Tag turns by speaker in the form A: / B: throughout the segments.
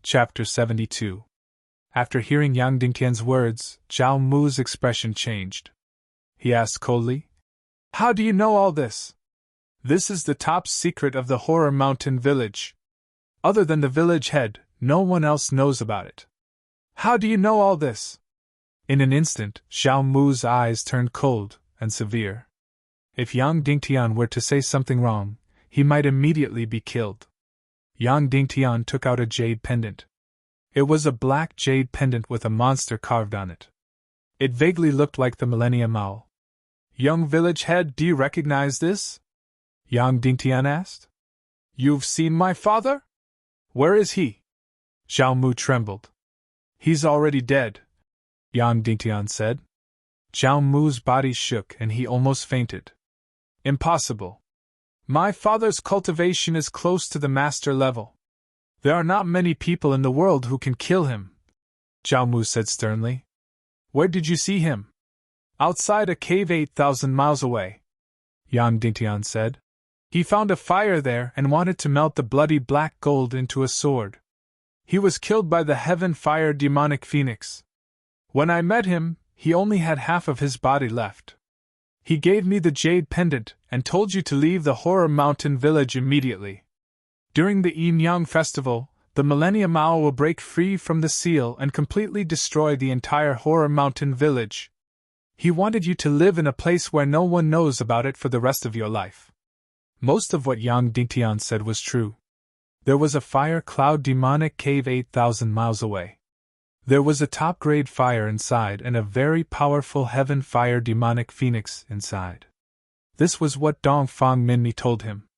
A: Chapter 72. After hearing Yang Dingtian's words, Zhao Mu's expression changed. He asked coldly, "How do you know all this? This is the top secret of the Horror Mountain village. Other than the village head, no one else knows about it. How do you know all this?" In an instant, Zhao Mu's eyes turned cold and severe. If Yang Dingtian were to say something wrong, he might immediately be killed. Yang Dingtian took out a jade pendant. It was a black jade pendant with a monster carved on it. It vaguely looked like the Millennium Owl. "Young village head, do you recognize this?" Yang Dingtian asked. "You've seen my father? Where is he?" Zhao Mu trembled. "He's already dead," Yang Dingtian said. Zhao Mu's body shook and he almost fainted. "Impossible. My father's cultivation is close to the master level. There are not many people in the world who can kill him," Zhao Mu said sternly. "Where did you see him?" "Outside a cave 8,000 miles away," Yang Dingtian said. "He found a fire there and wanted to melt the bloody black gold into a sword. He was killed by the heaven fire demonic phoenix. When I met him, he only had half of his body left. He gave me the jade pendant and told you to leave the Horror Mountain village immediately. During the Yin Yang festival, the Millennium Owl will break free from the seal and completely destroy the entire Horror Mountain village. He wanted you to live in a place where no one knows about it for the rest of your life." Most of what Yang Dingtian said was true. There was a fire cloud demonic cave 8,000 miles away. There was a top-grade fire inside and a very powerful heaven fire demonic phoenix inside. This was what Dongfang Minmi told him.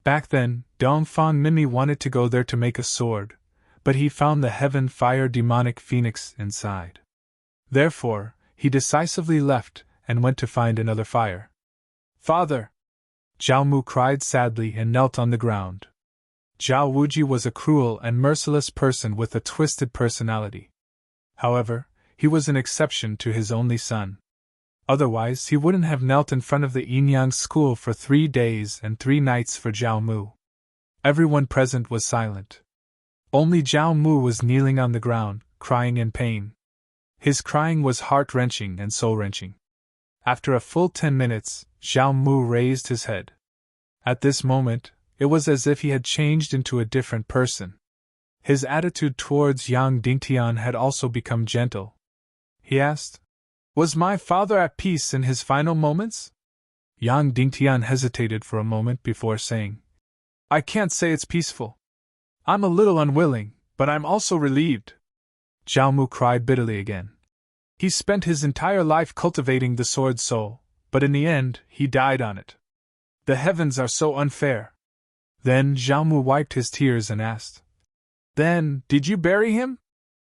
A: Back then, Dongfang Minmi wanted to go there to make a sword, but he found the heaven fire demonic phoenix inside. Therefore, he decisively left and went to find another fire. "Father!" Zhao Mu cried sadly and knelt on the ground. Zhao Wuji was a cruel and merciless person with a twisted personality. However, he was an exception to his only son. Otherwise, he wouldn't have knelt in front of the Yin-Yang school for 3 days and 3 nights for Zhao Mu. Everyone present was silent. Only Zhao Mu was kneeling on the ground, crying in pain. His crying was heart-wrenching and soul-wrenching. After a full 10 minutes, Zhao Mu raised his head. At this moment, it was as if he had changed into a different person. His attitude towards Yang Dingtian had also become gentle. He asked, "Was my father at peace in his final moments?" Yang Dingtian hesitated for a moment before saying, "I can't say it's peaceful. I'm a little unwilling, but I'm also relieved." Zhao Mu cried bitterly again. He spent his entire life cultivating the sword soul, but in the end, he died on it. The heavens are so unfair. Then Zhao Mu wiped his tears and asked, "Then, did you bury him?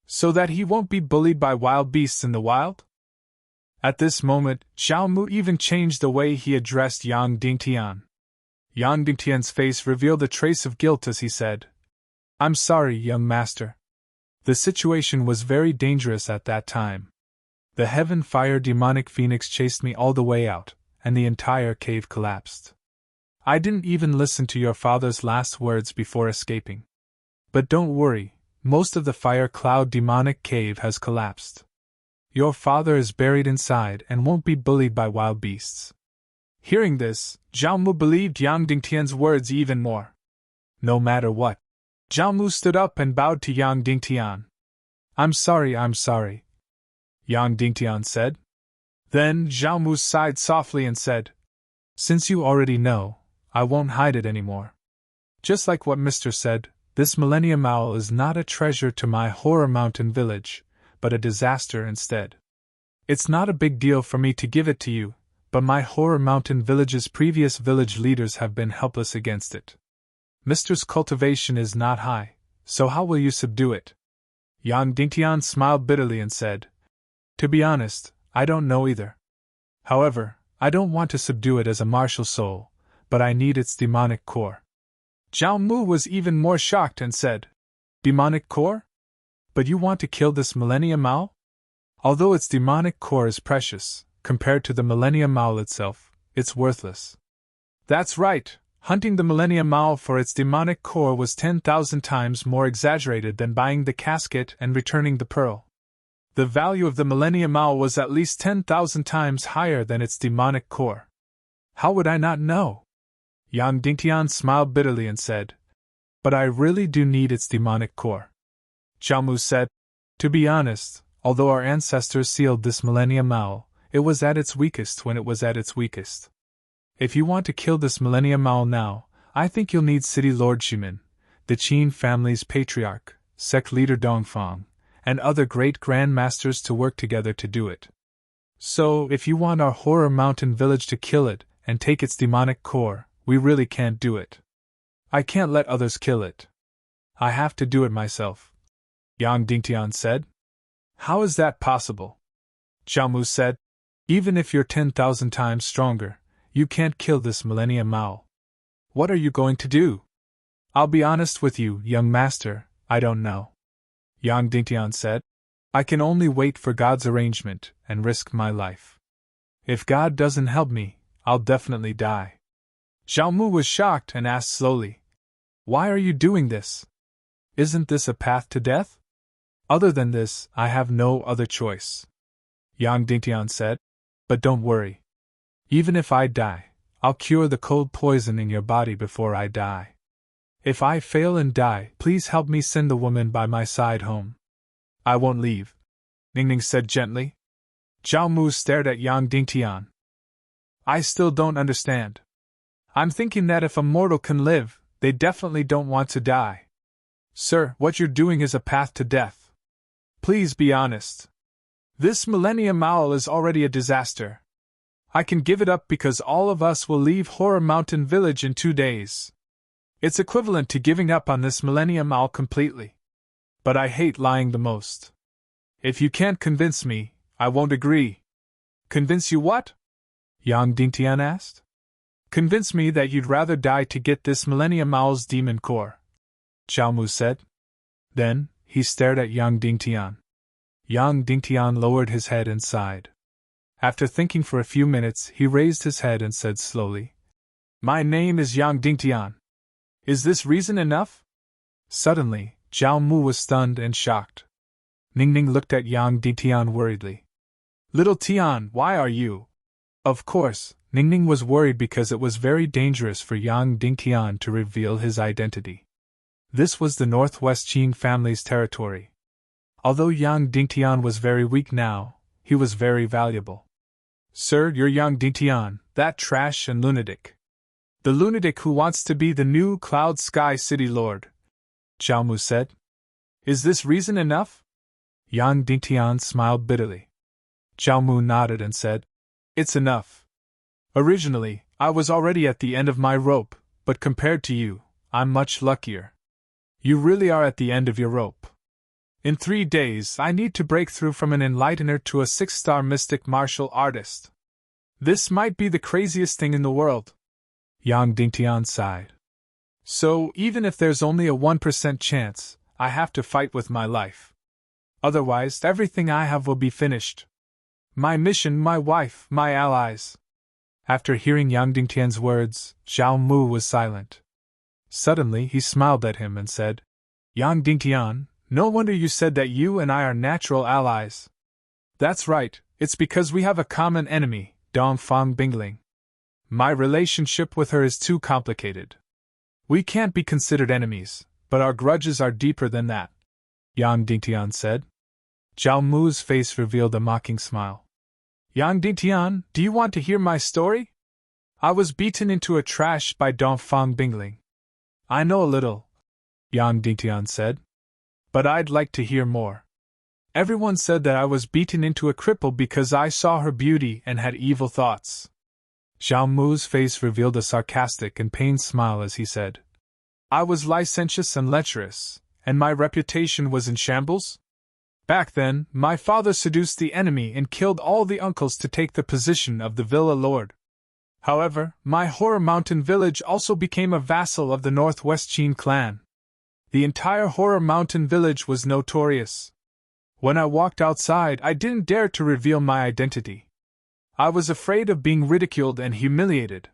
A: So that he won't be bullied by wild beasts in the wild?" At this moment, Zhao Mu even changed the way he addressed Yang Dingtian. Yang Dingtian's face revealed a trace of guilt as he said, "I'm sorry, young master. The situation was very dangerous at that time. The heaven fire demonic phoenix chased me all the way out, and the entire cave collapsed. I didn't even listen to your father's last words before escaping. But don't worry, most of the fire cloud demonic cave has collapsed. Your father is buried inside and won't be bullied by wild beasts." Hearing this, Zhao Mu believed Yang Dingtian's words even more. No matter what, Zhao Mu stood up and bowed to Yang Dingtian. I'm sorry," Yang Dingtian said. Then Zhao Mu sighed softly and said, "Since you already know, I won't hide it anymore. Just like what Mr. said, this Millennium Owl is not a treasure to my Horror Mountain village, but a disaster instead. It's not a big deal for me to give it to you, but my Horror Mountain village's previous village leaders have been helpless against it. Mr.'s cultivation is not high, so how will you subdue it?" Yang Dingtian smiled bitterly and said, "To be honest, I don't know either. However, I don't want to subdue it as a martial soul, but I need its demonic core." Zhao Mu was even more shocked and said, "Demonic core? But you want to kill this Millennium Owl? Although its demonic core is precious, compared to the Millennium Owl itself, it's worthless." "That's right," Hunting the Millennium Owl for its demonic core was 10,000 times more exaggerated than buying the casket and returning the pearl. The value of the Millennium Owl was at least 10,000 times higher than its demonic core. How would I not know? Yang Dingtian smiled bitterly and said, "But I really do need its demonic core." Zhao Mu said, "To be honest, although our ancestors sealed this Millennium Owl, it was at its weakest when it was at its weakest. If you want to kill this Millennium Owl now, I think you'll need City Lord Ximin, the Qin family's patriarch, sect leader Dongfang, and other great Grand Masters to work together to do it. So, if you want our Horror Mountain village to kill it and take its demonic core, we really can't do it. I can't let others kill it. I have to do it myself," Yang Dingtian said. "How is that possible?" Zhao Mu said, "Even if you're 10,000 times stronger, you can't kill this Millennium Owl. What are you going to do?" "I'll be honest with you, young master, I don't know," Yang Dingtian said. "I can only wait for God's arrangement and risk my life. If God doesn't help me, I'll definitely die." Zhao Mu was shocked and asked slowly, "Why are you doing this? Isn't this a path to death?" "Other than this, I have no other choice," Yang Dingtian said. "But don't worry. Even if I die, I'll cure the cold poison in your body before I die. If I fail and die, please help me send the woman by my side home." "I won't leave," Ningning said gently. Zhao Mu stared at Yang Dingtian. "I still don't understand. I'm thinking that if a mortal can live, they definitely don't want to die. Sir, what you're doing is a path to death. Please be honest. This Millennium Owl is already a disaster. I can give it up because all of us will leave Horror Mountain Village in 2 days. It's equivalent to giving up on this Millennium Owl completely. But I hate lying the most. If you can't convince me, I won't agree." "Convince you what?" Yang Dingtian asked. "Convince me that you'd rather die to get this Millennium Owl's demon core," Zhao Mu said. Then, he stared at Yang Dingtian. Yang Dingtian lowered his head and sighed. After thinking for a few minutes, he raised his head and said slowly, "My name is Yang Dingtian. Is this reason enough?" Suddenly, Zhao Mu was stunned and shocked. Ningning looked at Yang Dingtian worriedly. "Little Tian, why are you?" Of course, Ningning was worried because it was very dangerous for Yang Dingtian to reveal his identity. This was the Northwest Qin family's territory. Although Yang Dingtian was very weak now, he was very valuable. "Sir, you're Yang Dingtian, that trash and lunatic. The lunatic who wants to be the new Cloud Sky City Lord," Zhao Mu said. "Is this reason enough?" Yang Dingtian smiled bitterly. Zhao Mu nodded and said, "It's enough. Originally, I was already at the end of my rope, but compared to you, I'm much luckier. You really are at the end of your rope. In 3 days, I need to break through from an enlightener to a 6-star mystic martial artist. This might be the craziest thing in the world." Yang Dingtian sighed. "So, even if there's only a 1% chance, I have to fight with my life. Otherwise, everything I have will be finished. My mission, my wife, my allies." After hearing Yang Dingtian's words, Zhao Mu was silent. Suddenly, he smiled at him and said, "Yang Dingtian, no wonder you said that you and I are natural allies. That's right, it's because we have a common enemy, Dongfang Bingling. My relationship with her is too complicated. We can't be considered enemies, but our grudges are deeper than that," Yang Dingtian said. Zhao Mu's face revealed a mocking smile. "Yang Dingtian, do you want to hear my story? I was beaten into a trash by Dongfang Bingling." "I know a little," Yang Dingtian said. "But I'd like to hear more. Everyone said that I was beaten into a cripple because I saw her beauty and had evil thoughts." Zhao Mu's face revealed a sarcastic and pained smile as he said, "I was licentious and lecherous, and my reputation was in shambles? Back then, my father seduced the enemy and killed all the uncles to take the position of the Villa Lord. However, my Horror Mountain village also became a vassal of the Northwest Qin clan. The entire Horror Mountain village was notorious. When I walked outside, I didn't dare to reveal my identity. I was afraid of being ridiculed and humiliated.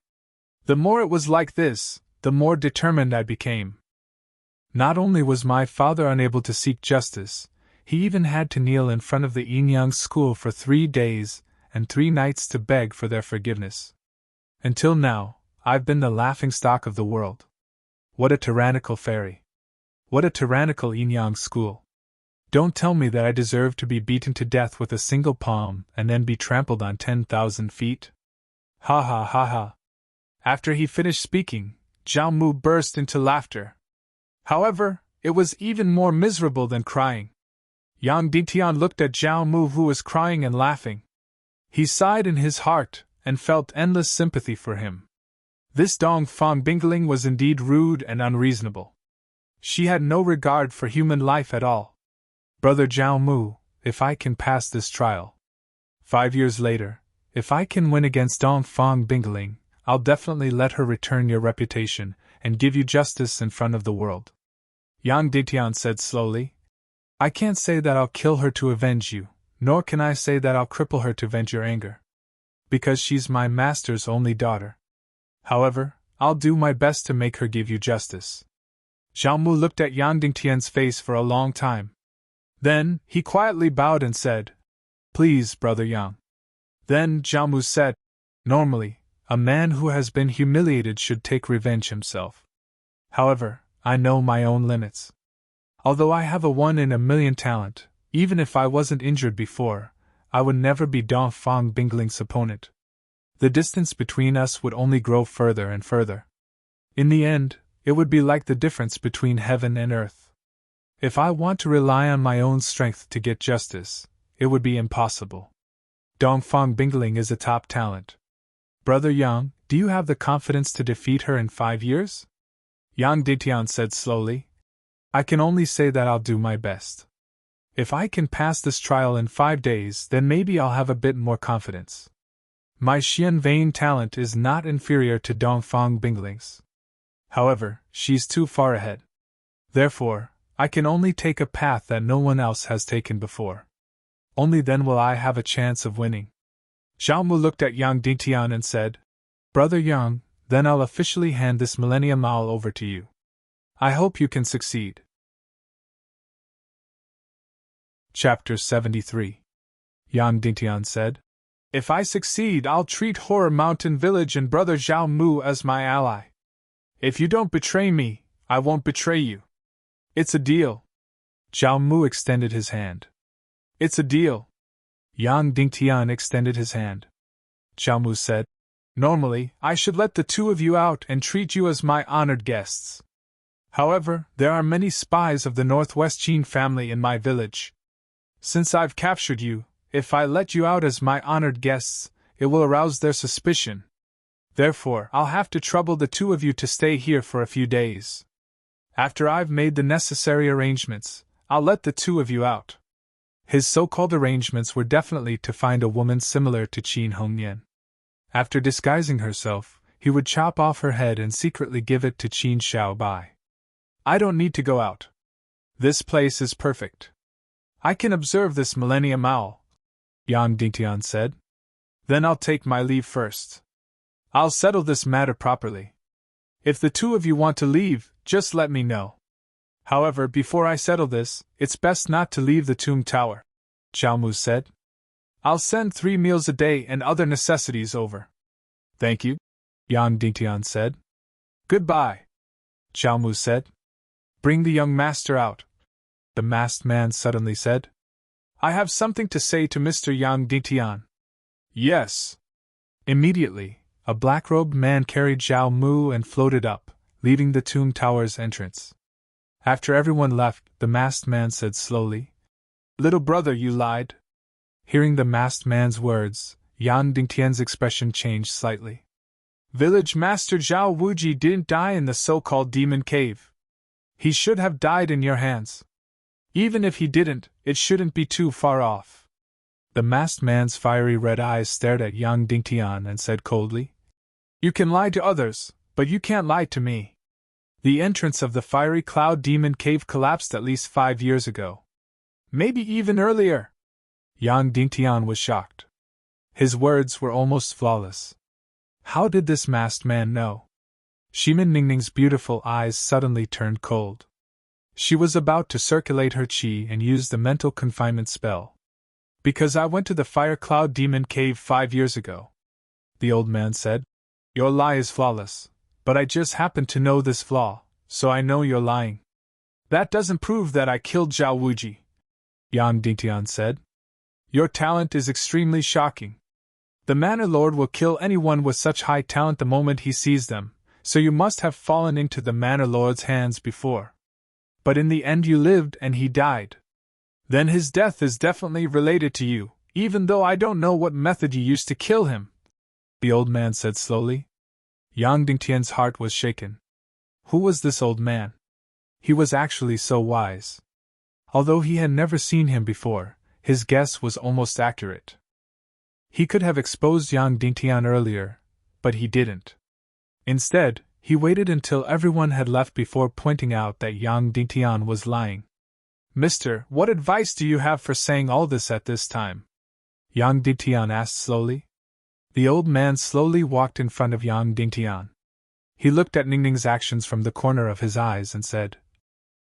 A: The more it was like this, the more determined I became. Not only was my father unable to seek justice, he even had to kneel in front of the Inyang school for 3 days and 3 nights to beg for their forgiveness. Until now, I've been the laughingstock of the world. What a tyrannical fairy! What a tyrannical Inyang school! Don't tell me that I deserve to be beaten to death with a single palm and then be trampled on 10,000 feet. Ha ha ha ha. After he finished speaking, Zhao Mu burst into laughter. However, it was even more miserable than crying. Yang Dingtian looked at Zhao Mu, who was crying and laughing. He sighed in his heart and felt endless sympathy for him. This Dong Fang Bingling was indeed rude and unreasonable. She had no regard for human life at all. Brother Zhao Mu, if I can pass this trial, 5 years later, if I can win against Dong Fang Bingling, I'll definitely let her return your reputation and give you justice in front of the world. Yang Dingtian said slowly. I can't say that I'll kill her to avenge you, nor can I say that I'll cripple her to vent your anger. Because she's my master's only daughter. However, I'll do my best to make her give you justice. Zhao Mu looked at Yang Dingtian's face for a long time. Then, he quietly bowed and said, Please, Brother Yang. Then Zhao Mu said, Normally, a man who has been humiliated should take revenge himself. However, I know my own limits. Although I have a 1 in a million talent, even if I wasn't injured before, I would never be Dong Fang Bingling's opponent. The distance between us would only grow further and further. In the end, it would be like the difference between heaven and earth. If I want to rely on my own strength to get justice, it would be impossible. Dong Fang Bingling is a top talent. Brother Yang, do you have the confidence to defeat her in 5 years? Yang Dingtian said slowly. I can only say that I'll do my best. If I can pass this trial in 5 days, then maybe I'll have a bit more confidence. My Xian Vein talent is not inferior to Dong Fang Bingling's. However, she's too far ahead. Therefore, I can only take a path that no one else has taken before. Only then will I have a chance of winning. Zhao Mu looked at Yang Dingtian and said, Brother Yang, then I'll officially hand this Millennium Owl over to you. I hope you can succeed. Chapter 73. Yang Dingtian said, If I succeed, I'll treat Horror Mountain Village and Brother Zhao Mu as my ally. If you don't betray me, I won't betray you. It's a deal. Zhao Mu extended his hand. It's a deal. Yang Dingtian extended his hand. Zhao Mu said, Normally, I should let the 2 of you out and treat you as my honored guests. However, there are many spies of the Northwest Qin family in my village. Since I've captured you, if I let you out as my honored guests, it will arouse their suspicion. Therefore, I'll have to trouble the 2 of you to stay here for a few days. After I've made the necessary arrangements, I'll let the 2 of you out. His so-called arrangements were definitely to find a woman similar to Qin Hongnian. After disguising herself, he would chop off her head and secretly give it to Qin Xiaobai. I don't need to go out. This place is perfect. I can observe this Millennium Owl, Yang Dingtian said. Then I'll take my leave first. I'll settle this matter properly. If the 2 of you want to leave, just let me know. However, before I settle this, it's best not to leave the tomb tower, Zhao Mu said. I'll send 3 meals a day and other necessities over. Thank you, Yang Dingtian said. Goodbye, Zhao Mu said. Bring the young master out, the masked man suddenly said. I have something to say to Mr. Yang Dingtian. Yes. Immediately, a black-robed man carried Zhao Mu and floated up, leaving the tomb tower's entrance. After everyone left, the masked man said slowly, Little brother, you lied. Hearing the masked man's words, Yang Dingtian's expression changed slightly. Village Master Zhao Wuji didn't die in the so-called demon cave. He should have died in your hands. Even if he didn't, it shouldn't be too far off. The masked man's fiery red eyes stared at Yang Dingtian and said coldly, You can lie to others, but you can't lie to me. The entrance of the fiery cloud demon cave collapsed at least 5 years ago. Maybe even earlier. Yang Dingtian was shocked. His words were almost flawless. How did this masked man know? Shimin Ningning's beautiful eyes suddenly turned cold. She was about to circulate her chi and use the mental confinement spell. Because I went to the Fire Cloud Demon Cave 5 years ago, the old man said. Your lie is flawless, but I just happen to know this flaw, so I know you're lying. That doesn't prove that I killed Zhao Wuji, Yang Dingtian said. Your talent is extremely shocking. The Manor Lord will kill anyone with such high talent the moment he sees them, so you must have fallen into the Manor Lord's hands before. But in the end you lived and he died. Then his death is definitely related to you, even though I don't know what method you used to kill him, the old man said slowly. Yang Dingtian's heart was shaken. Who was this old man? He was actually so wise. Although he had never seen him before, his guess was almost accurate. He could have exposed Yang Dingtian earlier, but he didn't. Instead, he waited until everyone had left before pointing out that Yang Dingtian was lying. Mister, what advice do you have for saying all this at this time? Yang Dingtian asked slowly. The old man slowly walked in front of Yang Dingtian. He looked at Ningning's actions from the corner of his eyes and said,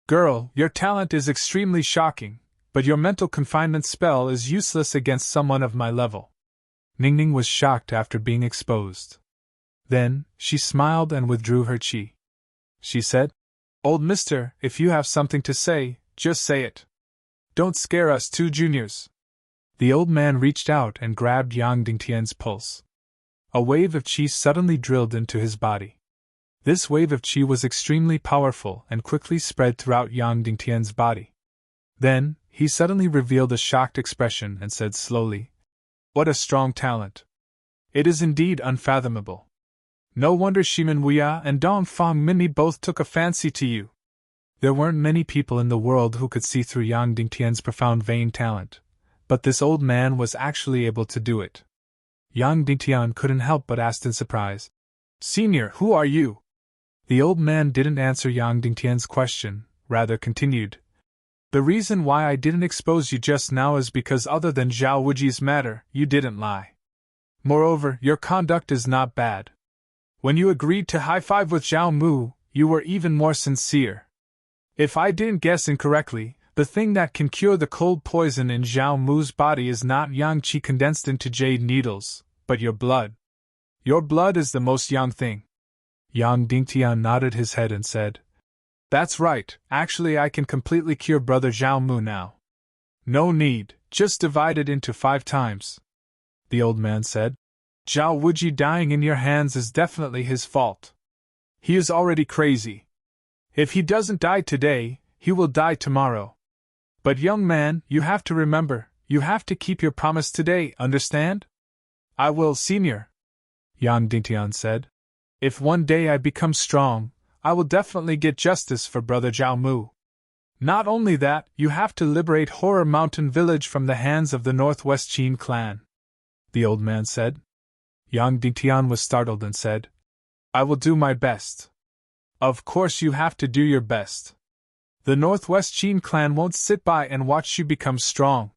A: Girl, your talent is extremely shocking, but your mental confinement spell is useless against someone of my level. Ningning was shocked after being exposed. Then, she smiled and withdrew her chi. She said, Old mister, if you have something to say, just say it. Don't scare us two juniors. The old man reached out and grabbed Yang Dingtian's pulse. A wave of chi suddenly drilled into his body. This wave of chi was extremely powerful and quickly spread throughout Yang Dingtian's body. Then, he suddenly revealed a shocked expression and said slowly, What a strong talent! It is indeed unfathomable. No wonder Shimin Wuya and Dong Fang Minmi both took a fancy to you. There weren't many people in the world who could see through Yang Dingtian's profound vain talent, but this old man was actually able to do it. Yang Dingtian couldn't help but ask in surprise, Senior, who are you? The old man didn't answer Yang Dingtian's question, rather continued, The reason why I didn't expose you just now is because other than Zhao Wuji's matter, you didn't lie. Moreover, your conduct is not bad. When you agreed to high-five with Zhao Mu, you were even more sincere. If I didn't guess incorrectly, the thing that can cure the cold poison in Zhao Mu's body is not yang qi condensed into jade needles, but your blood. Your blood is the most yang thing. Yang Dingtian nodded his head and said, That's right, actually I can completely cure brother Zhao Mu now. No need, just divide it into 5 times. The old man said, Zhao Wuji dying in your hands is definitely his fault. He is already crazy. If he doesn't die today, he will die tomorrow. But young man, you have to remember, you have to keep your promise today, understand? I will, senior. Yang Dingtian said. If one day I become strong, I will definitely get justice for brother Zhao Mu. Not only that, you have to liberate Horror Mountain Village from the hands of the Northwest Qin clan, the old man said. Yang Dingtian was startled and said, I will do my best. Of course you have to do your best. The Northwest Qin clan won't sit by and watch you become strong.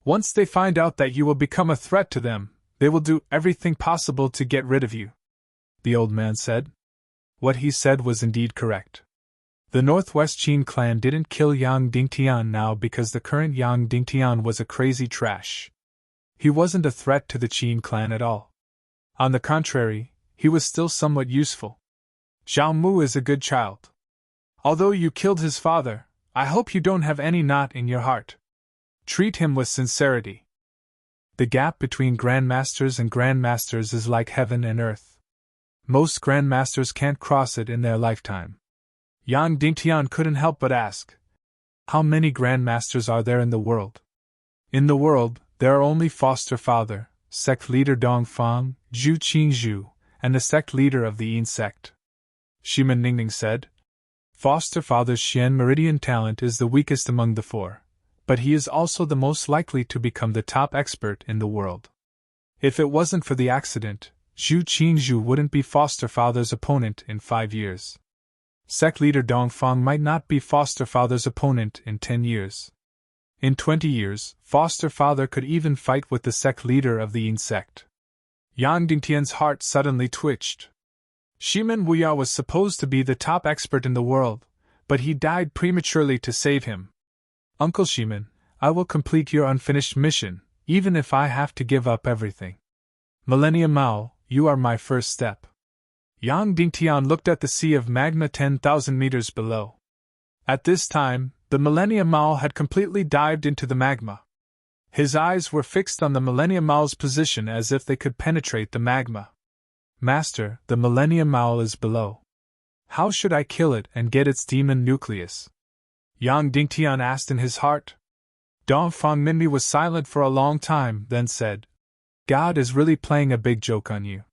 A: Once they find out that you will become a threat to them, they will do everything possible to get rid of you, the old man said. What he said was indeed correct. The Northwest Qin clan didn't kill Yang Dingtian now because the current Yang Dingtian was a crazy trash. He wasn't a threat to the Qin clan at all. On the contrary, he was still somewhat useful. Zhao Mu is a good child. Although you killed his father, I hope you don't have any knot in your heart. Treat him with sincerity. The gap between grandmasters and grandmasters is like heaven and earth. Most grandmasters can't cross it in their lifetime. Yang Dingtian couldn't help but ask, How many grandmasters are there in the world? In the world, there are only foster father, sect leader Dongfang, Zhu Qingzhu, and the sect leader of the Yin sect. Shimin Ningning said, Foster father's Xian meridian talent is the weakest among the 4, but he is also the most likely to become the top expert in the world. If it wasn't for the accident, Zhu Qingzhu wouldn't be foster father's opponent in 5 years. Sect leader Dongfang might not be foster father's opponent in 10 years. In 20 years, foster father could even fight with the sect leader of the Yin sect. Yang Dingtian's heart suddenly twitched. Shimen Wuya was supposed to be the top expert in the world, but he died prematurely to save him. Uncle Shimen, I will complete your unfinished mission, even if I have to give up everything. Millennium Mao, you are my first step. Yang Dingtian looked at the sea of magma 10,000 meters below. At this time, the Millennium Mao had completely dived into the magma. His eyes were fixed on the Millennium Mao's position as if they could penetrate the magma. Master, the Millennium Mao is below. How should I kill it and get its demon nucleus? Yang Dingtian asked in his heart. Dong Fangminmi was silent for a long time, then said, God is really playing a big joke on you.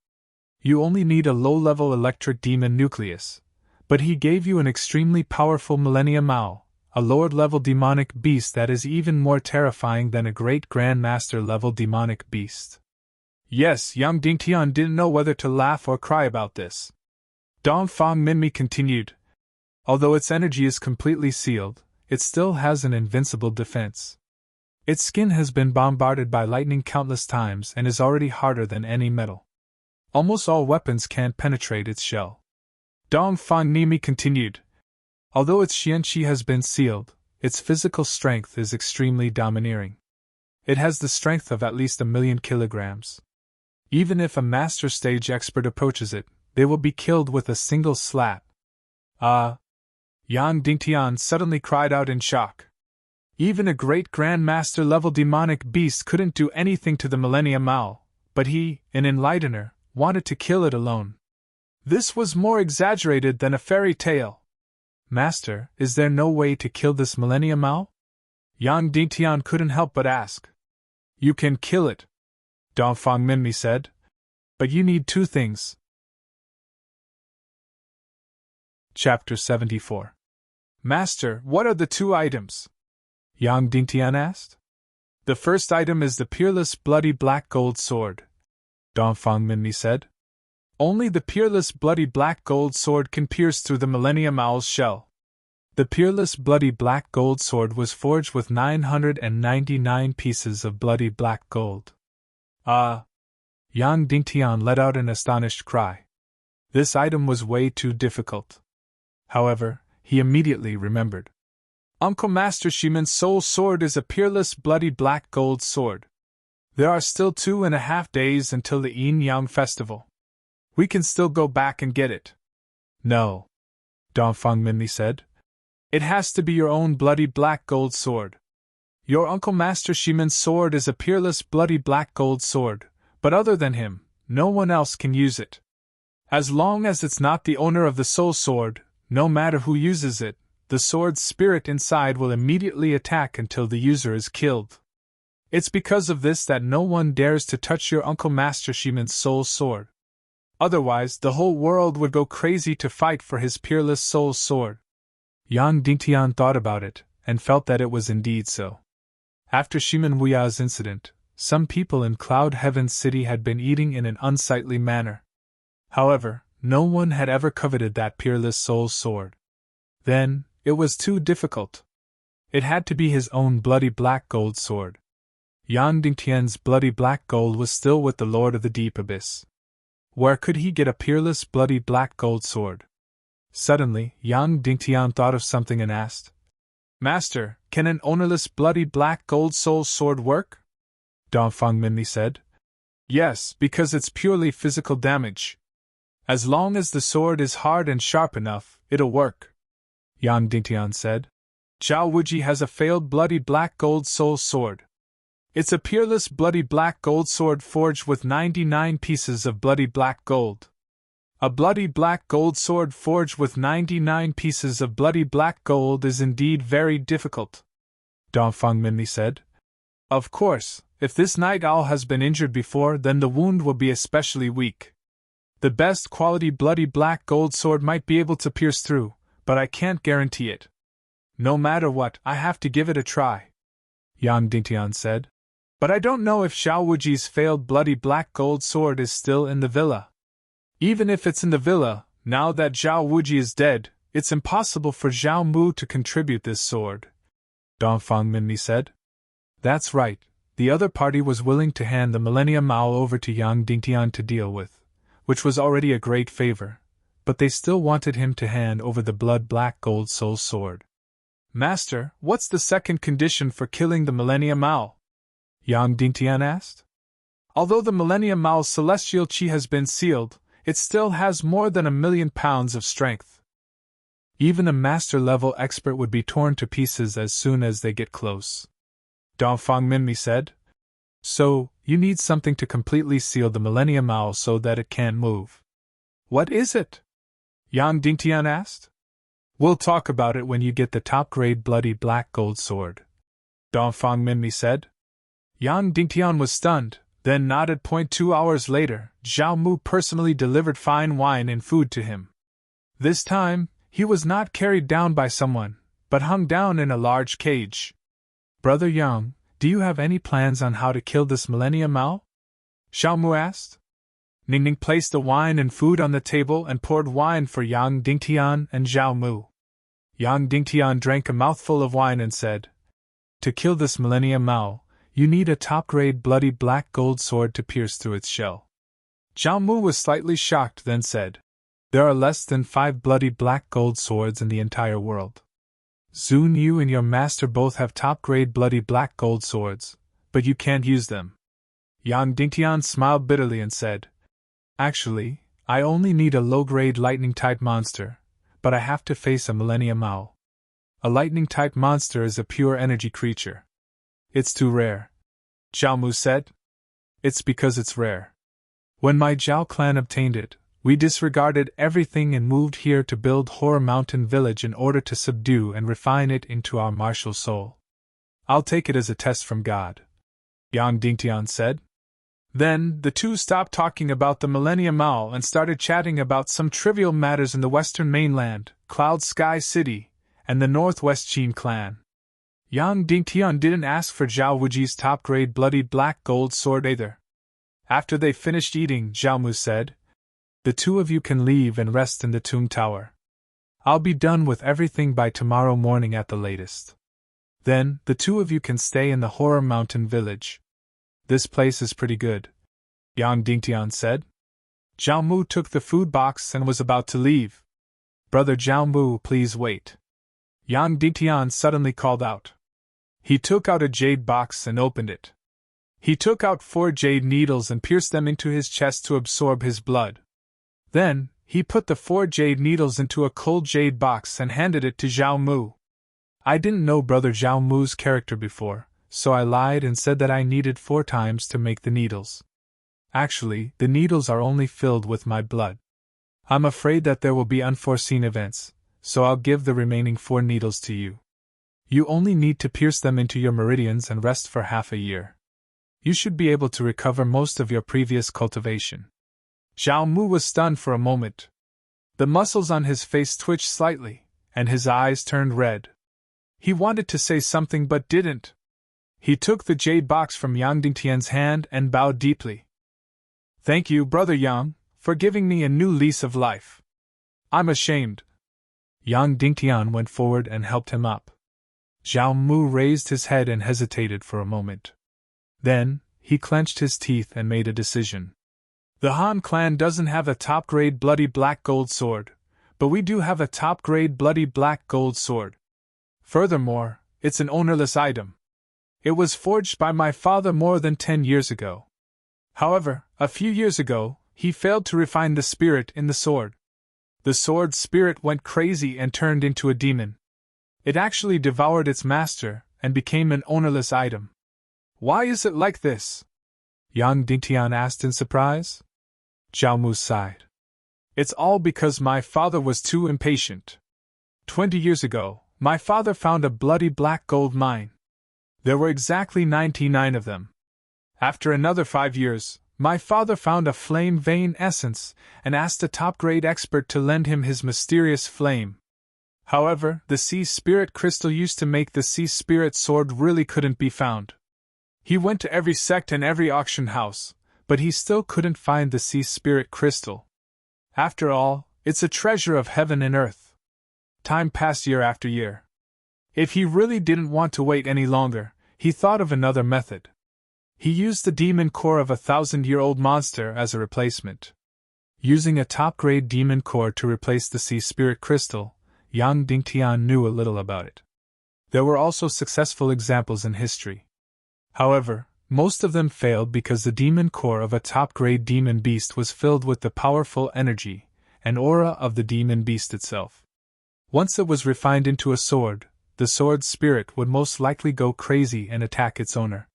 A: You only need a low-level electric demon nucleus, but he gave you an extremely powerful Millennium Mao, a lower-level demonic beast that is even more terrifying than a great Grandmaster-level demonic beast. Yes, Yang Dingtian didn't know whether to laugh or cry about this. Dong Fangminmi continued. Although its energy is completely sealed, it still has an invincible defense. Its skin has been bombarded by lightning countless times and is already harder than any metal. Almost all weapons can't penetrate its shell. Dong Fangminmi continued. Although its xianqi has been sealed, its physical strength is extremely domineering. It has the strength of at least 1,000,000 kilograms. Even if a master stage expert approaches it, they will be killed with a single slap. Yang Dingtian suddenly cried out in shock. Even a great Grandmaster-level demonic beast couldn't do anything to the Millennium Mao, but he, an enlightener, wanted to kill it alone. This was more exaggerated than a fairy tale. Master, is there no way to kill this Millennium Mao? Yang Dingtian couldn't help but ask. You can kill it, Dong Fangminmi said. But you need two things. Chapter 74. Master, what are the two items? Yang Dingtian asked. The first item is the peerless bloody black gold sword, Dong Fangminmi said. Only the peerless bloody black gold sword can pierce through the Millennium Owl's shell. The peerless bloody black gold sword was forged with 999 pieces of bloody black gold. Yang Dingtian let out an astonished cry. This item was way too difficult. However, he immediately remembered. Uncle Master Shimen's soul sword is a peerless bloody black gold sword. There are still 2.5 days until the Yin-Yang festival. We can still go back and get it. No, Dong Fangminmi said. It has to be your own bloody black gold sword. Your Uncle Master Shimen's sword is a peerless bloody black gold sword, but other than him, no one else can use it. As long as it's not the owner of the soul sword, no matter who uses it, the sword's spirit inside will immediately attack until the user is killed. It's because of this that no one dares to touch your Uncle Master Shimen's soul sword. Otherwise, the whole world would go crazy to fight for his peerless soul sword. Yang Dingtian thought about it, and felt that it was indeed so. After Shimen Wuya's incident, some people in Cloud Heaven City had been eating in an unsightly manner. However, no one had ever coveted that peerless soul sword. Then, it was too difficult. It had to be his own bloody black gold sword. Yang Dingtian's bloody black gold was still with the Lord of the Deep Abyss. Where could he get a peerless bloody black gold sword? Suddenly, Yang Dingtian thought of something and asked, Master, can an ownerless bloody black gold soul sword work? Dong Fangminmi said. Yes, because it's purely physical damage. As long as the sword is hard and sharp enough, it'll work. Yang Dingtian said. Zhao Wuji has a failed bloody black gold soul sword. It's a peerless bloody black gold sword forged with 99 pieces of bloody black gold. A bloody black gold sword forged with 99 pieces of bloody black gold is indeed very difficult, Dong Fangminmi said. Of course, if this night owl has been injured before, then the wound will be especially weak. The best quality bloody black gold sword might be able to pierce through, but I can't guarantee it. No matter what, I have to give it a try, Yang Dingtian said. But I don't know if Zhao Wuji's failed bloody black gold sword is still in the villa. Even if it's in the villa, now that Zhao Wuji is dead, it's impossible for Zhao Mu to contribute this sword, Dong Fangminmi said. That's right, The other party was willing to hand the Millennium Owl over to Yang Dingtian to deal with, which was already a great favor, but they still wanted him to hand over the blood-black gold soul sword. Master, what's the second condition for killing the Millennium Owl? Yang Dingtian asked. Although the Millennium Owl's celestial chi has been sealed, it still has more than 1,000,000 pounds of strength. Even a master-level expert would be torn to pieces as soon as they get close. Dongfang Minmi said. So, you need something to completely seal the Millennium Owl so that it can't move. What is it? Yang Dingtian asked. We'll talk about it when you get the top-grade bloody black gold sword, Dongfang Minmi said. Yang Dingtian was stunned, then nodded. 2 hours later, Zhao Mu personally delivered fine wine and food to him. This time, he was not carried down by someone, but hung down in a large cage. Brother Yang, do you have any plans on how to kill this Millennium Owl? Zhao Mu asked. Ningning placed the wine and food on the table and poured wine for Yang Dingtian and Zhao Mu. Yang Dingtian drank a mouthful of wine and said, To kill this Millennium Owl, you need a top-grade bloody black gold sword to pierce through its shell. Zhao Mu was slightly shocked, then said, There are less than 5 bloody black gold swords in the entire world. Zun, you and your master both have top-grade bloody black gold swords, but you can't use them. Yang Dingtian smiled bitterly and said, Actually, I only need a low-grade lightning-type monster, but I have to face a Millennium Owl. A lightning-type monster is a pure energy creature. It's too rare. Zhao Mu said. It's because it's rare. When my Zhao clan obtained it, we disregarded everything and moved here to build Horror Mountain Village in order to subdue and refine it into our martial soul. I'll take it as a test from God, Yang Dingtian said. Then, the two stopped talking about the Millennium Owl and started chatting about some trivial matters in the western mainland, Cloud Sky City, and the Northwest Qin clan. Yang Dingtian didn't ask for Zhao Wuji's top-grade bloody black gold sword either. After they finished eating, Zhao Mu said, The two of you can leave and rest in the tomb tower. I'll be done with everything by tomorrow morning at the latest. Then, the two of you can stay in the Horror Mountain Village. This place is pretty good, Yang Dingtian said. Zhao Mu took the food box and was about to leave. Brother Zhao Mu, please wait. Yang Dingtian suddenly called out. He took out a jade box and opened it. He took out 4 jade needles and pierced them into his chest to absorb his blood. Then, he put the 4 jade needles into a cold jade box and handed it to Zhao Mu. I didn't know Brother Zhao Mu's character before, so I lied and said that I needed 4 times to make the needles. Actually, the needles are only filled with my blood. I'm afraid that there will be unforeseen events, so I'll give the remaining 4 needles to you. You only need to pierce them into your meridians and rest for half a year. You should be able to recover most of your previous cultivation. Zhao Mu was stunned for a moment. The muscles on his face twitched slightly, and his eyes turned red. He wanted to say something but didn't. He took the jade box from Yang Dingtian's hand and bowed deeply. Thank you, Brother Yang, for giving me a new lease of life. I'm ashamed. Yang Dingtian went forward and helped him up. Zhao Mu raised his head and hesitated for a moment. Then, he clenched his teeth and made a decision. The Han clan doesn't have a top-grade bloody black gold sword, but we do have a top-grade bloody black gold sword. Furthermore, it's an ownerless item. It was forged by my father more than 10 years ago. However, a few years ago, he failed to refine the spirit in the sword. The sword's spirit went crazy and turned into a demon. It actually devoured its master and became an ownerless item. Why is it like this? Yang Dingtian asked in surprise. Zhao Mu sighed. It's all because my father was too impatient. 20 years ago, my father found a bloody black gold mine. There were exactly 99 of them. After another 5 years, my father found a flame vein essence and asked a top-grade expert to lend him his mysterious flame. However, the sea spirit crystal used to make the sea spirit sword really couldn't be found. He went to every sect and every auction house, but he still couldn't find the sea spirit crystal. After all, it's a treasure of heaven and earth. Time passed year after year. If he really didn't want to wait any longer, he thought of another method. He used the demon core of a 1,000-year-old monster as a replacement. Using a top-grade demon core to replace the sea spirit crystal, Yang Dingtian knew a little about it. There were also successful examples in history. However, most of them failed because the demon core of a top-grade demon beast was filled with the powerful energy and aura of the demon beast itself. Once it was refined into a sword, the sword's spirit would most likely go crazy and attack its owner.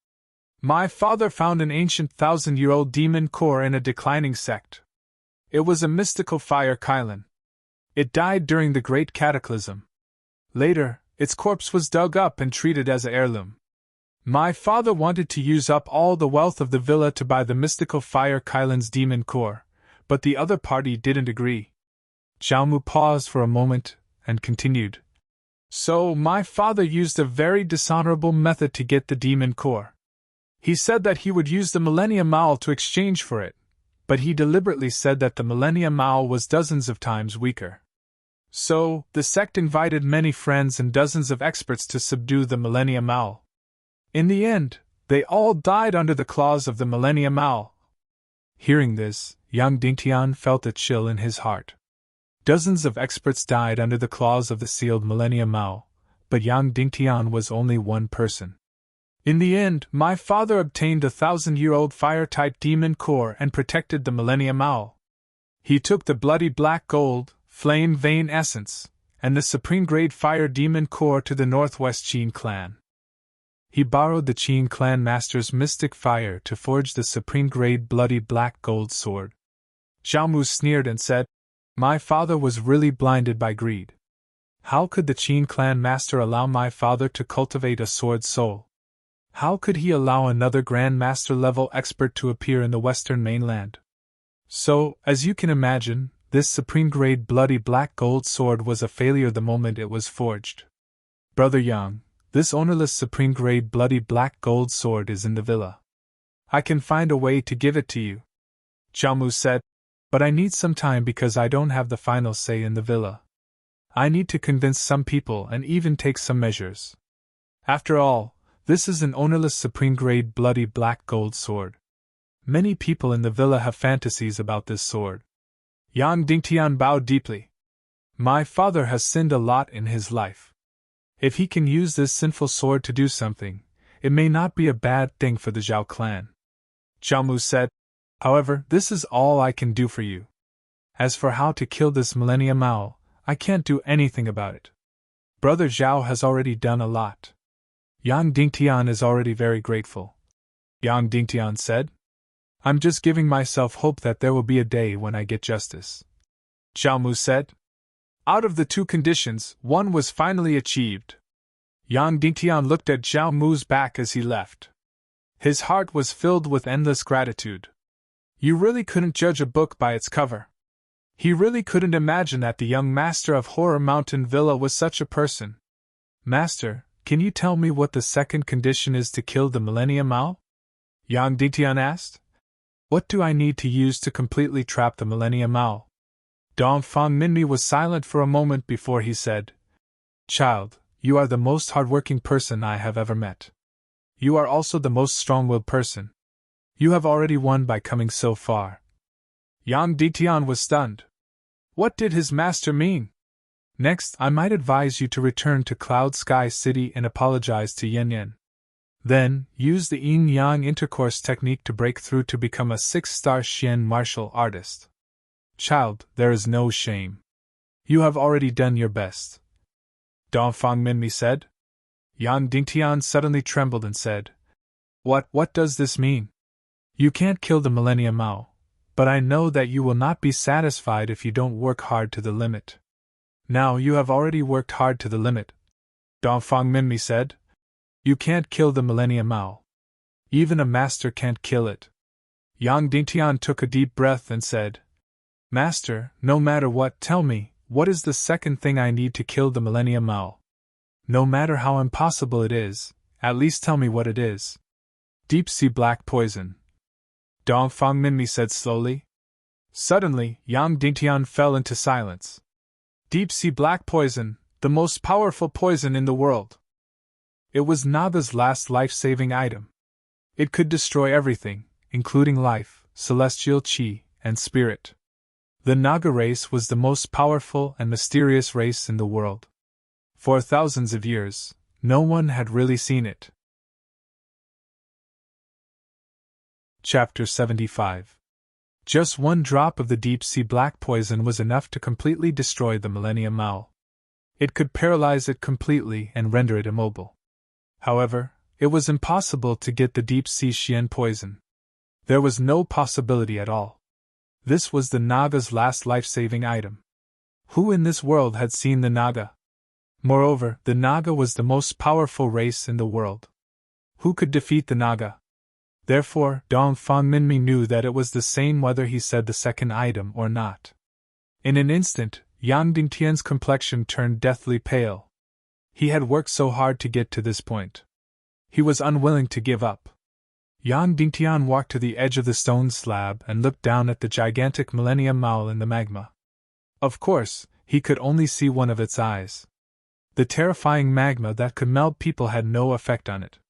A: My father found an ancient 1,000-year-old demon core in a declining sect. It was a mystical fire Kylan. It died during the Great Cataclysm. Later, its corpse was dug up and treated as an heirloom. My father wanted to use up all the wealth of the villa to buy the mystical fire Kylan's demon core, but the other party didn't agree. Xiaomu paused for a moment and continued. So, my father used a very dishonorable method to get the demon core. He said that he would use the Millennium Maul to exchange for it, but he deliberately said that the Millennium Maul was dozens of times weaker. So, the sect invited many friends and dozens of experts to subdue the Millennium Maul. In the end, they all died under the claws of the Millennium Maul. Hearing this, Yang Dingtian felt a chill in his heart. Dozens of experts died under the claws of the sealed Millennium Maul, but Yang Dingtian was only one person. In the end, my father obtained a 1,000-year-old fire-type demon core and protected the Millennium Maul. He took the bloody black gold, flame vein essence, and the supreme-grade fire demon core to the Northwest Qin clan. He borrowed the Qin clan master's mystic fire to forge the supreme-grade bloody black gold sword. Xiaomu sneered and said, My father was really blinded by greed. How could the Qin clan master allow my father to cultivate a sword soul? How could he allow another Grand Master level expert to appear in the Western mainland? So, as you can imagine, this supreme-grade bloody black gold sword was a failure the moment it was forged. Brother Yang, this ownerless supreme-grade bloody black gold sword is in the villa. I can find a way to give it to you. Xiaomu said, but I need some time because I don't have the final say in the villa. I need to convince some people and even take some measures. After all, this is an ownerless supreme-grade bloody black gold sword. Many people in the villa have fantasies about this sword. Yang Dingtian bowed deeply. My father has sinned a lot in his life. If he can use this sinful sword to do something, it may not be a bad thing for the Zhao clan. Xiaomu said, However, this is all I can do for you. As for how to kill this Millennium Maul, I can't do anything about it. Brother Zhao has already done a lot. Yang Dingtian is already very grateful. Yang Dingtian said, I'm just giving myself hope that there will be a day when I get justice. Xiaomu said, Out of the two conditions, one was finally achieved. Yang Dingtian looked at Xiaomu's back as he left. His heart was filled with endless gratitude. You really couldn't judge a book by its cover. He really couldn't imagine that the young master of Horror Mountain Villa was such a person. Master, can you tell me what the second condition is to kill the Millennium Maul? Yang Dingtian asked. What do I need to use to completely trap the Millennium Maul? Dongfang Minmi was silent for a moment before he said, Child, you are the most hardworking person I have ever met. You are also the most strong-willed person. You have already won by coming so far. Yang Dingtian was stunned. What did his master mean? Next, I might advise you to return to Cloud Sky City and apologize to Yen Yen. Then, use the yin-yang intercourse technique to break through to become a 6-star Xian martial artist. Child, there is no shame. You have already done your best. Dongfang Minmi said. Yang Dingtian suddenly trembled and said, What does this mean? You can't kill the Millennium Maul, but I know that you will not be satisfied if you don't work hard to the limit. Now you have already worked hard to the limit. Dongfang Minmi said. You can't kill the Millennium Maul. Even a master can't kill it. Yang Dingtian took a deep breath and said, Master, no matter what, tell me, what is the second thing I need to kill the Millennium Maul? No matter how impossible it is, at least tell me what it is. Deep-sea black poison. Dongfang Minmi said slowly. Suddenly, Yang Dingtian fell into silence. Deep-sea black poison, the most powerful poison in the world. It was Naga's last life-saving item. It could destroy everything, including life, celestial chi, and spirit. The Naga race was the most powerful and mysterious race in the world. For thousands of years, no one had really seen it. Chapter 75. Just one drop of the deep-sea black poison was enough to completely destroy the Millennium Owl. It could paralyze it completely and render it immobile. However, it was impossible to get the deep-sea Xian poison. There was no possibility at all. This was the Naga's last life-saving item. Who in this world had seen the Naga? Moreover, the Naga was the most powerful race in the world. Who could defeat the Naga? Therefore, Dong Fang Minmi knew that it was the same whether he said the second item or not. In an instant, Yang Dingtian's complexion turned deathly pale. He had worked so hard to get to this point. He was unwilling to give up. Yang Dingtian walked to the edge of the stone slab and looked down at the gigantic Millennium Owl in the magma. Of course, he could only see one of its eyes. The terrifying magma that could melt people had no effect on it.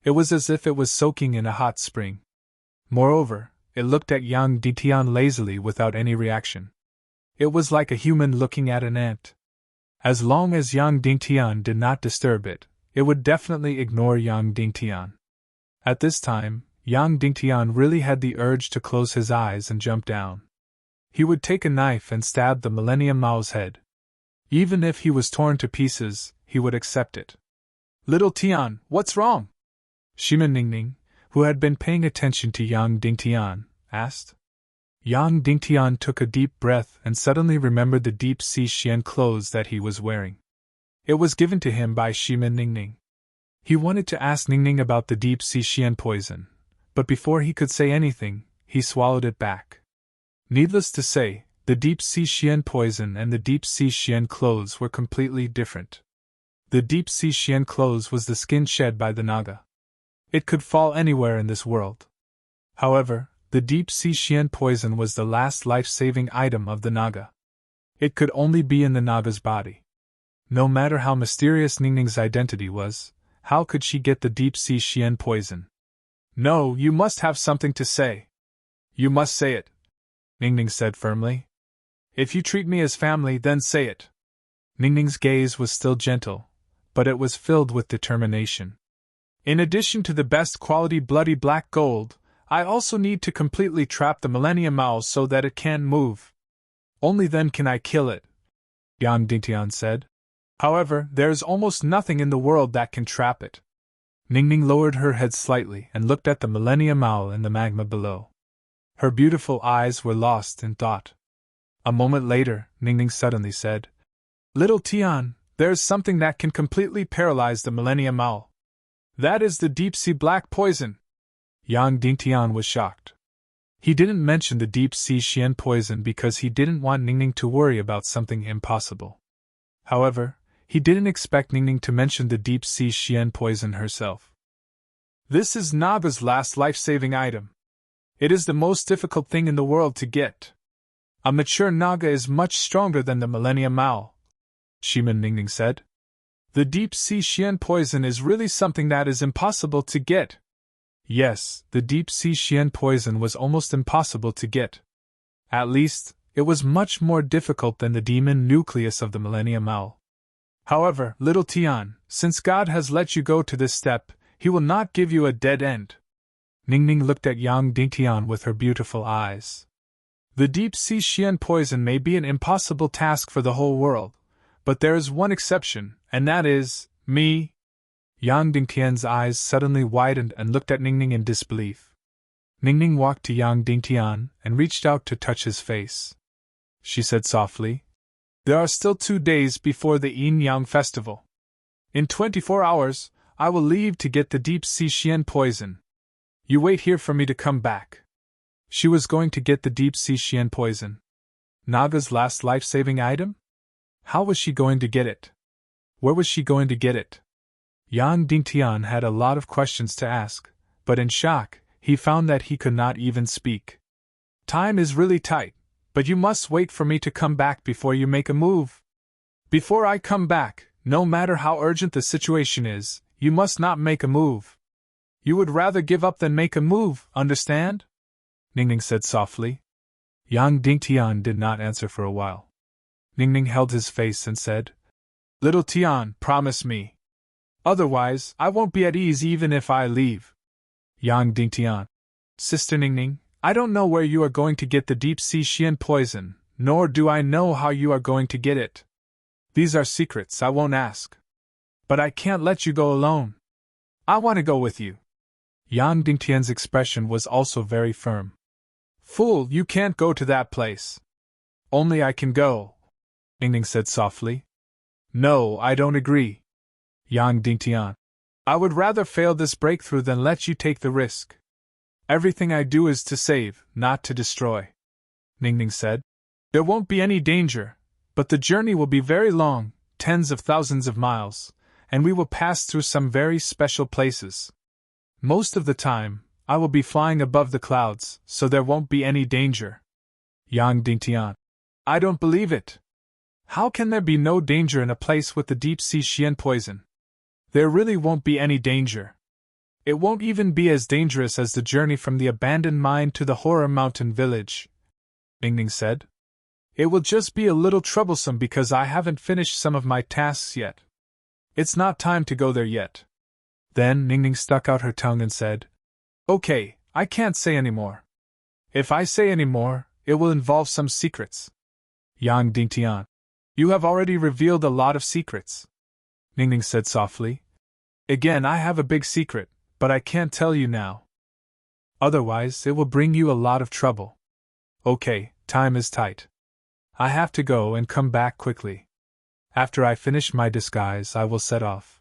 A: It was as if it was soaking in a hot spring. Moreover, it looked at Yang Dingtian lazily without any reaction. It was like a human looking at an ant. As long as Yang Dingtian did not disturb it, it would definitely ignore Yang Dingtian. At this time, Yang Dingtian really had the urge to close his eyes and jump down. He would take a knife and stab the Millennium Owl's head. Even if he was torn to pieces, he would accept it. "Little Tian, what's wrong?" Shima Ningning, who had been paying attention to Yang Dingtian, asked. Yang Dingtian took a deep breath and suddenly remembered the deep-sea Xian clothes that he was wearing. It was given to him by Shima Ningning. He wanted to ask Ningning about the deep-sea Xian poison, but before he could say anything, he swallowed it back. Needless to say, the deep-sea Xian poison and the deep-sea Xian clothes were completely different. The deep-sea Xian clothes was the skin shed by the Naga. It could fall anywhere in this world. However, the deep-sea Xian poison was the last life-saving item of the Naga. It could only be in the Naga's body. No matter how mysterious Ningning's identity was, how could she get the deep-sea Xian poison? "No, you must have something to say. You must say it," Ningning said firmly. "If you treat me as family, then say it." Ningning's gaze was still gentle, but it was filled with determination. "In addition to the best quality bloody black gold, I also need to completely trap the Millennium Owl so that it can't move. Only then can I kill it," Yang Dingtian said. "However, there is almost nothing in the world that can trap it." Ningning lowered her head slightly and looked at the Millennium Owl in the magma below. Her beautiful eyes were lost in thought. A moment later, Ningning suddenly said, "Little Tian, there is something that can completely paralyze the Millennium Owl. That is the deep-sea black poison." Yang Dingtian was shocked. He didn't mention the deep-sea Xian poison because he didn't want Ningning to worry about something impossible. However, he didn't expect Ningning to mention the deep-sea Xian poison herself. "This is Naga's last life-saving item. It is the most difficult thing in the world to get. A mature Naga is much stronger than the Millennium Owl," Shima Ningning said. "The deep-sea Xian poison is really something that is impossible to get." Yes, the deep-sea Xian poison was almost impossible to get. At least, it was much more difficult than the demon nucleus of the Millennium Owl. "However, little Tian, since God has let you go to this step, He will not give you a dead end." Ningning looked at Yang Dingtian with her beautiful eyes. "The deep-sea Xian poison may be an impossible task for the whole world, but there is one exception, and that is me." Yang Dingtian's eyes suddenly widened and looked at Ningning in disbelief. Ningning walked to Yang Dingtian and reached out to touch his face. She said softly, "There are still 2 days before the Yin-Yang festival. In 24 hours, I will leave to get the deep-sea Xian poison. You wait here for me to come back." She was going to get the deep-sea Xian poison. Naga's last life-saving item? How was she going to get it? Where was she going to get it? Yang Dingtian had a lot of questions to ask, but in shock, he found that he could not even speak. "Time is really tight, but you must wait for me to come back before you make a move. Before I come back, no matter how urgent the situation is, you must not make a move." You would rather give up than make a move, understand? Ningning said softly. Yang Dingtian did not answer for a while. Ningning held his face and said, Little Tian, promise me. Otherwise, I won't be at ease even if I leave. Yang Dingtian. Sister Ningning, I don't know where you are going to get the deep-sea Xian poison, nor do I know how you are going to get it. These are secrets I won't ask. But I can't let you go alone. I want to go with you. Yang Dingtian's expression was also very firm. Fool, you can't go to that place. Only I can go, Ningning said softly. No, I don't agree. Yang Dingtian. I would rather fail this breakthrough than let you take the risk. Everything I do is to save, not to destroy. Ningning said. There won't be any danger, but the journey will be very long, tens of thousands of miles, and we will pass through some very special places. Most of the time, I will be flying above the clouds, so there won't be any danger. Yang Dingtian. I don't believe it. How can there be no danger in a place with the deep-sea Xian poison? There really won't be any danger. It won't even be as dangerous as the journey from the abandoned mine to the Horror Mountain village, Ningning said. It will just be a little troublesome because I haven't finished some of my tasks yet. It's not time to go there yet. Then Ningning stuck out her tongue and said, Okay, I can't say any more. If I say any more, it will involve some secrets. Yang Dingtian. You have already revealed a lot of secrets, Ningning said softly. Again, I have a big secret, but I can't tell you now. Otherwise, it will bring you a lot of trouble. Okay, time is tight. I have to go and come back quickly. After I finish my disguise, I will set off,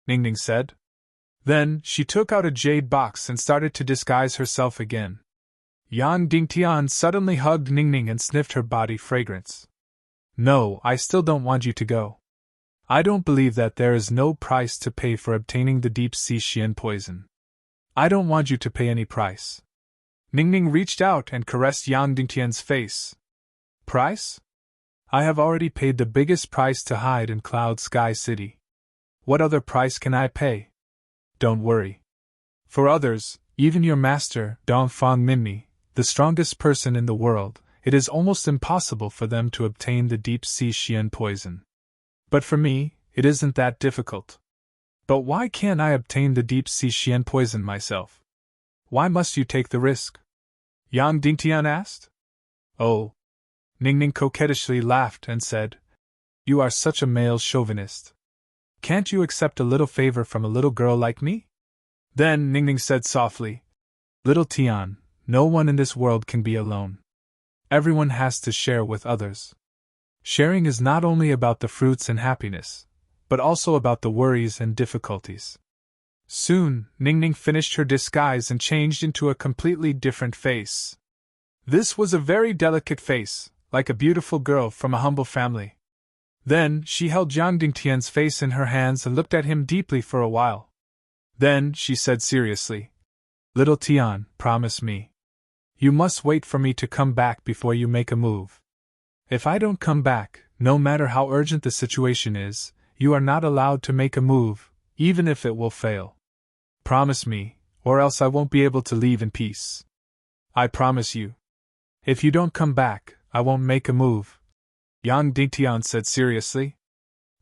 A: Ningning said. Then, she took out a jade box and started to disguise herself again. Yang Dingtian suddenly hugged Ningning and sniffed her body fragrance. No, I still don't want you to go. I don't believe that there is no price to pay for obtaining the deep-sea Xian poison. I don't want you to pay any price. Ningning reached out and caressed Yang Dingtian's face. Price? I have already paid the biggest price to hide in Cloud Sky City. What other price can I pay? Don't worry. For others, even your master, Dongfang Minmi, the strongest person in the world, it is almost impossible for them to obtain the deep-sea Xian poison. But for me, it isn't that difficult. But why can't I obtain the deep-sea Xian poison myself? Why must you take the risk? Yang Dingtian asked. Oh. Ningning coquettishly laughed and said, You are such a male chauvinist. Can't you accept a little favor from a little girl like me? Then Ningning said softly, Little Tian, no one in this world can be alone. Everyone has to share with others. Sharing is not only about the fruits and happiness, but also about the worries and difficulties. Soon, Ningning finished her disguise and changed into a completely different face. This was a very delicate face, like a beautiful girl from a humble family. Then, she held Yang Dingtian's face in her hands and looked at him deeply for a while. Then, she said seriously, Little Tian, promise me. You must wait for me to come back before you make a move. If I don't come back, no matter how urgent the situation is, you are not allowed to make a move, even if it will fail. Promise me, or else I won't be able to leave in peace. I promise you. If you don't come back, I won't make a move, Yang Dingtian said seriously.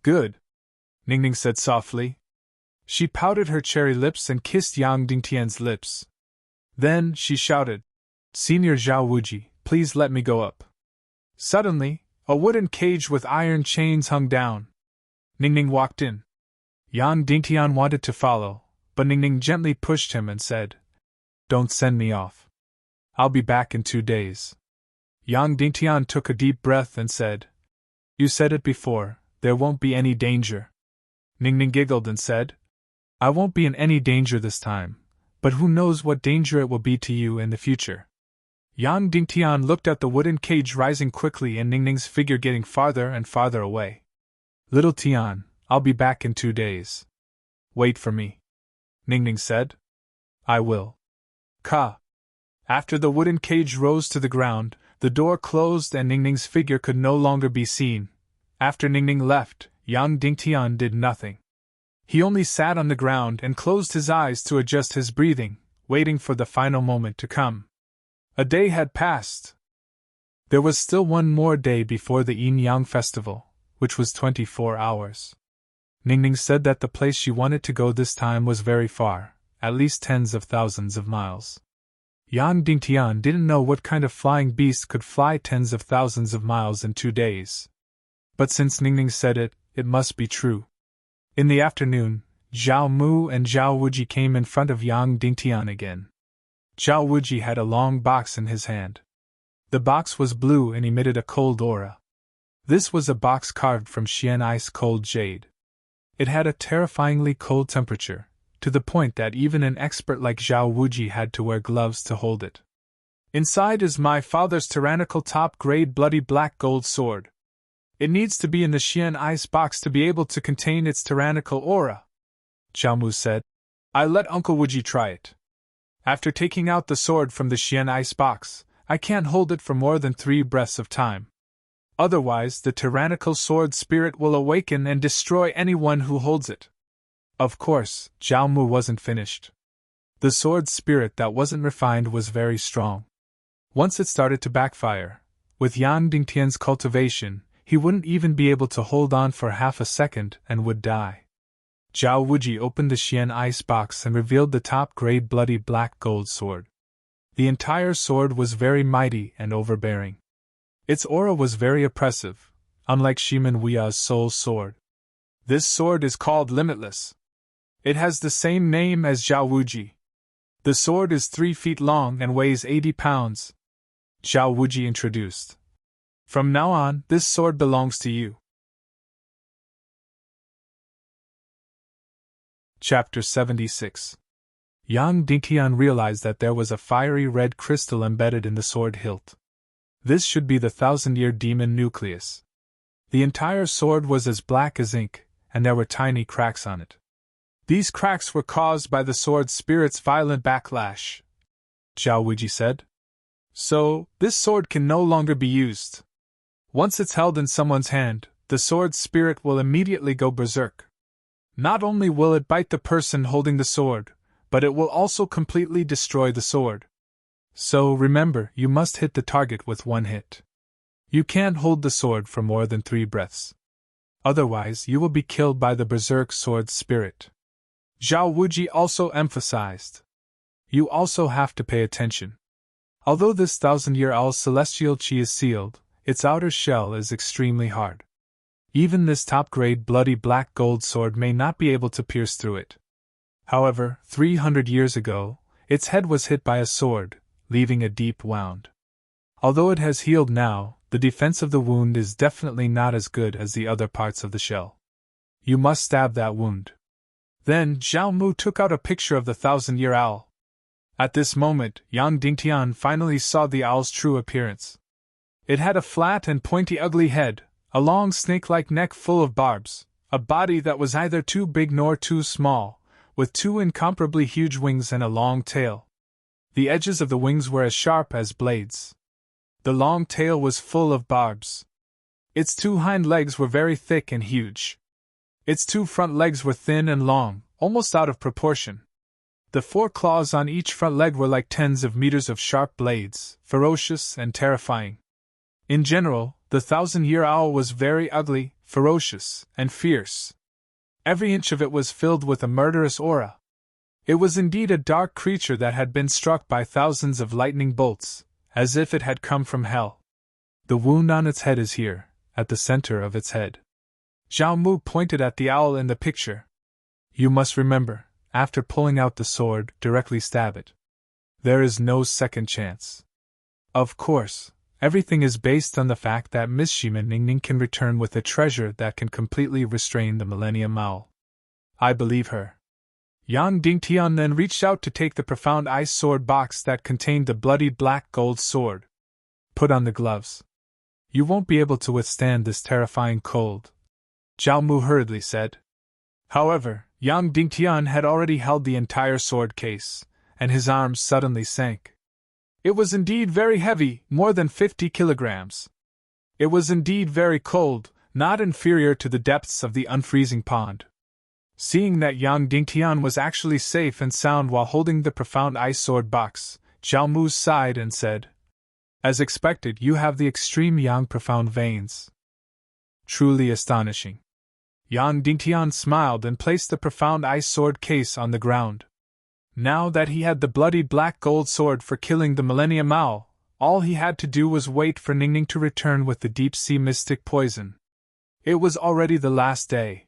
A: Good, Ningning said softly. She pouted her cherry lips and kissed Yang Dingtian's lips. Then, she shouted, Senior Zhao Wuji, please let me go up. Suddenly, a wooden cage with iron chains hung down. Ningning walked in. Yang Dingtian wanted to follow, but Ningning gently pushed him and said, Don't send me off. I'll be back in 2 days. Yang Dingtian took a deep breath and said, You said it before, there won't be any danger. Ningning giggled and said, I won't be in any danger this time, but who knows what danger it will be to you in the future. Yang Dingtian looked at the wooden cage rising quickly and Ningning's figure getting farther and farther away. Little Tian, I'll be back in 2 days. Wait for me, Ningning said. I will. Ka. After the wooden cage rose to the ground, the door closed and Ningning's figure could no longer be seen. After Ningning left, Yang Dingtian did nothing. He only sat on the ground and closed his eyes to adjust his breathing, waiting for the final moment to come. A day had passed. There was still one more day before the Yin-Yang festival, which was 24 hours. Ningning said that the place she wanted to go this time was very far, at least tens of thousands of miles. Yang Dingtian didn't know what kind of flying beast could fly tens of thousands of miles in 2 days. But since Ningning said it, it must be true. In the afternoon, Zhao Mu and Zhao Wuji came in front of Yang Dingtian again. Zhao Wuji had a long box in his hand. The box was blue and emitted a cold aura. This was a box carved from Xian ice-cold jade. It had a terrifyingly cold temperature, to the point that even an expert like Zhao Wuji had to wear gloves to hold it. Inside is my father's tyrannical top-grade bloody black gold sword. It needs to be in the Xian ice box to be able to contain its tyrannical aura, Zhao Mu said. I let Uncle Wuji try it. After taking out the sword from the Xian ice box, I can't hold it for more than 3 breaths of time. Otherwise, the tyrannical sword spirit will awaken and destroy anyone who holds it. Of course, Zhao Mu wasn't finished. The sword spirit that wasn't refined was very strong. Once it started to backfire, with Yang Dingtian's cultivation, he wouldn't even be able to hold on for half a second and would die. Zhao Wuji opened the Xian ice box and revealed the top-grade bloody black gold sword. The entire sword was very mighty and overbearing. Its aura was very oppressive, unlike Shimen Wuya's soul sword. This sword is called Limitless. It has the same name as Zhao Wuji. The sword is 3 feet long and weighs 80 pounds. Zhao Wuji introduced. From now on, this sword belongs to you. Chapter 76. Yang Dingtian realized that there was a fiery red crystal embedded in the sword hilt. This should be the 1,000-year demon nucleus. The entire sword was as black as ink, and there were tiny cracks on it. These cracks were caused by the sword spirit's violent backlash, Zhao Wuji said. So, this sword can no longer be used. Once it's held in someone's hand, the sword spirit will immediately go berserk. Not only will it bite the person holding the sword, but it will also completely destroy the sword. So remember, you must hit the target with 1 hit. You can't hold the sword for more than 3 breaths. Otherwise, you will be killed by the berserk sword spirit. Zhao Wuji also emphasized. You also have to pay attention. Although this 1,000-year owl's celestial chi is sealed, its outer shell is extremely hard. Even this top-grade bloody black gold sword may not be able to pierce through it. However, 300 years ago, its head was hit by a sword, leaving a deep wound. Although it has healed now, the defense of the wound is definitely not as good as the other parts of the shell. You must stab that wound. Then Zhao Mu took out a picture of the 1,000-year owl. At this moment, Yang Dingtian finally saw the owl's true appearance. It had a flat and pointy ugly head, a long snake-like neck full of barbs, a body that was neither too big nor too small, with 2 incomparably huge wings and a long tail. The edges of the wings were as sharp as blades. The long tail was full of barbs. Its 2 hind legs were very thick and huge. Its 2 front legs were thin and long, almost out of proportion. The 4 claws on each front leg were like tens of meters of sharp blades, ferocious and terrifying. In general, the 1,000-year owl was very ugly, ferocious, and fierce. Every inch of it was filled with a murderous aura. It was indeed a dark creature that had been struck by thousands of lightning bolts, as if it had come from hell. The wound on its head is here, at the center of its head. Zhao Mu pointed at the owl in the picture. You must remember, after pulling out the sword, directly stab it. There is no second chance. Of course, everything is based on the fact that Miss Shimen Ningning can return with a treasure that can completely restrain the Millennium Owl. I believe her. Yang Dingtian then reached out to take the profound ice sword box that contained the bloody black gold sword. Put on the gloves. You won't be able to withstand this terrifying cold, Zhao Mu hurriedly said. However, Yang Dingtian had already held the entire sword case, and his arms suddenly sank. It was indeed very heavy, more than 50 kilograms. It was indeed very cold, not inferior to the depths of the unfreezing pond. Seeing that Yang Dingtian was actually safe and sound while holding the profound ice sword box, Zhao Mu sighed and said, "As expected, you have the extreme Yang profound veins. Truly astonishing." Yang Dingtian smiled and placed the profound ice sword case on the ground. Now that he had the bloody black gold sword for killing the Millennium Owl, all he had to do was wait for Ningning to return with the deep-sea mystic poison. It was already the last day.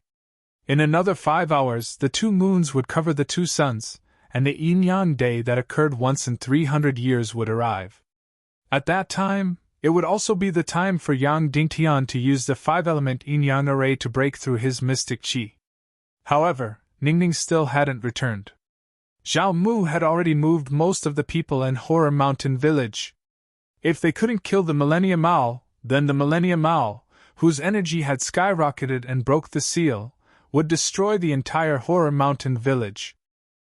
A: In another 5 hours, the 2 moons would cover the 2 suns, and the yin-yang day that occurred once in 300 years would arrive. At that time, it would also be the time for Yang Dingtian to use the 5-element yin-yang array to break through his mystic qi. However, Ningning still hadn't returned. Zhao Mu had already moved most of the people in Horror Mountain Village. If they couldn't kill the Millennium Owl, then the Millennium Owl, whose energy had skyrocketed and broke the seal, would destroy the entire Horror Mountain Village.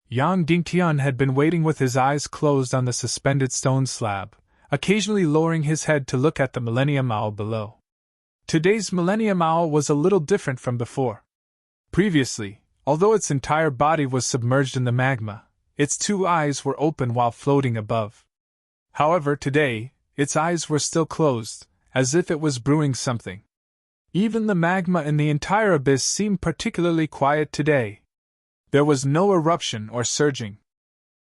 A: Yang Dingtian had been waiting with his eyes closed on the suspended stone slab, occasionally lowering his head to look at the Millennium Owl below. Today's Millennium Owl was a little different from before. Previously, although its entire body was submerged in the magma, its 2 eyes were open while floating above. However, today, its eyes were still closed, as if it was brewing something. Even the magma in the entire abyss seemed particularly quiet today. There was no eruption or surging.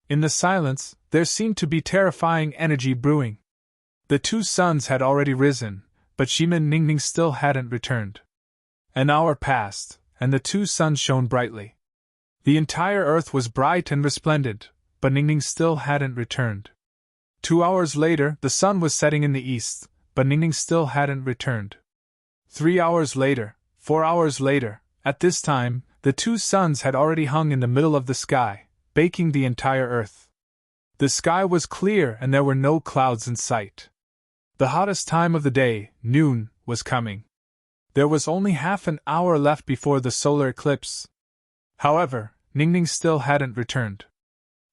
A: In the silence, there seemed to be terrifying energy brewing. The 2 suns had already risen, but Shimin Ningning still hadn't returned. An hour passed, and the 2 suns shone brightly. The entire earth was bright and resplendent, but Ningning still hadn't returned. 2 hours later, the sun was setting in the east, but Ningning still hadn't returned. 3 hours later, 4 hours later, at this time, the 2 suns had already hung in the middle of the sky, baking the entire earth. The sky was clear and there were no clouds in sight. The hottest time of the day, noon, was coming. There was only half an hour left before the solar eclipse. However, Ningning still hadn't returned.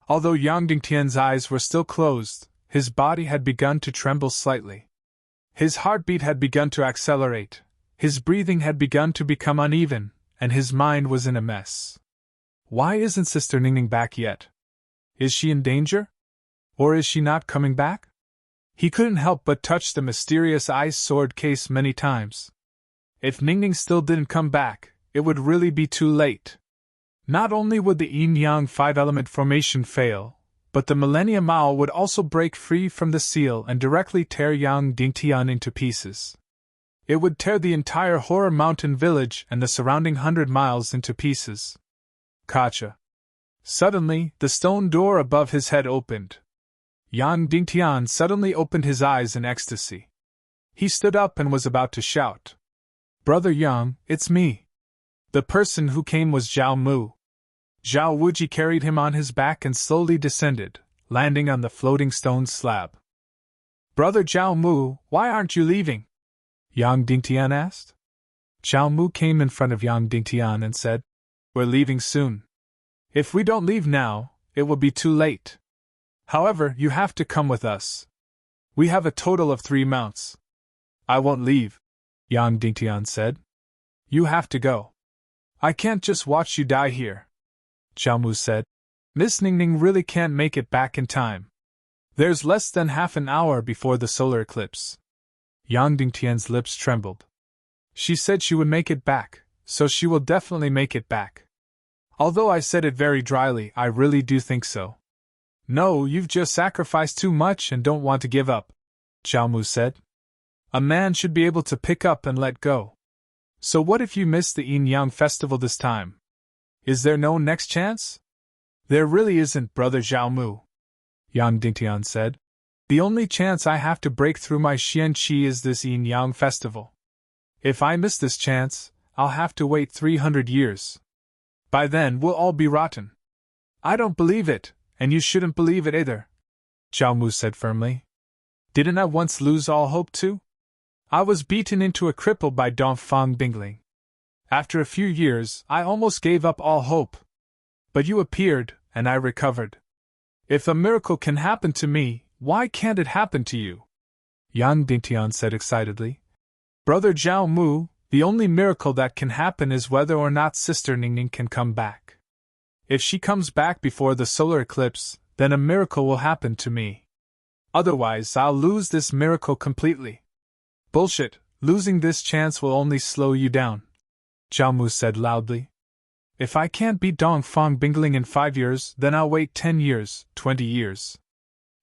A: Although Yang Dingtian's eyes were still closed, his body had begun to tremble slightly. His heartbeat had begun to accelerate, his breathing had begun to become uneven, and his mind was in a mess. Why isn't Sister Ningning back yet? Is she in danger? Or is she not coming back? He couldn't help but touch the mysterious ice sword case many times. If Ningning still didn't come back, it would really be too late. Not only would the yin-yang 5-element formation fail, but the Millennium Owl would also break free from the seal and directly tear Yang Dingtian into pieces. It would tear the entire Horror Mountain village and the surrounding 100 miles into pieces. Kacha. Suddenly, the stone door above his head opened. Yang Dingtian suddenly opened his eyes in ecstasy. He stood up and was about to shout, "Brother Yang, it's me." The person who came was Zhao Mu. Zhao Wuji carried him on his back and slowly descended, landing on the floating stone slab. "Brother Zhao Mu, why aren't you leaving?" Yang Dingtian asked. Zhao Mu came in front of Yang Dingtian and said, "We're leaving soon. If we don't leave now, it will be too late. However, you have to come with us. We have a total of 3 mounts." "I won't leave," Yang Dingtian said. "You have to go. I can't just watch you die here," Zhao Mu said. "Miss Ningning really can't make it back in time. There's less than half an hour before the solar eclipse." Yang Dingtian's lips trembled. "She said she would make it back, so she will definitely make it back. Although I said it very dryly, I really do think so." "No, you've just sacrificed too much and don't want to give up," Zhao Mu said. "A man should be able to pick up and let go. So what if you miss the Yin-Yang festival this time? Is there no next chance?" "There really isn't, Brother Zhao Mu," Yang Dingtian said. "The only chance I have to break through my Xian Qi is this Yin-Yang festival. If I miss this chance, I'll have to wait 300 years. By then we'll all be rotten." "I don't believe it, and you shouldn't believe it either," Zhao Mu said firmly. "Didn't I once lose all hope too? I was beaten into a cripple by Dongfang Bingling. After a few years, I almost gave up all hope. But you appeared, and I recovered. If a miracle can happen to me, why can't it happen to you?" Yang Dingtian said excitedly. "Brother Zhao Mu, The only miracle that can happen is whether or not Sister Ningning can come back. If she comes back before the solar eclipse, then a miracle will happen to me. Otherwise, I'll lose this miracle completely. Bullshit, losing this chance will only slow you down, Zhao Mu said loudly. If I can't beat Dong Fang Bingling in 5 years, then I'll wait 10 years, 20 years.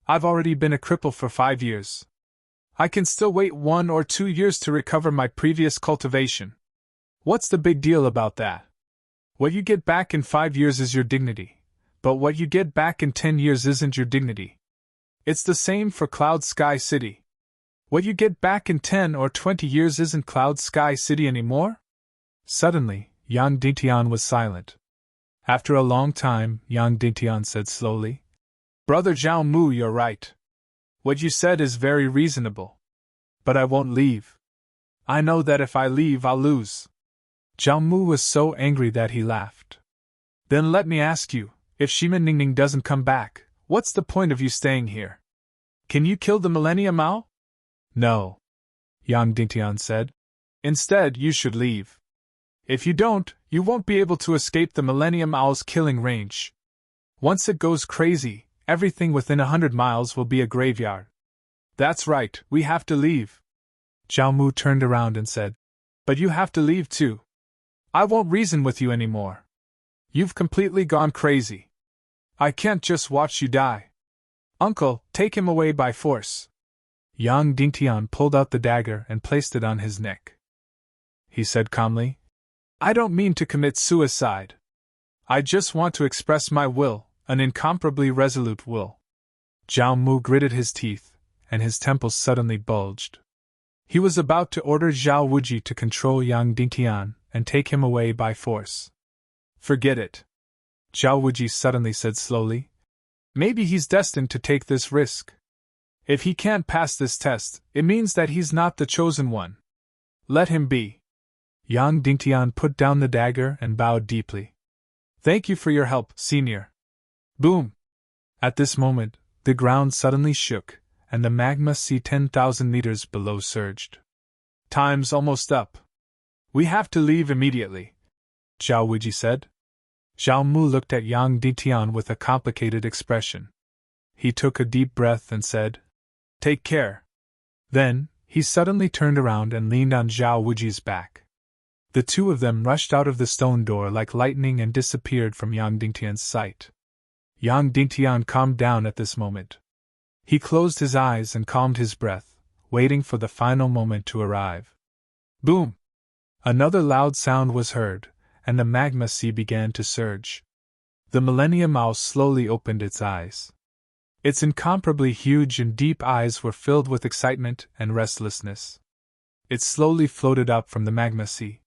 A: I've already been a cripple for 5 years. I can still wait 1 or 2 years to recover my previous cultivation. What's the big deal about that? What you get back in 5 years is your dignity, but what you get back in 10 years isn't your dignity. It's the same for Cloud Sky City. What you get back in 10 or 20 years isn't Cloud Sky City anymore? Suddenly, Yang Dingtian was silent. After a long time, Yang Dingtian said slowly, Brother Zhao Mu, you're right. What you said is very reasonable. But I won't leave. I know that if I leave, I'll lose. Zhao Mu was so angry that he laughed. Then let me ask you, if Shima Ningning doesn't come back, what's the point of you staying here? Can you kill the Millennium Mao? No, Yang Dingtian said. Instead, you should leave. If you don't, you won't be able to escape the Millennium Owl's killing range. Once it goes crazy, everything within 100 miles will be a graveyard. That's right, we have to leave. Zhao Mu turned around and said, But you have to leave too. I won't reason with you anymore. You've completely gone crazy. I can't just watch you die. Uncle, take him away by force. Yang Dingtian pulled out the dagger and placed it on his neck. He said calmly, I don't mean to commit suicide. I just want to express my will, an incomparably resolute will. Zhao Mu gritted his teeth, and his temples suddenly bulged. He was about to order Zhao Wuji to control Yang Dingtian and take him away by force. Forget it. Zhao Wuji suddenly said slowly. Maybe he's destined to take this risk. If he can't pass this test, it means that he's not the chosen one. Let him be. Yang Dingtian put down the dagger and bowed deeply. Thank you for your help, senior. Boom! At this moment, the ground suddenly shook, and the magma sea 10,000 meters below surged. Time's almost up. We have to leave immediately, Zhao Wuji said. Zhao Mu looked at Yang Dingtian with a complicated expression. He took a deep breath and said, Take care. Then, he suddenly turned around and leaned on Zhao Wuji's back. The two of them rushed out of the stone door like lightning and disappeared from Yang Dingtian's sight. Yang Dingtian calmed down at this moment. He closed his eyes and calmed his breath, waiting for the final moment to arrive. Boom! Another loud sound was heard, and the magma sea began to surge. The Millennium Mouse slowly opened its eyes. Its incomparably huge and deep eyes were filled with excitement and restlessness. It slowly floated up from the magma sea.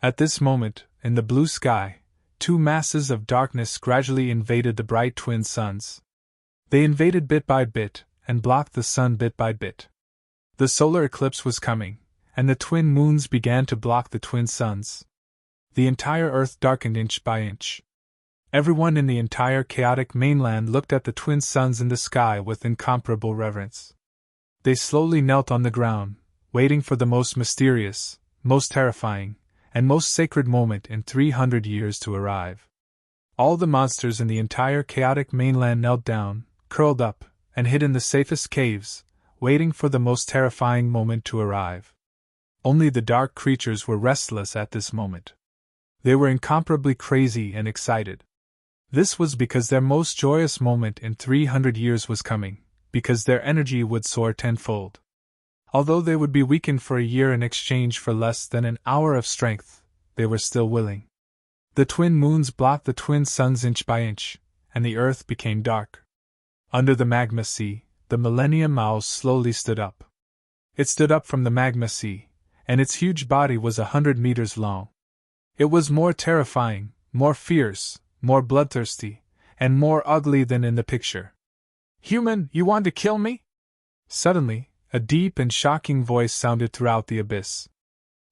A: At this moment, in the blue sky, two masses of darkness gradually invaded the bright twin suns. They invaded bit by bit, and blocked the sun bit by bit. The solar eclipse was coming, and the twin moons began to block the twin suns. The entire Earth darkened inch by inch. Everyone in the entire chaotic mainland looked at the twin suns in the sky with incomparable reverence. They slowly knelt on the ground, waiting for the most mysterious, most terrifying, and most sacred moment in 300 years to arrive. All the monsters in the entire chaotic mainland knelt down, curled up, and hid in the safest caves, waiting for the most terrifying moment to arrive. Only the dark creatures were restless at this moment. They were incomparably crazy and excited. This was because their most joyous moment in 300 years was coming, because their energy would soar tenfold. Although they would be weakened for a year in exchange for less than an hour of strength, they were still willing. The twin moons blocked the twin suns inch by inch, and the earth became dark. Under the magma sea, the Millennium Mouse slowly stood up. It stood up from the magma sea, and its huge body was 100 meters long. It was more terrifying, more fierce, more bloodthirsty, and more ugly than in the picture. Human, you want to kill me? Suddenly, a deep and shocking voice sounded throughout the abyss.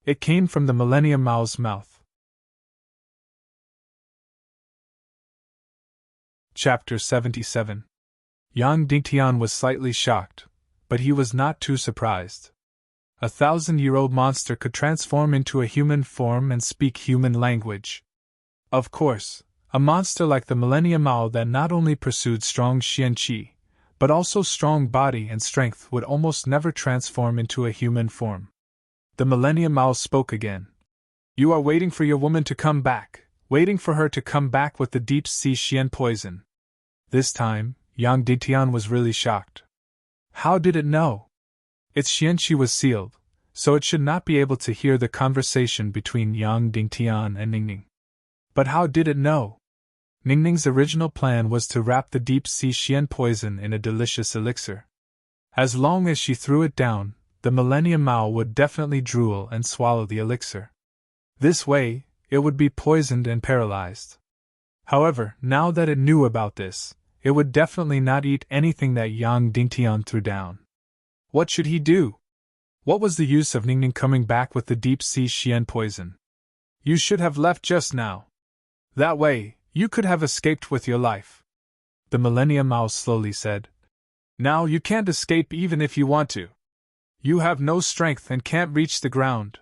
A: It came from the Millennium Mouse's mouth. Chapter 77. Yang Dingtian was slightly shocked, but he was not too surprised. A 1,000-year-old monster could transform into a human form and speak human language. Of course, a monster like the Millennium Owl that not only pursued strong Xianqi, but also strong body and strength would almost never transform into a human form. The Millennium Owl spoke again. You are waiting for your woman to come back, waiting for her to come back with the deep-sea Xian poison. This time, Yang Dingtian was really shocked. How did it know? Its Xianqi was sealed, so it should not be able to hear the conversation between Yang Dingtian and Ningning. But how did it know? Ningning's original plan was to wrap the deep-sea Xian poison in a delicious elixir. As long as she threw it down, the Millennium Owl would definitely drool and swallow the elixir. This way, it would be poisoned and paralyzed. However, now that it knew about this, it would definitely not eat anything that Yang Dingtian threw down. What should he do? What was the use of Ningning coming back with the deep-sea Xian poison? You should have left just now. That way, you could have escaped with your life. The Millennium Owl slowly said. Now you can't escape even if you want to. You have no strength and can't reach the ground.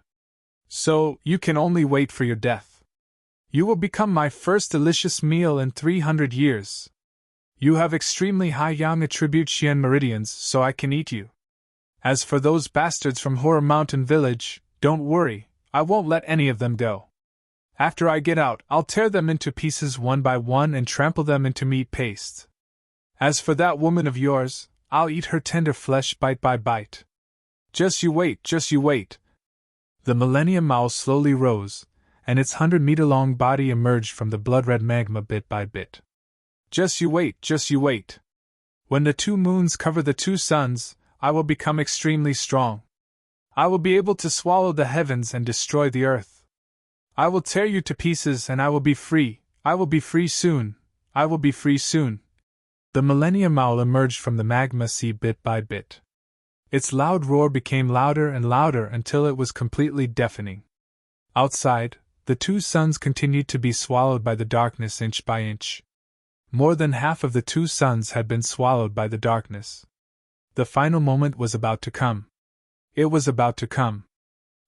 A: So, you can only wait for your death. You will become my first delicious meal in 300 years. You have extremely high Yang attribute Xian meridians, so I can eat you. As for those bastards from Horror Mountain Village, don't worry, I won't let any of them go. After I get out, I'll tear them into pieces one by one and trample them into meat paste. As for that woman of yours, I'll eat her tender flesh bite by bite. Just you wait, just you wait. The Millennium Owl slowly rose, and its 100-meter-long body emerged from the blood-red magma bit by bit. Just you wait, just you wait. When the 2 moons cover the 2 suns, I will become extremely strong. I will be able to swallow the heavens and destroy the earth. I will tear you to pieces and I will be free. I will be free soon. I will be free soon. The Millennium Owl emerged from the magma sea bit by bit. Its loud roar became louder and louder until it was completely deafening. Outside, the 2 suns continued to be swallowed by the darkness inch by inch. More than half of the 2 suns had been swallowed by the darkness. The final moment was about to come. It was about to come.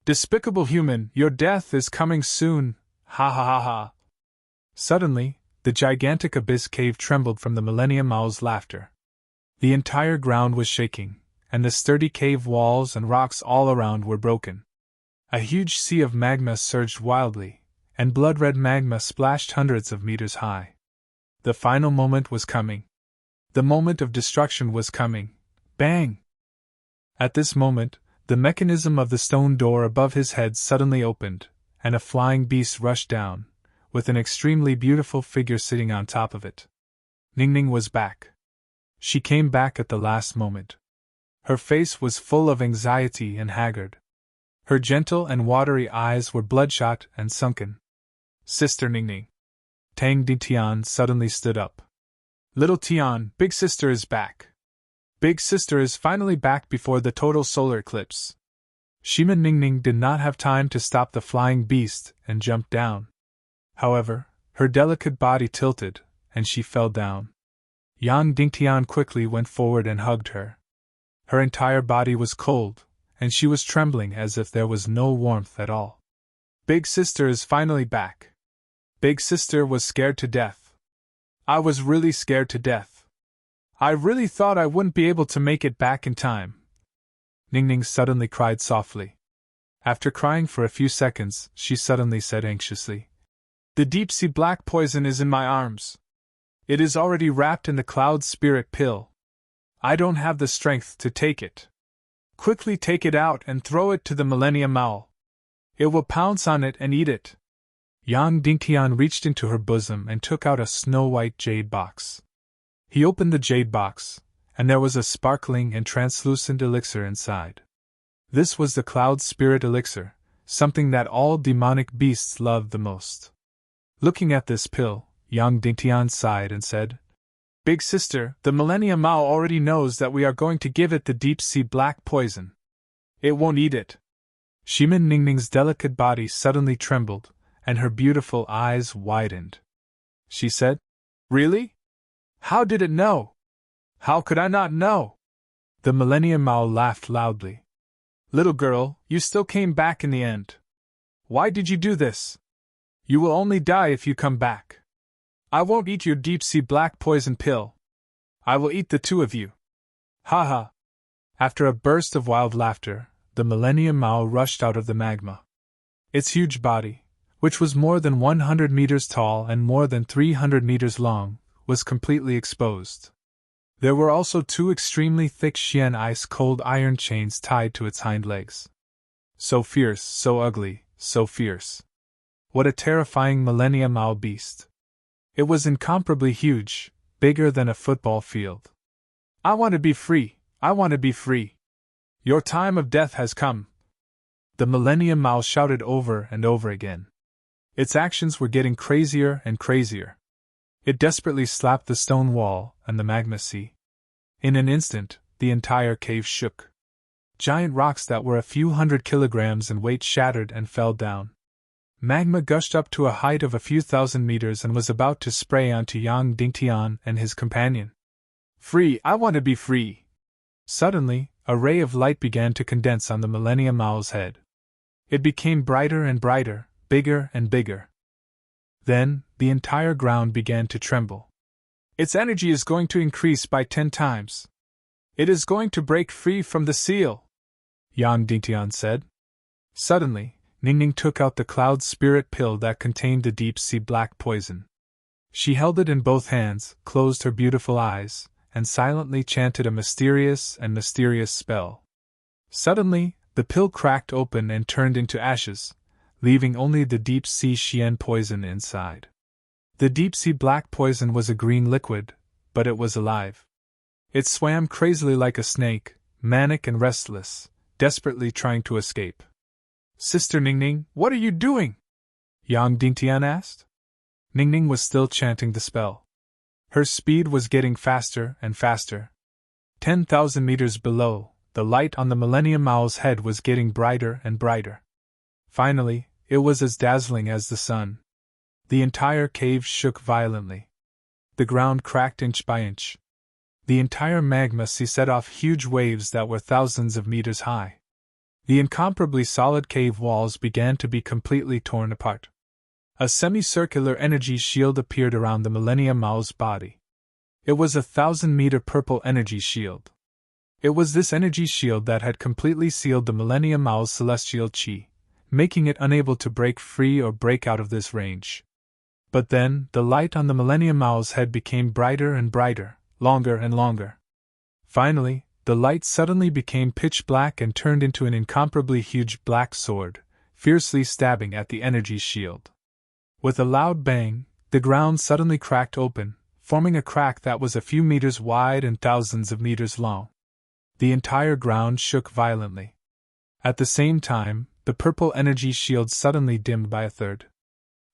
A: Despicable human, your death is coming soon, ha ha ha ha. Suddenly, the gigantic abyss cave trembled from the Millennium Owl's laughter. The entire ground was shaking, and the sturdy cave walls and rocks all around were broken. A huge sea of magma surged wildly, and blood-red magma splashed hundreds of meters high. The final moment was coming. The moment of destruction was coming. Bang! At this moment, the mechanism of the stone door above his head suddenly opened, and a flying beast rushed down, with an extremely beautiful figure sitting on top of it. Ningning was back. She came back at the last moment. Her face was full of anxiety and haggard. Her gentle and watery eyes were bloodshot and sunken. Sister Ningning. Tang Dingtian suddenly stood up. Little Tian, Big Sister is back. Big Sister is finally back before the total solar eclipse. Shimin Ningning did not have time to stop the flying beast and jumped down. However, her delicate body tilted, and she fell down. Yang Dingtian quickly went forward and hugged her. Her entire body was cold, and she was trembling as if there was no warmth at all. Big Sister is finally back. Big Sister was scared to death. I was really scared to death. I really thought I wouldn't be able to make it back in time. Ningning suddenly cried softly. After crying for a few seconds, she suddenly said anxiously, The deep-sea black poison is in my arms. It is already wrapped in the cloud spirit pill. I don't have the strength to take it. Quickly take it out and throw it to the Millennium Owl. It will pounce on it and eat it. Yang Dingtian reached into her bosom and took out a snow-white jade box. He opened the jade box, and there was a sparkling and translucent elixir inside. This was the cloud spirit elixir, something that all demonic beasts loved the most. Looking at this pill, Yang Dingtian sighed and said, Big Sister, the Millennium Owl already knows that we are going to give it the deep-sea black poison. It won't eat it. Shimin Ningning's delicate body suddenly trembled, and her beautiful eyes widened. She said, Really? How did it know? How could I not know? The Millennium Owl laughed loudly. Little girl, you still came back in the end. Why did you do this? You will only die if you come back. I won't eat your deep-sea black poison pill. I will eat the two of you. Ha ha. After a burst of wild laughter, the Millennium Owl rushed out of the magma. Its huge body, which was more than 100 meters tall and more than 300 meters long, was completely exposed. There were also two extremely thick Xian ice-cold iron chains tied to its hind legs. So fierce, so ugly, so fierce. What a terrifying Millennium Owl beast. It was incomparably huge, bigger than a football field. I want to be free, I want to be free. Your time of death has come. The Millennium Owl shouted over and over again. Its actions were getting crazier and crazier. It desperately slapped the stone wall and the magma sea. In an instant, the entire cave shook. Giant rocks that were a few hundred kilograms in weight shattered and fell down. Magma gushed up to a height of a few thousand meters and was about to spray onto Yang Dingtian and his companion. Free, I want to be free! Suddenly, a ray of light began to condense on the Millennium Owl's head. It became brighter and brighter, bigger and bigger. Then, the entire ground began to tremble. Its energy is going to increase by 10 times. It is going to break free from the seal, Yang Dingtian said. Suddenly, Ningning took out the cloud spirit pill that contained the deep-sea black poison. She held it in both hands, closed her beautiful eyes, and silently chanted a mysterious spell. Suddenly, the pill cracked open and turned into ashes, leaving only the deep-sea Xian poison inside. The deep-sea black poison was a green liquid, but it was alive. It swam crazily like a snake, manic and restless, desperately trying to escape. Sister Ningning, what are you doing? Yang Dingtian asked. Ningning was still chanting the spell. Her speed was getting faster and faster. 10,000 meters below, the light on the Millennium Owl's head was getting brighter and brighter. Finally, it was as dazzling as the sun. The entire cave shook violently. The ground cracked inch by inch. The entire magma sea set off huge waves that were thousands of meters high. The incomparably solid cave walls began to be completely torn apart. A semicircular energy shield appeared around the Millennium Owl's body. It was a 1,000-meter purple energy shield. It was this energy shield that had completely sealed the Millennium Owl's celestial chi, making it unable to break free or break out of this range. But then, the light on the Millennium Owl's head became brighter and brighter, longer and longer. Finally, the light suddenly became pitch black and turned into an incomparably huge black sword, fiercely stabbing at the energy shield. With a loud bang, the ground suddenly cracked open, forming a crack that was a few meters wide and thousands of meters long. The entire ground shook violently. At the same time, the purple energy shield suddenly dimmed by a third.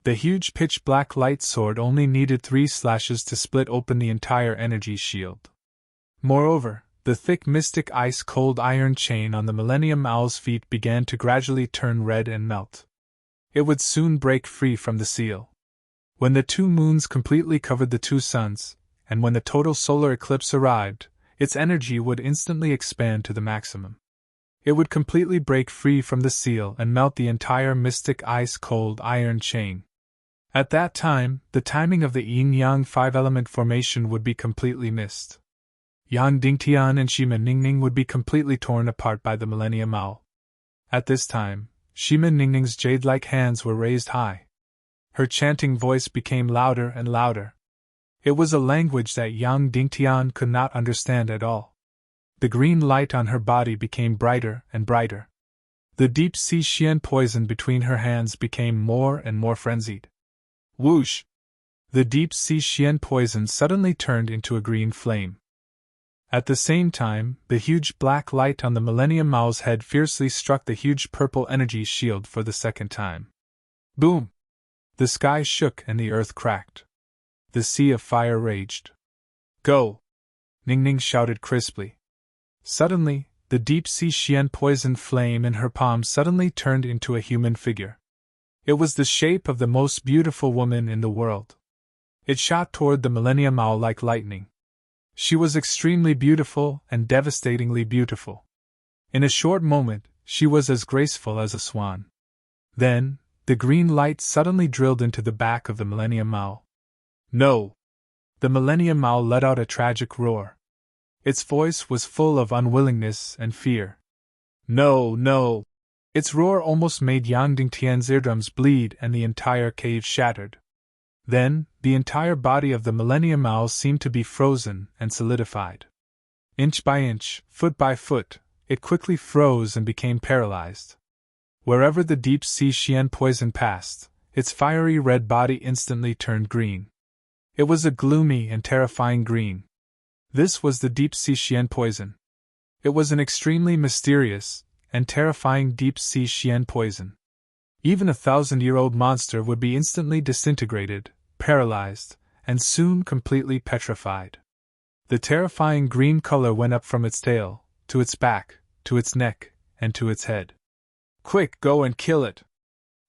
A: The huge pitch-black light sword only needed 3 slashes to split open the entire energy shield. Moreover, the thick mystic ice-cold iron chain on the Millennium Owl's feet began to gradually turn red and melt. It would soon break free from the seal. When the 2 moons completely covered the 2 suns, and when the total solar eclipse arrived, its energy would instantly expand to the maximum. It would completely break free from the seal and melt the entire mystic ice-cold iron chain. At that time, the timing of the yin-yang 5-element formation would be completely missed. Yang Dingtian and Shima Ningning would be completely torn apart by the Millennium Owl. At this time, Shima Ningning's jade-like hands were raised high. Her chanting voice became louder and louder. It was a language that Yang Dingtian could not understand at all. The green light on her body became brighter and brighter. The deep-sea Xian poison between her hands became more and more frenzied. Whoosh! The deep-sea Xian poison suddenly turned into a green flame. At the same time, the huge black light on the Millennium Owl's head fiercely struck the huge purple energy shield for the second time. Boom! The sky shook and the earth cracked. The sea of fire raged. Go! Ningning shouted crisply. Suddenly, the deep-sea Xian poison flame in her palm suddenly turned into a human figure. It was the shape of the most beautiful woman in the world. It shot toward the Millennium Owl like lightning. She was extremely beautiful and devastatingly beautiful. In a short moment, she was as graceful as a swan. Then, the green light suddenly drilled into the back of the Millennium Owl. No! The Millennium Owl let out a tragic roar. Its voice was full of unwillingness and fear. No, no! Its roar almost made Yang Dingtian's eardrums bleed and the entire cave shattered. Then, the entire body of the Millennium Owl seemed to be frozen and solidified. Inch by inch, foot by foot, it quickly froze and became paralyzed. Wherever the deep-sea Xian poison passed, its fiery red body instantly turned green. It was a gloomy and terrifying green. This was the deep-sea Xian poison. It was an extremely mysterious and terrifying deep-sea Xian poison. Even a 1,000-year-old monster would be instantly disintegrated, paralyzed, and soon completely petrified. The terrifying green color went up from its tail, to its back, to its neck, and to its head. Quick, go and kill it!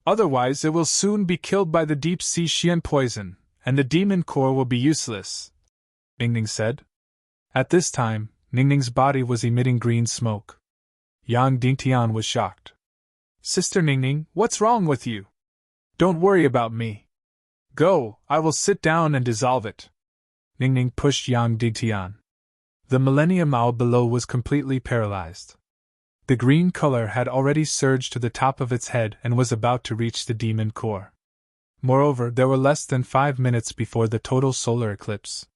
A: Otherwise it will soon be killed by the deep-sea Xian poison, and the demon core will be useless, Ningning said. At this time, Ningning's body was emitting green smoke. Yang Dingtian was shocked. Sister Ningning, what's wrong with you? Don't worry about me. Go, I will sit down and dissolve it. Ningning pushed Yang Dingtian. The Millennium Owl below was completely paralyzed. The green color had already surged to the top of its head and was about to reach the demon core. Moreover, there were less than 5 minutes before the total solar eclipse.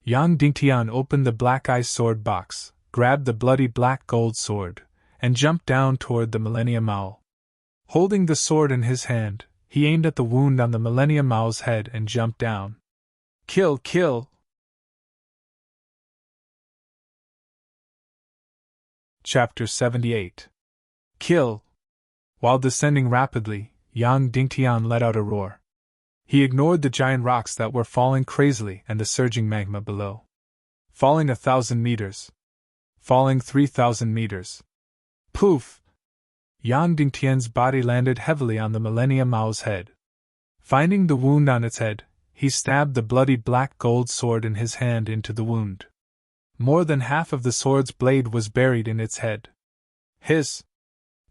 A: Yang Dingtian opened the black ice sword box, grabbed the bloody black gold sword, and jumped down toward the Millennium Owl. Holding the sword in his hand, he aimed at the wound on the Millennium Owl's head and jumped down. Kill, kill! Chapter 78. Kill! While descending rapidly, Yang Dingtian let out a roar. He ignored the giant rocks that were falling crazily and the surging magma below. Falling 1,000 meters. Falling 3,000 meters. Poof! Yang Dingtian's body landed heavily on the Millennium Owl's head. Finding the wound on its head, he stabbed the bloody black gold sword in his hand into the wound. More than half of the sword's blade was buried in its head. Hiss!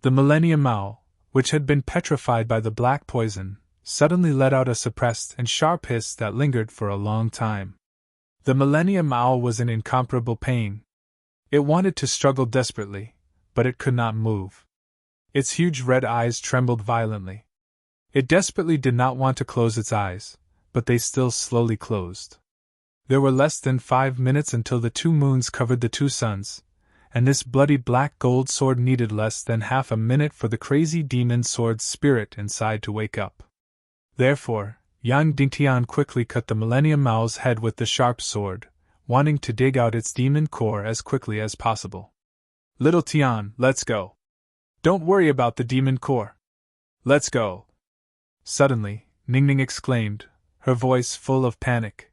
A: The Millennium Owl, which had been petrified by the black poison, suddenly let out a suppressed and sharp hiss that lingered for a long time. The Millennium Owl was in incomparable pain. It wanted to struggle desperately, but it could not move. Its huge red eyes trembled violently. It desperately did not want to close its eyes, but they still slowly closed. There were less than 5 minutes until the 2 moons covered the 2 suns, and this bloody black gold sword needed less than half a minute for the crazy demon sword's spirit inside to wake up. Therefore, Yang Dingtian quickly cut the Millennium Owl's head with the sharp sword, wanting to dig out its demon core as quickly as possible. Little Tian, let's go. Don't worry about the demon core. Let's go. Suddenly, Ningning exclaimed, her voice full of panic.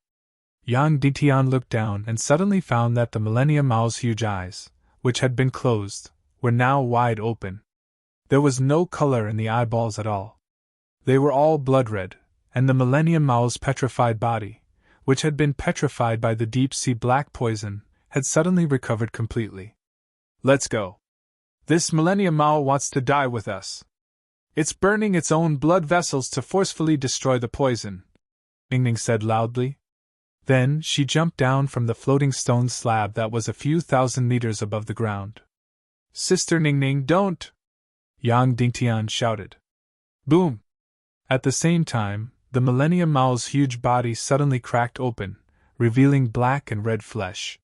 A: Yang Dingtian looked down and suddenly found that the Millennium Owl's huge eyes, which had been closed, were now wide open. There was no color in the eyeballs at all. They were all blood-red, and the Millennium Owl's petrified body, which had been petrified by the deep-sea black poison, had suddenly recovered completely. Let's go. This Millennium Owl wants to die with us. It's burning its own blood vessels to forcefully destroy the poison, Ningning said loudly. Then she jumped down from the floating stone slab that was a few thousand meters above the ground. Sister Ningning, don't! Yang Dingtian shouted. Boom! At the same time, the Millennium Owl's huge body suddenly cracked open, revealing black and red flesh.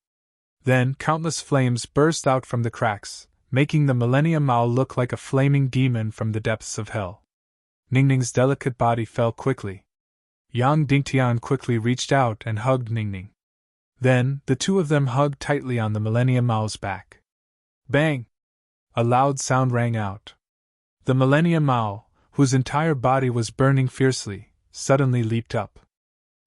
A: Then countless flames burst out from the cracks, making the Millennium Owl look like a flaming demon from the depths of hell. Ningning's delicate body fell quickly. Yang Dingtian quickly reached out and hugged Ningning. Then, the two of them hugged tightly on the Millennium Owl's back. Bang! A loud sound rang out. The Millennium Owl, whose entire body was burning fiercely, suddenly leaped up.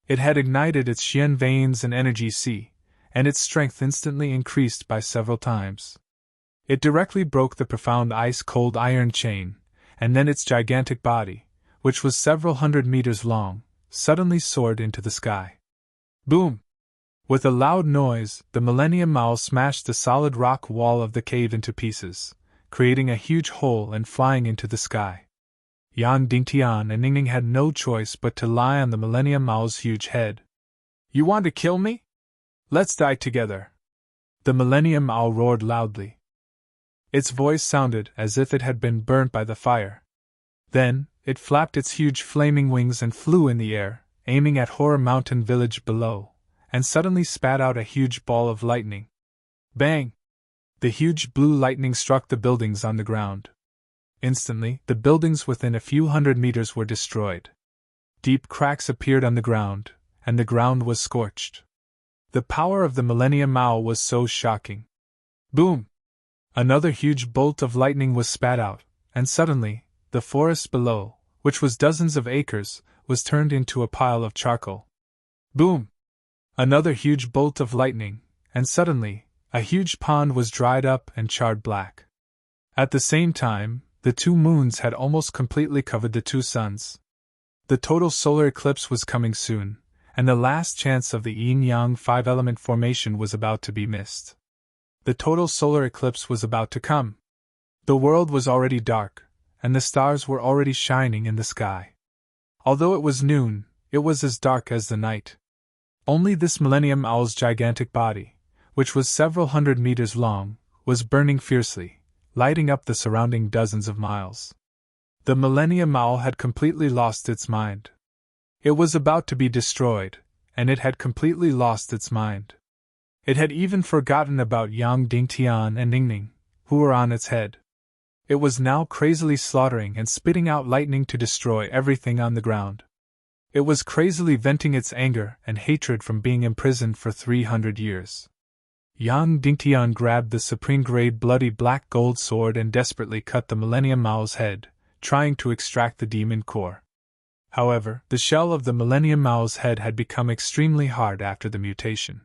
A: It had ignited its Xian veins and energy sea, and its strength instantly increased by several times. It directly broke the profound ice-cold iron chain, and then its gigantic body, which was several hundred meters long, suddenly soared into the sky. Boom! With a loud noise, the Millennium Owl smashed the solid rock wall of the cave into pieces, creating a huge hole and flying into the sky. Yang Dingtian and Ningning had no choice but to lie on the Millennium Owl's huge head. You want to kill me? Let's die together. The Millennium Owl roared loudly. Its voice sounded as if it had been burnt by the fire. Then, it flapped its huge flaming wings and flew in the air, aiming at Horror Mountain Village below, and suddenly spat out a huge ball of lightning. Bang! The huge blue lightning struck the buildings on the ground. Instantly, the buildings within a few hundred meters were destroyed. Deep cracks appeared on the ground, and the ground was scorched. The power of the Millennium Owl was so shocking. Boom! Another huge bolt of lightning was spat out, and suddenly, the forest below, which was dozens of acres, was turned into a pile of charcoal. Boom! Another huge bolt of lightning, and suddenly, a huge pond was dried up and charred black. At the same time, the two moons had almost completely covered the two suns. The total solar eclipse was coming soon, and the last chance of the yin-yang five-element formation was about to be missed. The total solar eclipse was about to come. The world was already dark, and the stars were already shining in the sky. Although it was noon, it was as dark as the night. Only this Millennium Owl's gigantic body, which was several hundred meters long, was burning fiercely, lighting up the surrounding dozens of miles. The Millennium Owl had completely lost its mind. It was about to be destroyed, and it had completely lost its mind. It had even forgotten about Yang Dingtian and Ningning, who were on its head. It was now crazily slaughtering and spitting out lightning to destroy everything on the ground. It was crazily venting its anger and hatred from being imprisoned for 300 years. Yang Dingtian grabbed the supreme-grade bloody black gold sword and desperately cut the Millennium Owl's head, trying to extract the demon core. However, the shell of the Millennium Owl's head had become extremely hard after the mutation.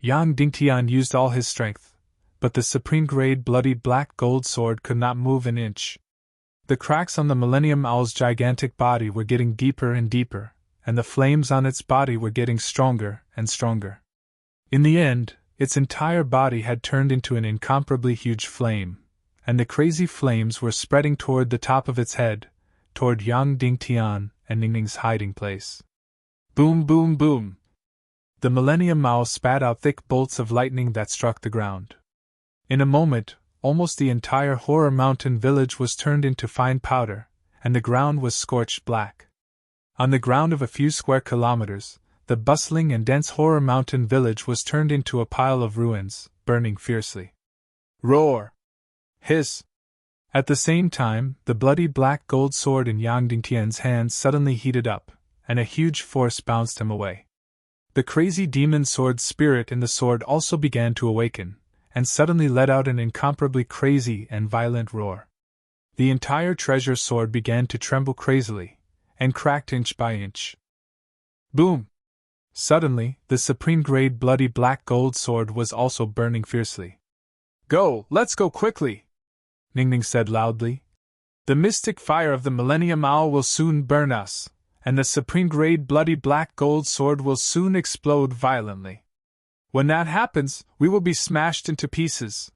A: Yang Dingtian used all his strength, but the supreme-grade bloody black gold sword could not move an inch. The cracks on the Millennium Owl's gigantic body were getting deeper and deeper, and the flames on its body were getting stronger and stronger. In the end, its entire body had turned into an incomparably huge flame, and the crazy flames were spreading toward the top of its head, toward Yang Dingtian and Ningning's hiding place. Boom, boom, boom! The Millennium Owl spat out thick bolts of lightning that struck the ground. In a moment, almost the entire Horror Mountain village was turned into fine powder, and the ground was scorched black. On the ground of a few square kilometers, the bustling and dense Horror Mountain village was turned into a pile of ruins, burning fiercely. Roar! Hiss! At the same time, the bloody black gold sword in Yang Dingtian's hand suddenly heated up, and a huge force bounced him away. The crazy demon sword spirit in the sword also began to awaken, and suddenly let out an incomparably crazy and violent roar. The entire treasure sword began to tremble crazily, and cracked inch by inch. Boom! Suddenly, the supreme-grade bloody black gold sword was also burning fiercely. Go, let's go quickly! Ningning said loudly. The mystic fire of the Millennium Owl will soon burn us, and the supreme-grade bloody black gold sword will soon explode violently. When that happens, we will be smashed into pieces.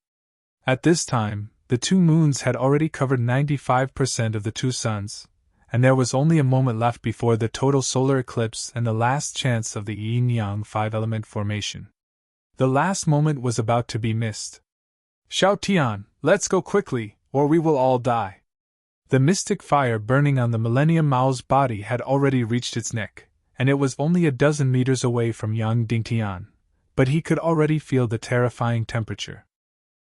A: At this time, the two moons had already covered 95% of the two suns, and there was only a moment left before the total solar eclipse and the last chance of the yin-yang five-element formation. The last moment was about to be missed. Xiao Tian, let's go quickly, or we will all die. The mystic fire burning on the Millennium Owl's body had already reached its neck, and it was only a dozen meters away from Yang Dingtian. But he could already feel the terrifying temperature.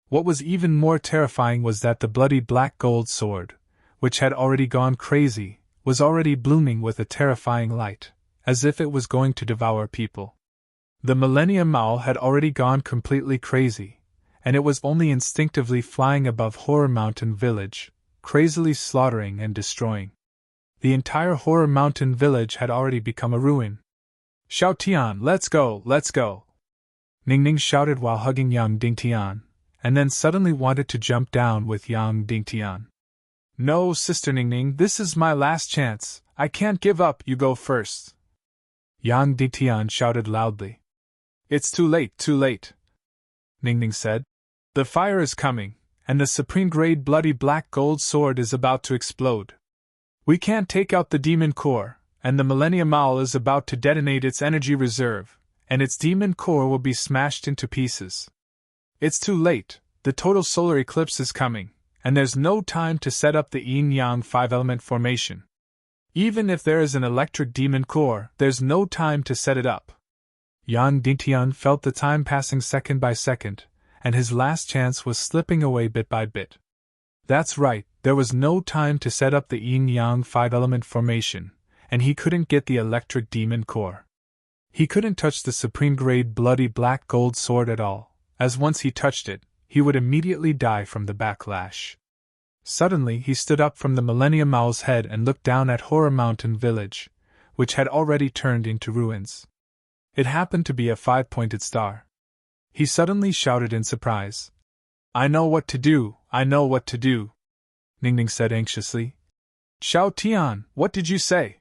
A: What was even more terrifying was that the bloody black gold sword, which had already gone crazy, was already blooming with a terrifying light, as if it was going to devour people. The Millennium Owl had already gone completely crazy, and it was only instinctively flying above Horror Mountain Village, crazily slaughtering and destroying. The entire Horror Mountain Village had already become a ruin. Xiao Tian, let's go, let's go! Ningning shouted while hugging Yang Dingtian, and then suddenly wanted to jump down with Yang Dingtian. No, Sister Ningning, this is my last chance. I can't give up, you go first. Yang Dingtian shouted loudly. It's too late, Ningning said. The fire is coming, and the supreme grade bloody black gold sword is about to explode. We can't take out the demon core, and the Millennium Owl is about to detonate its energy reserve, and its demon core will be smashed into pieces. It's too late, the total solar eclipse is coming, and there's no time to set up the yin-yang 5-element formation. Even if there is an electric demon core, there's no time to set it up. Yang Dingtian felt the time passing second by second, and his last chance was slipping away bit by bit. That's right, there was no time to set up the yin-yang 5-element formation, and he couldn't get the electric demon core. He couldn't touch the supreme-grade bloody black gold sword at all, as once he touched it, he would immediately die from the backlash. Suddenly he stood up from the Millennium Owl's head and looked down at Horror Mountain Village, which had already turned into ruins. It happened to be a 5-pointed star. He suddenly shouted in surprise. "I know what to do, I know what to do," Ningning said anxiously. "Xiao Tian, what did you say?"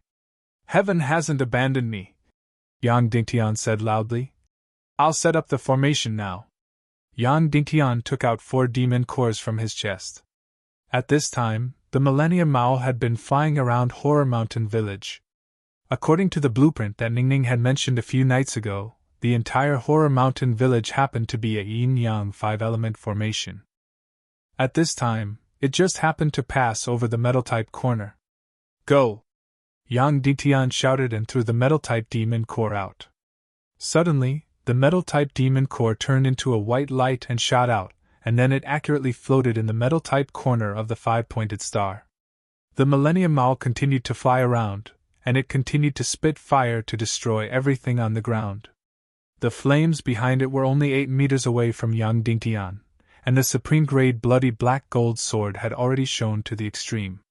A: "Heaven hasn't abandoned me," Yang Dingtian said loudly. "I'll set up the formation now." Yang Dingtian took out 4 demon cores from his chest. At this time, the Millennium Owl had been flying around Horror Mountain Village. According to the blueprint that Ningning had mentioned a few nights ago, the entire Horror Mountain Village happened to be a yin-yang 5-element formation. At this time, it just happened to pass over the metal-type corner. "Go!" Yang Dingtian shouted and threw the metal-type demon core out. Suddenly, the metal-type demon core turned into a white light and shot out, and then it accurately floated in the metal-type corner of the 5-pointed star. The Millennium Owl continued to fly around, and it continued to spit fire to destroy everything on the ground. The flames behind it were only 8 meters away from Yang Dingtian, and the supreme-grade bloody black gold sword had already shone to the extreme.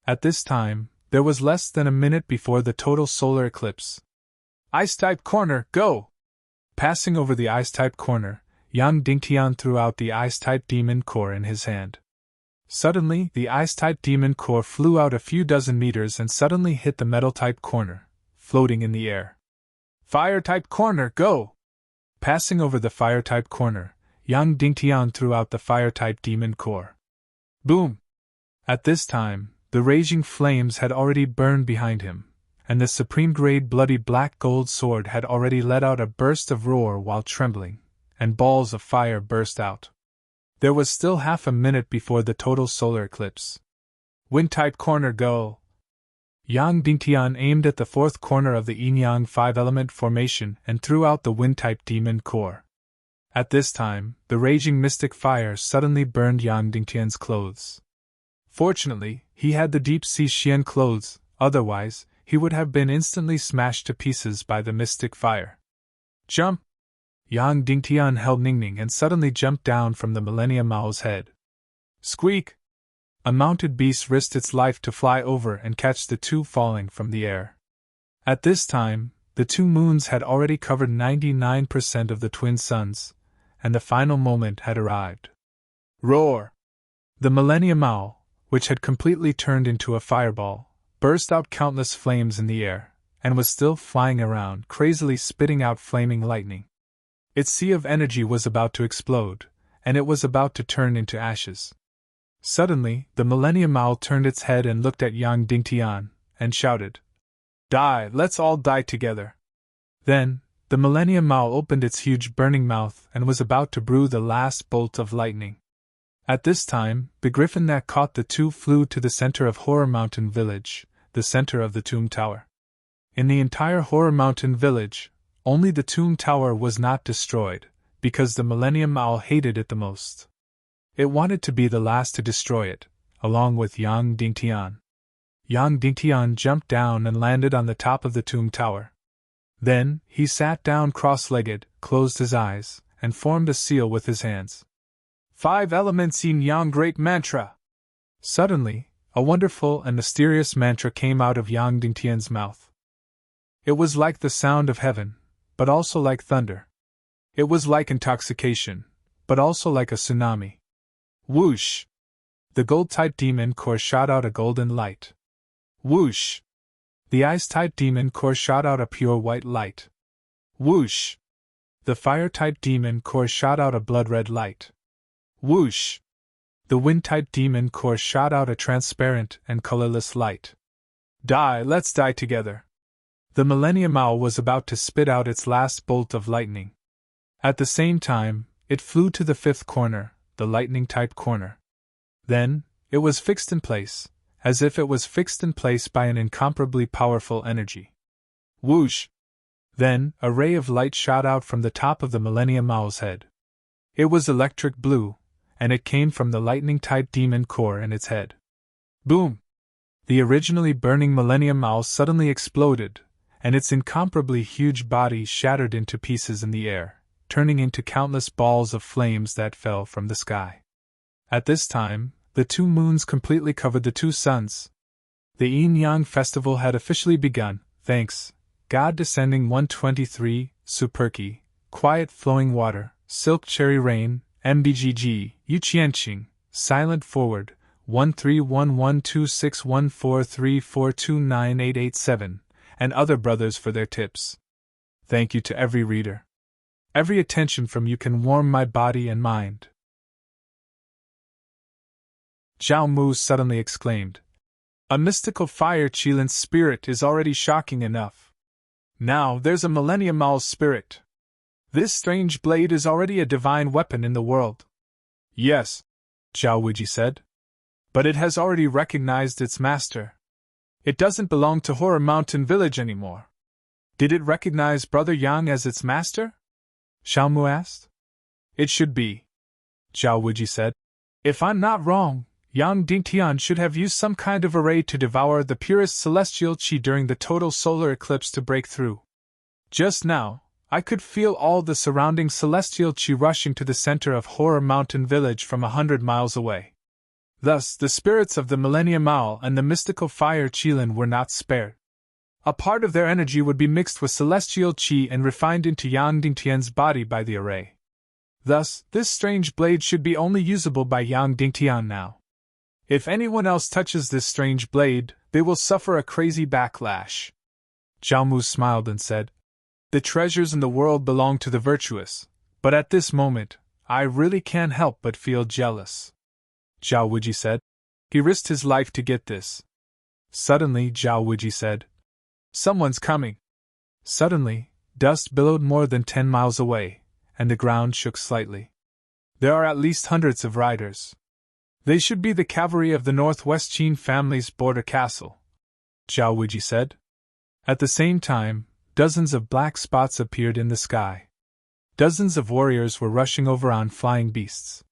A: At this time, there was less than a minute before the total solar eclipse. "Ice-type corner, go!" Passing over the ice-type corner, Yang Dingtian threw out the ice-type demon core in his hand. Suddenly, the ice-type demon core flew out a few dozen meters and suddenly hit the metal-type corner, floating in the air. "Fire-type corner, go!" Passing over the fire-type corner, Yang Dingtian threw out the fire-type demon core. Boom! At this time, the raging flames had already burned behind him, and the supreme-grade bloody black gold sword had already let out a burst of roar while trembling, and balls of fire burst out. There was still half a minute before the total solar eclipse. "Wind-type corner, go!" Yang Dingtian aimed at the 4th corner of the yin-yang 5-element formation and threw out the wind-type demon core. At this time, the raging mystic fire suddenly burned Yang Dingtian's clothes. Fortunately, he had the deep-sea Xian clothes, otherwise, he would have been instantly smashed to pieces by the mystic fire. "Jump!" Yang Dingtian held Ningning and suddenly jumped down from the Millennium Owl's head. Squeak! A mounted beast risked its life to fly over and catch the two falling from the air. At this time, the 2 moons had already covered 99% of the twin suns, and the final moment had arrived. Roar! The Millennium Owl, which had completely turned into a fireball, burst out countless flames in the air, and was still flying around, crazily spitting out flaming lightning. Its sea of energy was about to explode, and it was about to turn into ashes. Suddenly, the Millennium Owl turned its head and looked at Yang Dingtian, and shouted, "Die, let's all die together." Then, the Millennium Owl opened its huge burning mouth and was about to brew the last bolt of lightning. At this time, the griffin that caught the 2 flew to the center of Horror Mountain Village, the center of the Tomb Tower. In the entire Horror Mountain Village, only the Tomb Tower was not destroyed, because the Millennium Owl hated it the most. It wanted to be the last to destroy it, along with Yang Dingtian. Yang Dingtian jumped down and landed on the top of the Tomb Tower. Then, he sat down cross-legged, closed his eyes, and formed a seal with his hands. 5 elements yin-yang great mantra! Suddenly, a wonderful and mysterious mantra came out of Yang Dingtian's mouth. It was like the sound of heaven, but also like thunder. It was like intoxication, but also like a tsunami. Whoosh! The gold-type demon core shot out a golden light. Whoosh! The ice-type demon core shot out a pure white light. Whoosh! The fire-type demon core shot out a blood-red light. Whoosh! The wind-type demon core shot out a transparent and colorless light. Die, let's die together. The Millennium Owl was about to spit out its last bolt of lightning. At the same time, it flew to the fifth corner, the lightning-type corner. Then, it was fixed in place, as if it was fixed in place by an incomparably powerful energy. Whoosh! Then, a ray of light shot out from the top of the Millennium Owl's head. It was electric blue, and it came from the lightning-type demon core in its head. Boom! The originally burning Millennium Owl suddenly exploded, and its incomparably huge body shattered into pieces in the air, turning into countless balls of flames that fell from the sky. At this time, the two moons completely covered the two suns. The Yin-Yang festival had officially begun, thanks, God descending 123, Superki, quiet flowing water, silk cherry rain, MBGG, Yuqianqing, silent forward, 1311261434298887, and other brothers for their tips. Thank you to every reader. Every attention from you can warm my body and mind. Zhao Mu suddenly exclaimed. A mystical fire Qilin's spirit is already shocking enough. Now there's a Millennium Owl's spirit. This strange blade is already a divine weapon in the world. Yes, Zhao Wuji said. But it has already recognized its master. It doesn't belong to Horror Mountain Village anymore. Did it recognize Brother Yang as its master? Zhao Mu asked. It should be, Zhao Wuji said. If I'm not wrong, Yang Dingtian should have used some kind of array to devour the purest celestial qi during the total solar eclipse to break through. Just now, I could feel all the surrounding celestial qi rushing to the center of Horror Mountain Village from 100 miles away. Thus, the spirits of the Millennium Owl and the mystical fire Qilin were not spared. A part of their energy would be mixed with celestial qi and refined into Yang Dingtian's body by the array. Thus, this strange blade should be only usable by Yang Dingtian now. If anyone else touches this strange blade, they will suffer a crazy backlash. Zhao Mu smiled and said, The treasures in the world belong to the virtuous, but at this moment, I really can't help but feel jealous. Zhao Wuji said. He risked his life to get this. Suddenly, Zhao Wuji said, Someone's coming. Suddenly, dust billowed more than 10 miles away, and the ground shook slightly. There are at least hundreds of riders. They should be the cavalry of the Northwest Qin family's border castle, Zhao Wuji said. At the same time, dozens of black spots appeared in the sky. Dozens of warriors were rushing over on flying beasts.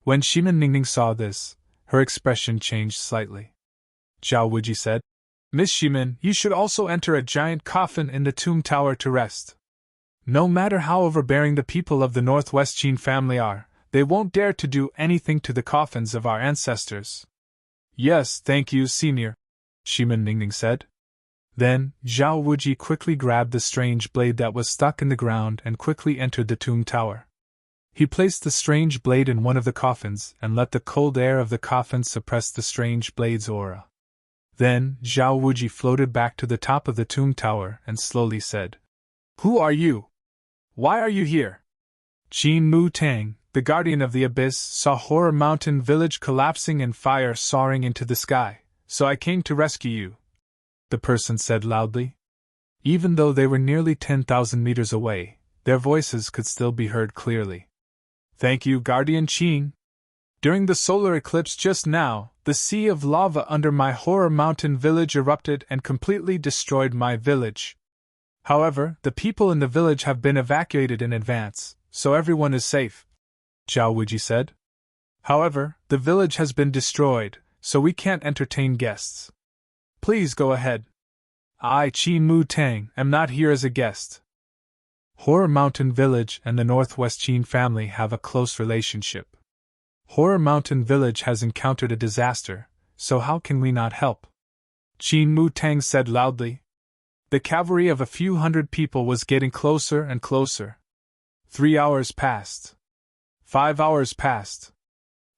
A: When Shimin Ningning saw this, her expression changed slightly. Zhao Wuji said, Miss Shimin, you should also enter a giant coffin in the tomb tower to rest. No matter how overbearing the people of the Northwest Qin family are, they won't dare to do anything to the coffins of our ancestors. Yes, thank you, Senior, Shimin Ningning said. Then, Zhao Wuji quickly grabbed the strange blade that was stuck in the ground and quickly entered the tomb tower. He placed the strange blade in one of the coffins and let the cold air of the coffin suppress the strange blade's aura. Then, Zhao Wuji floated back to the top of the tomb tower and slowly said, Who are you? Why are you here? Qin Mu Tang, the guardian of the abyss, saw Horror Mountain Village collapsing and fire soaring into the sky, so I came to rescue you, the person said loudly. Even though they were nearly 10,000 meters away, their voices could still be heard clearly. Thank you, Guardian Qin. During the solar eclipse just now, the sea of lava under my Horror Mountain Village erupted and completely destroyed my village. However, the people in the village have been evacuated in advance, so everyone is safe, Zhao Wuji said. However, the village has been destroyed, so we can't entertain guests. Please go ahead. I, Qin Mu Tang, am not here as a guest. Horror Mountain Village and the Northwest Qin family have a close relationship. Horror Mountain Village has encountered a disaster, so how can we not help? Qin Mu Tang said loudly. The cavalry of a few hundred people was getting closer and closer. 3 hours passed. 5 hours passed.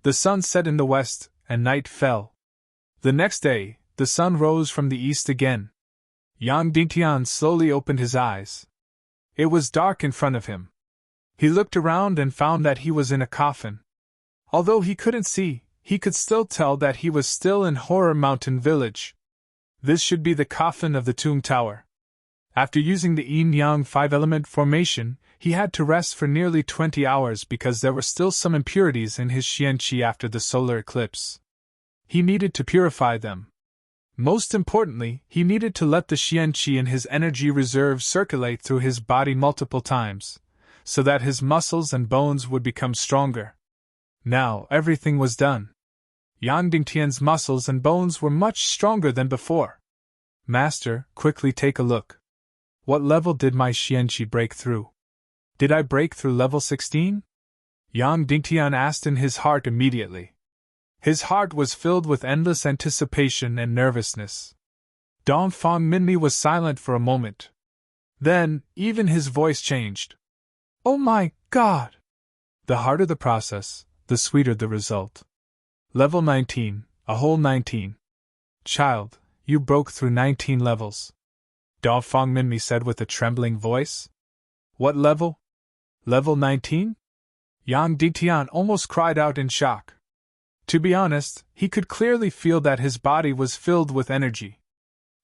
A: The sun set in the west, and night fell. The next day, the sun rose from the east again. Yang Dingtian slowly opened his eyes. It was dark in front of him. He looked around and found that he was in a coffin. Although he couldn't see, he could still tell that he was still in Horror Mountain Village. This should be the coffin of the tomb tower. After using the yin-yang 5-element formation, he had to rest for nearly 20 hours because there were still some impurities in his xian-qi after the solar eclipse. He needed to purify them. Most importantly, he needed to let the xian-qi in his energy reserve circulate through his body multiple times, so that his muscles and bones would become stronger. Now, everything was done. Yang Dingtian's muscles and bones were much stronger than before. Master, quickly take a look. What level did my xian-qi break through? Did I break through level 16? Yang Dingtian asked in his heart immediately. His heart was filled with endless anticipation and nervousness. Dongfang Minmi was silent for a moment. Then, even his voice changed. Oh my God! The harder the process, the sweeter the result. Level 19, a whole 19. Child, you broke through 19 levels. Dongfang Minmi said with a trembling voice. What level? Level 19? Yang Dingtian almost cried out in shock. To be honest, he could clearly feel that his body was filled with energy.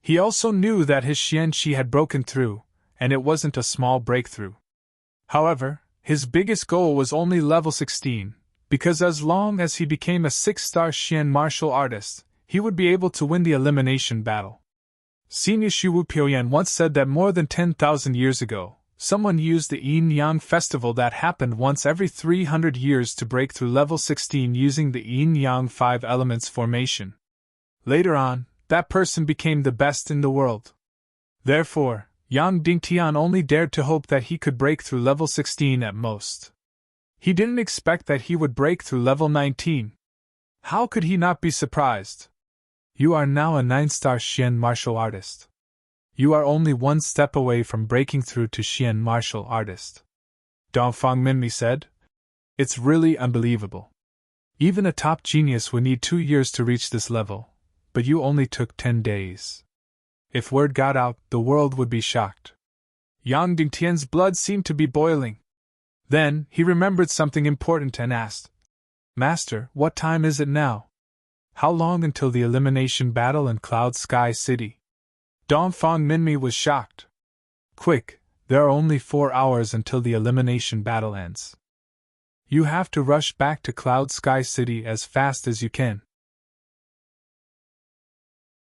A: He also knew that his xian-qi had broken through, and it wasn't a small breakthrough. However, his biggest goal was only level 16, because as long as he became a 6-star Xian martial artist, he would be able to win the elimination battle. Senior Shuwu Pyoyan once said that more than 10,000 years ago, someone used the yin-yang festival that happened once every 300 years to break through level 16 using the yin-yang 5 elements formation. Later on, that person became the best in the world. Therefore, Yang Dingtian only dared to hope that he could break through level 16 at most. He didn't expect that he would break through level 19. How could he not be surprised? You are now a 9-star Xian martial artist. You are only one step away from breaking through to Xian martial artist. Dongfang Minmi said. It's really unbelievable. Even a top genius would need 2 years to reach this level, but you only took 10 days. If word got out, the world would be shocked. Yang Dingtian's blood seemed to be boiling. Then, he remembered something important and asked, Master, what time is it now? How long until the elimination battle in Cloud Sky City? Dongfang Minmi was shocked. Quick, there are only 4 hours until the elimination battle ends. You have to rush back to Cloud Sky City as fast as you can.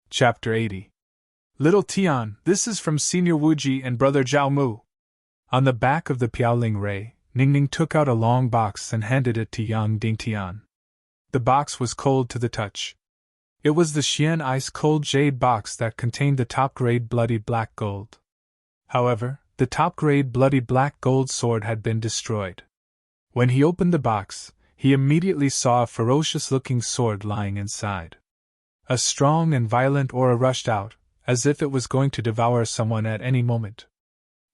A: Chapter 80. Little Tian, this is from Senior Wuji and Brother Zhao Mu. On the back of the Piaoling Ray, Ningning took out a long box and handed it to Yang Dingtian. The box was cold to the touch. It was the Xian ice-cold jade box that contained the top-grade bloody black gold. However, the top-grade bloody black gold sword had been destroyed. When he opened the box, he immediately saw a ferocious-looking sword lying inside. A strong and violent aura rushed out, as if it was going to devour someone at any moment.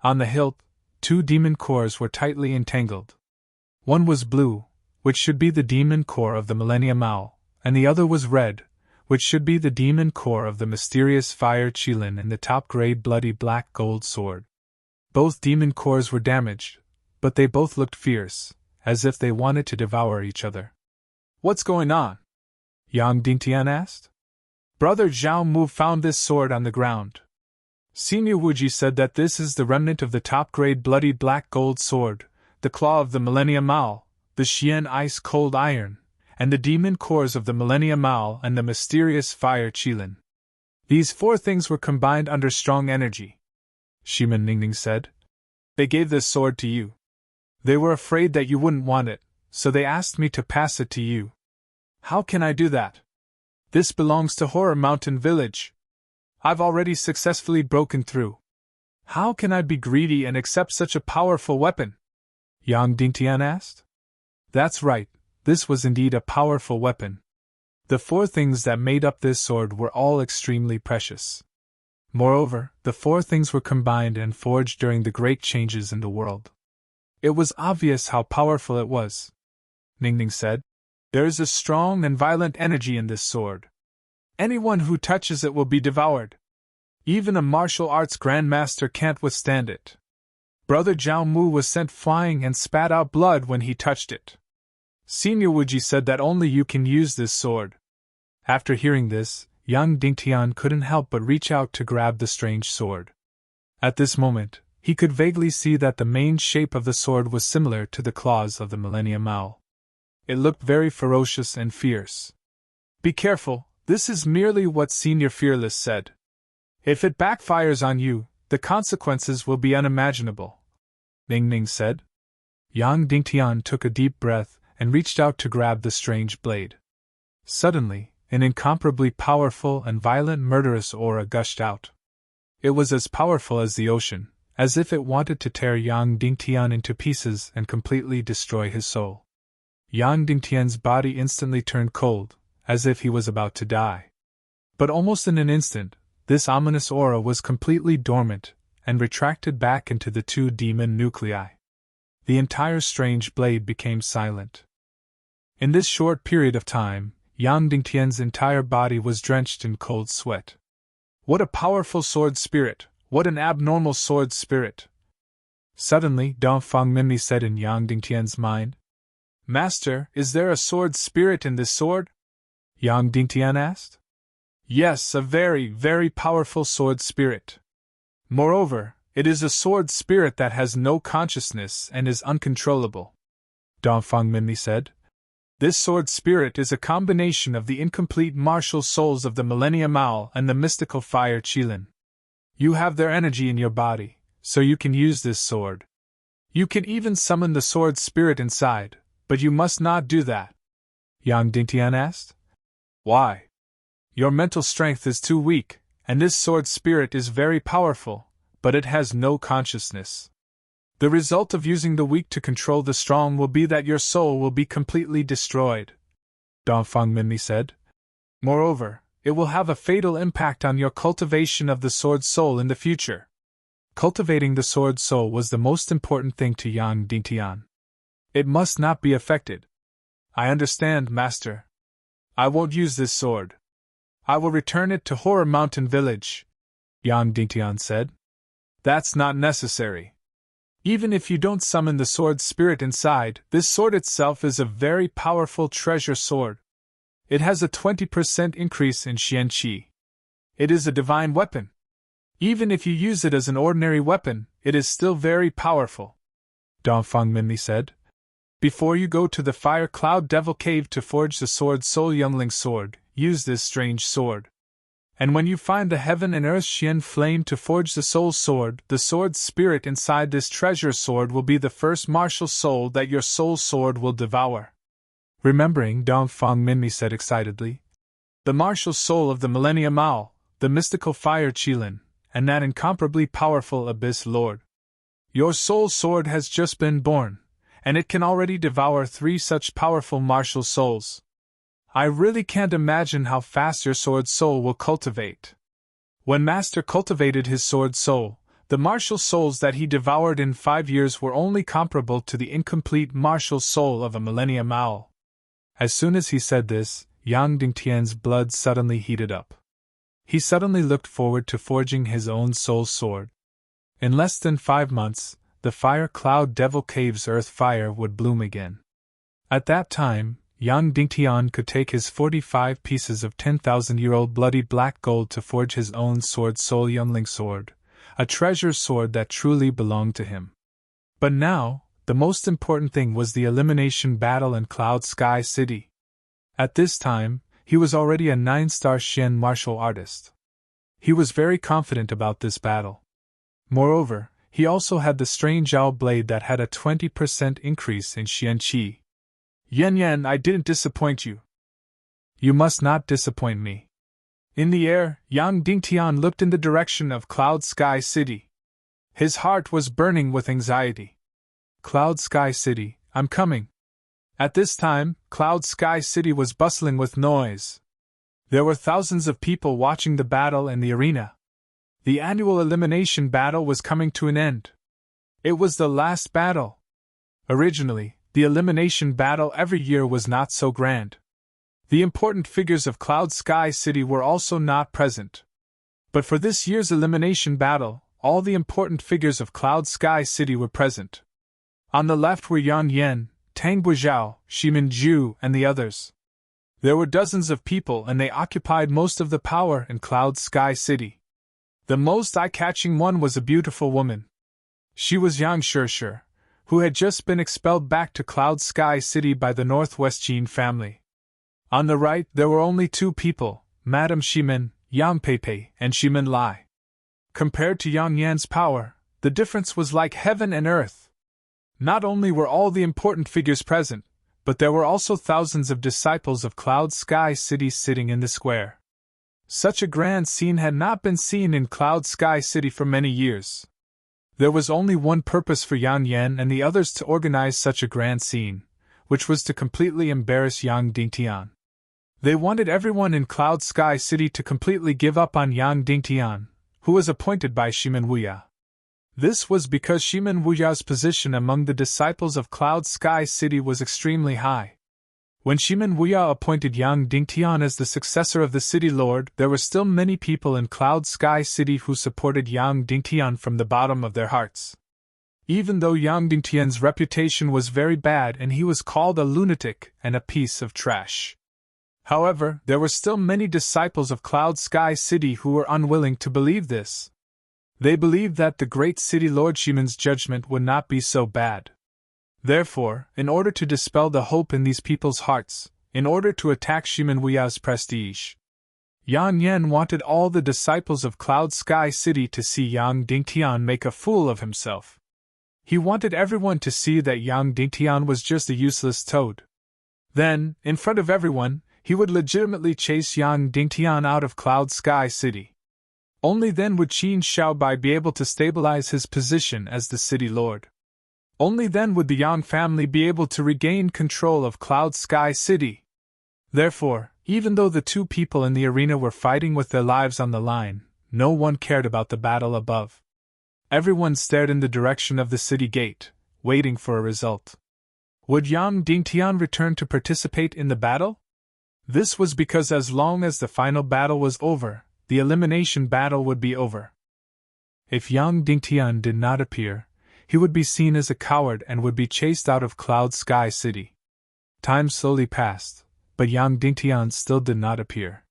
A: On the hilt, 2 demon cores were tightly entangled. One was blue, which should be the demon core of the Millennium Owl, and the other was red, which should be the demon core of the mysterious fire Qilin and the top-grade bloody black gold sword. Both demon cores were damaged, but they both looked fierce, as if they wanted to devour each other. What's going on? Yang Dingtian asked. Brother Zhao Mu found this sword on the ground. Senior Wuji said that this is the remnant of the top-grade bloody black gold sword, the claw of the Millennium Owl, the Xian ice-cold iron, and the demon cores of the Millennium Owl and the mysterious fire Qilin. These 4 things were combined under strong energy. Shiman Ningning said. They gave this sword to you. They were afraid that you wouldn't want it, so they asked me to pass it to you. How can I do that? This belongs to Horror Mountain Village. I've already successfully broken through. How can I be greedy and accept such a powerful weapon? Yang Dingtian asked. That's right. This was indeed a powerful weapon. The 4 things that made up this sword were all extremely precious. Moreover, the 4 things were combined and forged during the great changes in the world. It was obvious how powerful it was. Ningning said. There is a strong and violent energy in this sword. Anyone who touches it will be devoured. Even a martial arts grandmaster can't withstand it. Brother Zhao Mu was sent flying and spat out blood when he touched it. Senior Wuji said that only you can use this sword. After hearing this, young Dingtian couldn't help but reach out to grab the strange sword. At this moment, he could vaguely see that the main shape of the sword was similar to the claws of the Millennium Owl. It looked very ferocious and fierce. Be careful, this is merely what Senior Fearless said. If it backfires on you, the consequences will be unimaginable, Ning Ning said. Yang Dingtian took a deep breath and reached out to grab the strange blade. Suddenly, an incomparably powerful and violent murderous aura gushed out. It was as powerful as the ocean, as if it wanted to tear Yang Dingtian into pieces and completely destroy his soul. Yang Dingtian's body instantly turned cold, as if he was about to die. But almost in an instant, this ominous aura was completely dormant and retracted back into the two demon nuclei. The entire strange blade became silent. In this short period of time, Yang Dingtian's entire body was drenched in cold sweat. What a powerful sword spirit! What an abnormal sword spirit! Suddenly, Dongfang Mimmi said in Yang Dingtian's mind. Master, is there a sword spirit in this sword? Yang Dingtian asked. Yes, a very, very powerful sword spirit. Moreover, it is a sword spirit that has no consciousness and is uncontrollable, Dongfang Mimmi said. This sword spirit is a combination of the incomplete martial souls of the Millennium Owl and the mystical fire Qilin. You have their energy in your body, so you can use this sword. You can even summon the sword spirit inside, but you must not do that, Yang Dingtian asked. Why? Your mental strength is too weak, and this sword spirit is very powerful, but it has no consciousness. The result of using the weak to control the strong will be that your soul will be completely destroyed, Dongfang Mimmi said. Moreover, it will have a fatal impact on your cultivation of the sword soul in the future. Cultivating the sword soul was the most important thing to Yang Dingtian. It must not be affected. I understand, Master. I won't use this sword. I will return it to Horror Mountain Village, Yang Dingtian said. That's not necessary. Even if you don't summon the sword spirit inside, this sword itself is a very powerful treasure sword. It has a 20% increase in Xian Qi. It is a divine weapon. Even if you use it as an ordinary weapon, it is still very powerful, Dongfang Mimmi said. Before you go to the Fire Cloud Devil Cave to forge the sword Soul Youngling Sword, use this strange sword. And when you find the Heaven and Earth Xian Flame to forge the Soul Sword, the sword spirit inside this treasure sword will be the first martial soul that your soul sword will devour. Remembering, Dongfang Mimmi said excitedly. The martial soul of the Millennium Owl, the mystical fire Qilin, and that incomparably powerful Abyss Lord. Your soul sword has just been born, and it can already devour 3 such powerful martial souls. I really can't imagine how fast your sword soul will cultivate. When Master cultivated his sword soul, the martial souls that he devoured in 5 years were only comparable to the incomplete martial soul of a Millennium Owl. As soon as he said this, Yang Dingtian's blood suddenly heated up. He suddenly looked forward to forging his own soul sword. In less than 5 months, the Fire Cloud Devil Cave's earth fire would bloom again. At that time, Yang Dingtian could take his 45 pieces of 10,000-year-old bloody black gold to forge his own sword Soul Youngling Sword, a treasure sword that truly belonged to him. But now, the most important thing was the elimination battle in Cloud Sky City. At this time, he was already a 9-star Xian martial artist. He was very confident about this battle. Moreover, he also had the strange owl blade that had a 20% increase in Xian Qi. Yan, I didn't disappoint you. You must not disappoint me. In the air, Yang Dingtian looked in the direction of Cloud Sky City. His heart was burning with anxiety. Cloud Sky City, I'm coming. At this time, Cloud Sky City was bustling with noise. There were thousands of people watching the battle in the arena. The annual elimination battle was coming to an end. It was the last battle. Originally, the elimination battle every year was not so grand. The important figures of Cloud Sky City were also not present. But for this year's elimination battle, all the important figures of Cloud Sky City were present. On the left were Yan Yen, Tang Guizhao, Shimin Ju, and the others. There were dozens of people and they occupied most of the power in Cloud Sky City. The most eye-catching one was a beautiful woman. She was Yang Shishir, who had just been expelled back to Cloud Sky City by the Northwest Jin family. On the right there were only two people, Madame Shimin, Yang Peipei, and Shimin Lai. Compared to Yang Yan's power, the difference was like heaven and earth. Not only were all the important figures present, but there were also thousands of disciples of Cloud Sky City sitting in the square. Such a grand scene had not been seen in Cloud Sky City for many years. There was only one purpose for Yang Yan and the others to organize such a grand scene, which was to completely embarrass Yang Dingtian. They wanted everyone in Cloud Sky City to completely give up on Yang Dingtian, who was appointed by Shimin Wuya. This was because Shimin Wuya's position among the disciples of Cloud Sky City was extremely high. When Shimin Wuya appointed Yang Dingtian as the successor of the city lord, there were still many people in Cloud Sky City who supported Yang Dingtian from the bottom of their hearts. Even though Yang Dingtian's reputation was very bad and he was called a lunatic and a piece of trash. However, there were still many disciples of Cloud Sky City who were unwilling to believe this. They believed that the great city lord Shimin's judgment would not be so bad. Therefore, in order to dispel the hope in these people's hearts, in order to attack Shimin Wuya's prestige, Yang Yan wanted all the disciples of Cloud Sky City to see Yang Dingtian make a fool of himself. He wanted everyone to see that Yang Dingtian was just a useless toad. Then, in front of everyone, he would legitimately chase Yang Dingtian out of Cloud Sky City. Only then would Qin Xiaobai be able to stabilize his position as the city lord. Only then would the Yang family be able to regain control of Cloud Sky City. Therefore, even though the two people in the arena were fighting with their lives on the line, no one cared about the battle above. Everyone stared in the direction of the city gate, waiting for a result. Would Yang Dingtian return to participate in the battle? This was because as long as the final battle was over, the elimination battle would be over. If Yang Dingtian did not appear, he would be seen as a coward and would be chased out of Cloud Sky City. Time slowly passed, but Yang Dingtian still did not appear.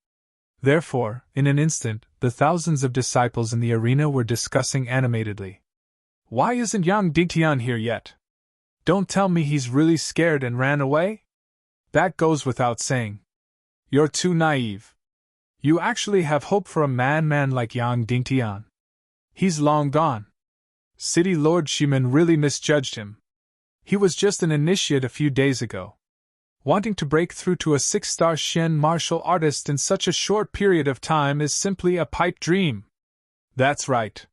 A: Therefore, in an instant, the thousands of disciples in the arena were discussing animatedly. Why isn't Yang Dingtian here yet? Don't tell me he's really scared and ran away? That goes without saying. You're too naive. You actually have hope for a man like Yang Dingtian. He's long gone. City Lord Shimin really misjudged him. He was just an initiate a few days ago. Wanting to break through to a 6-star Shen martial artist in such a short period of time is simply a pipe dream. That's right.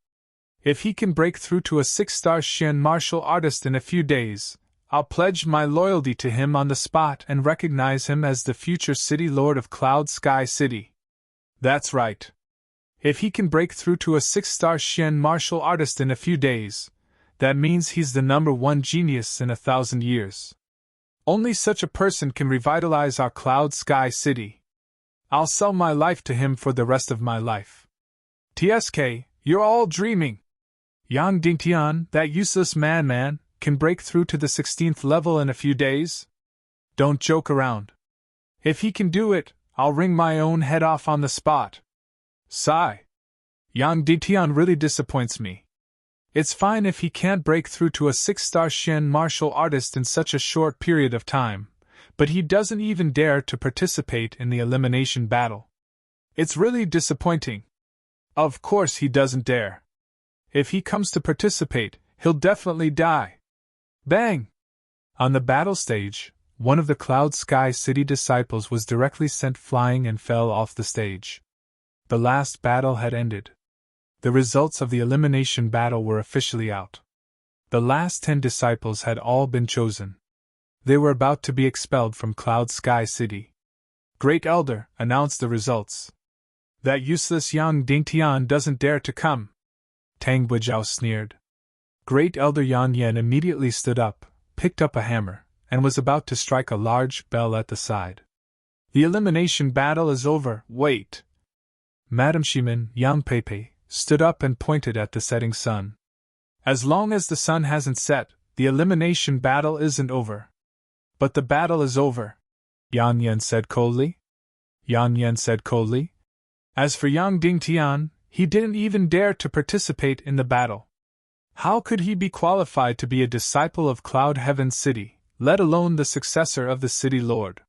A: If he can break through to a 6-star Shen martial artist in a few days, I'll pledge my loyalty to him on the spot and recognize him as the future city lord of Cloud Sky City. That's right. If he can break through to a 6-star Shen martial artist in a few days, that means he's the #1 genius in 1,000 years. Only such a person can revitalize our Cloud Sky City. I'll sell my life to him for the rest of my life. TSK, you're all dreaming. Yang Dingtian, that useless man, can break through to the 16th level in a few days? Don't joke around. If he can do it, I'll wring my own head off on the spot. Sigh. Yang Dingtian really disappoints me. It's fine if he can't break through to a 6-star Shen martial artist in such a short period of time, but he doesn't even dare to participate in the elimination battle. It's really disappointing. Of course he doesn't dare. If he comes to participate, he'll definitely die. Bang! On the battle stage, one of the Cloud Sky City disciples was directly sent flying and fell off the stage. The last battle had ended. The results of the elimination battle were officially out. The last 10 disciples had all been chosen. They were about to be expelled from Cloud Sky City. Great Elder, announced the results. That useless Yang Dingtian doesn't dare to come. Tang Guizhao sneered. Great Elder Yang Yan immediately stood up, picked up a hammer, and was about to strike a large bell at the side. The elimination battle is over, wait. Madame Shimin, Yang Peipei, stood up and pointed at the setting sun. As long as the sun hasn't set, the elimination battle isn't over. But the battle is over, Yang Yan said coldly. Yang Yan said coldly. As for Yang Dingtian, he didn't even dare to participate in the battle. How could he be qualified to be a disciple of Cloud Heaven City, let alone the successor of the City Lord?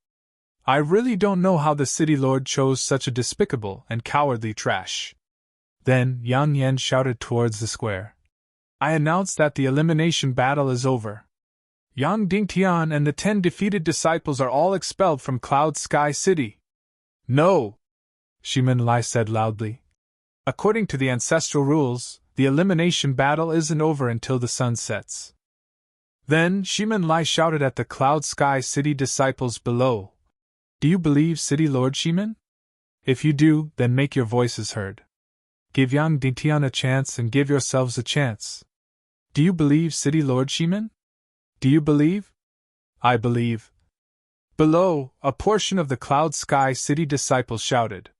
A: I really don't know how the City Lord chose such a despicable and cowardly trash. Then Yang Yan shouted towards the square. I announce that the elimination battle is over. Yang Dingtian and the 10 defeated disciples are all expelled from Cloud Sky City. No! Shimin Lai said loudly. According to the ancestral rules, the elimination battle isn't over until the sun sets. Then Shimin Lai shouted at the Cloud Sky City disciples below. Do you believe City Lord Shimin? If you do, then make your voices heard. Give Yang Dingtian a chance and give yourselves a chance. Do you believe City Lord Shimin? Do you believe? I believe. Below, a portion of the Cloud Sky City disciples shouted.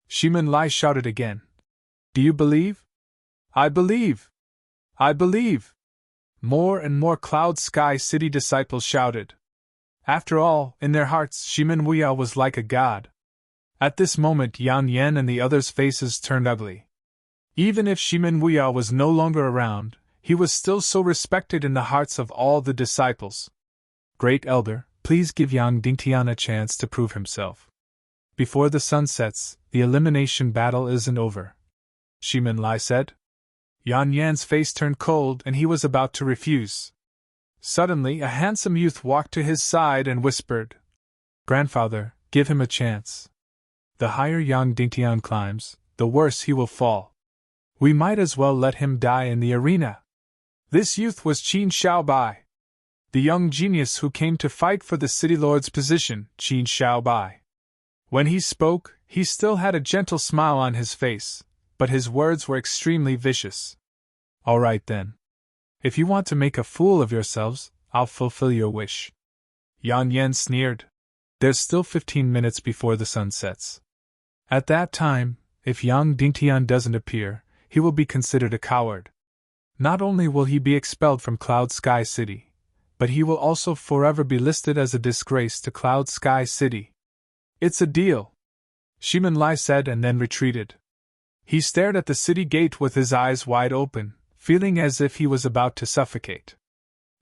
A: Shimin Lai shouted again. Do you believe? I believe. I believe. More and more Cloud Sky City disciples shouted. After all, in their hearts, Shimin Wuya was like a god. At this moment, Yan Yan and the others' faces turned ugly. Even if Shimin Wuya was no longer around, he was still so respected in the hearts of all the disciples. Great Elder, please give Yang Dingtian a chance to prove himself. Before the sun sets, the elimination battle isn't over, Shimin Lai said. Yan Yan's face turned cold and he was about to refuse. Suddenly, a handsome youth walked to his side and whispered, Grandfather, give him a chance. The higher Yang Dingtian climbs, the worse he will fall. We might as well let him die in the arena. This youth was Qin Xiaobai, the young genius who came to fight for the City Lord's position, Qin Xiaobai. When he spoke, he still had a gentle smile on his face, but his words were extremely vicious. All right then. If you want to make a fool of yourselves, I'll fulfill your wish. Yan Yan sneered. There's still 15 minutes before the sun sets. At that time, if Yang Dingtian doesn't appear, he will be considered a coward. Not only will he be expelled from Cloud Sky City, but he will also forever be listed as a disgrace to Cloud Sky City. It's a deal, Shimin Lai said and then retreated. He stared at the city gate with his eyes wide open, feeling as if he was about to suffocate.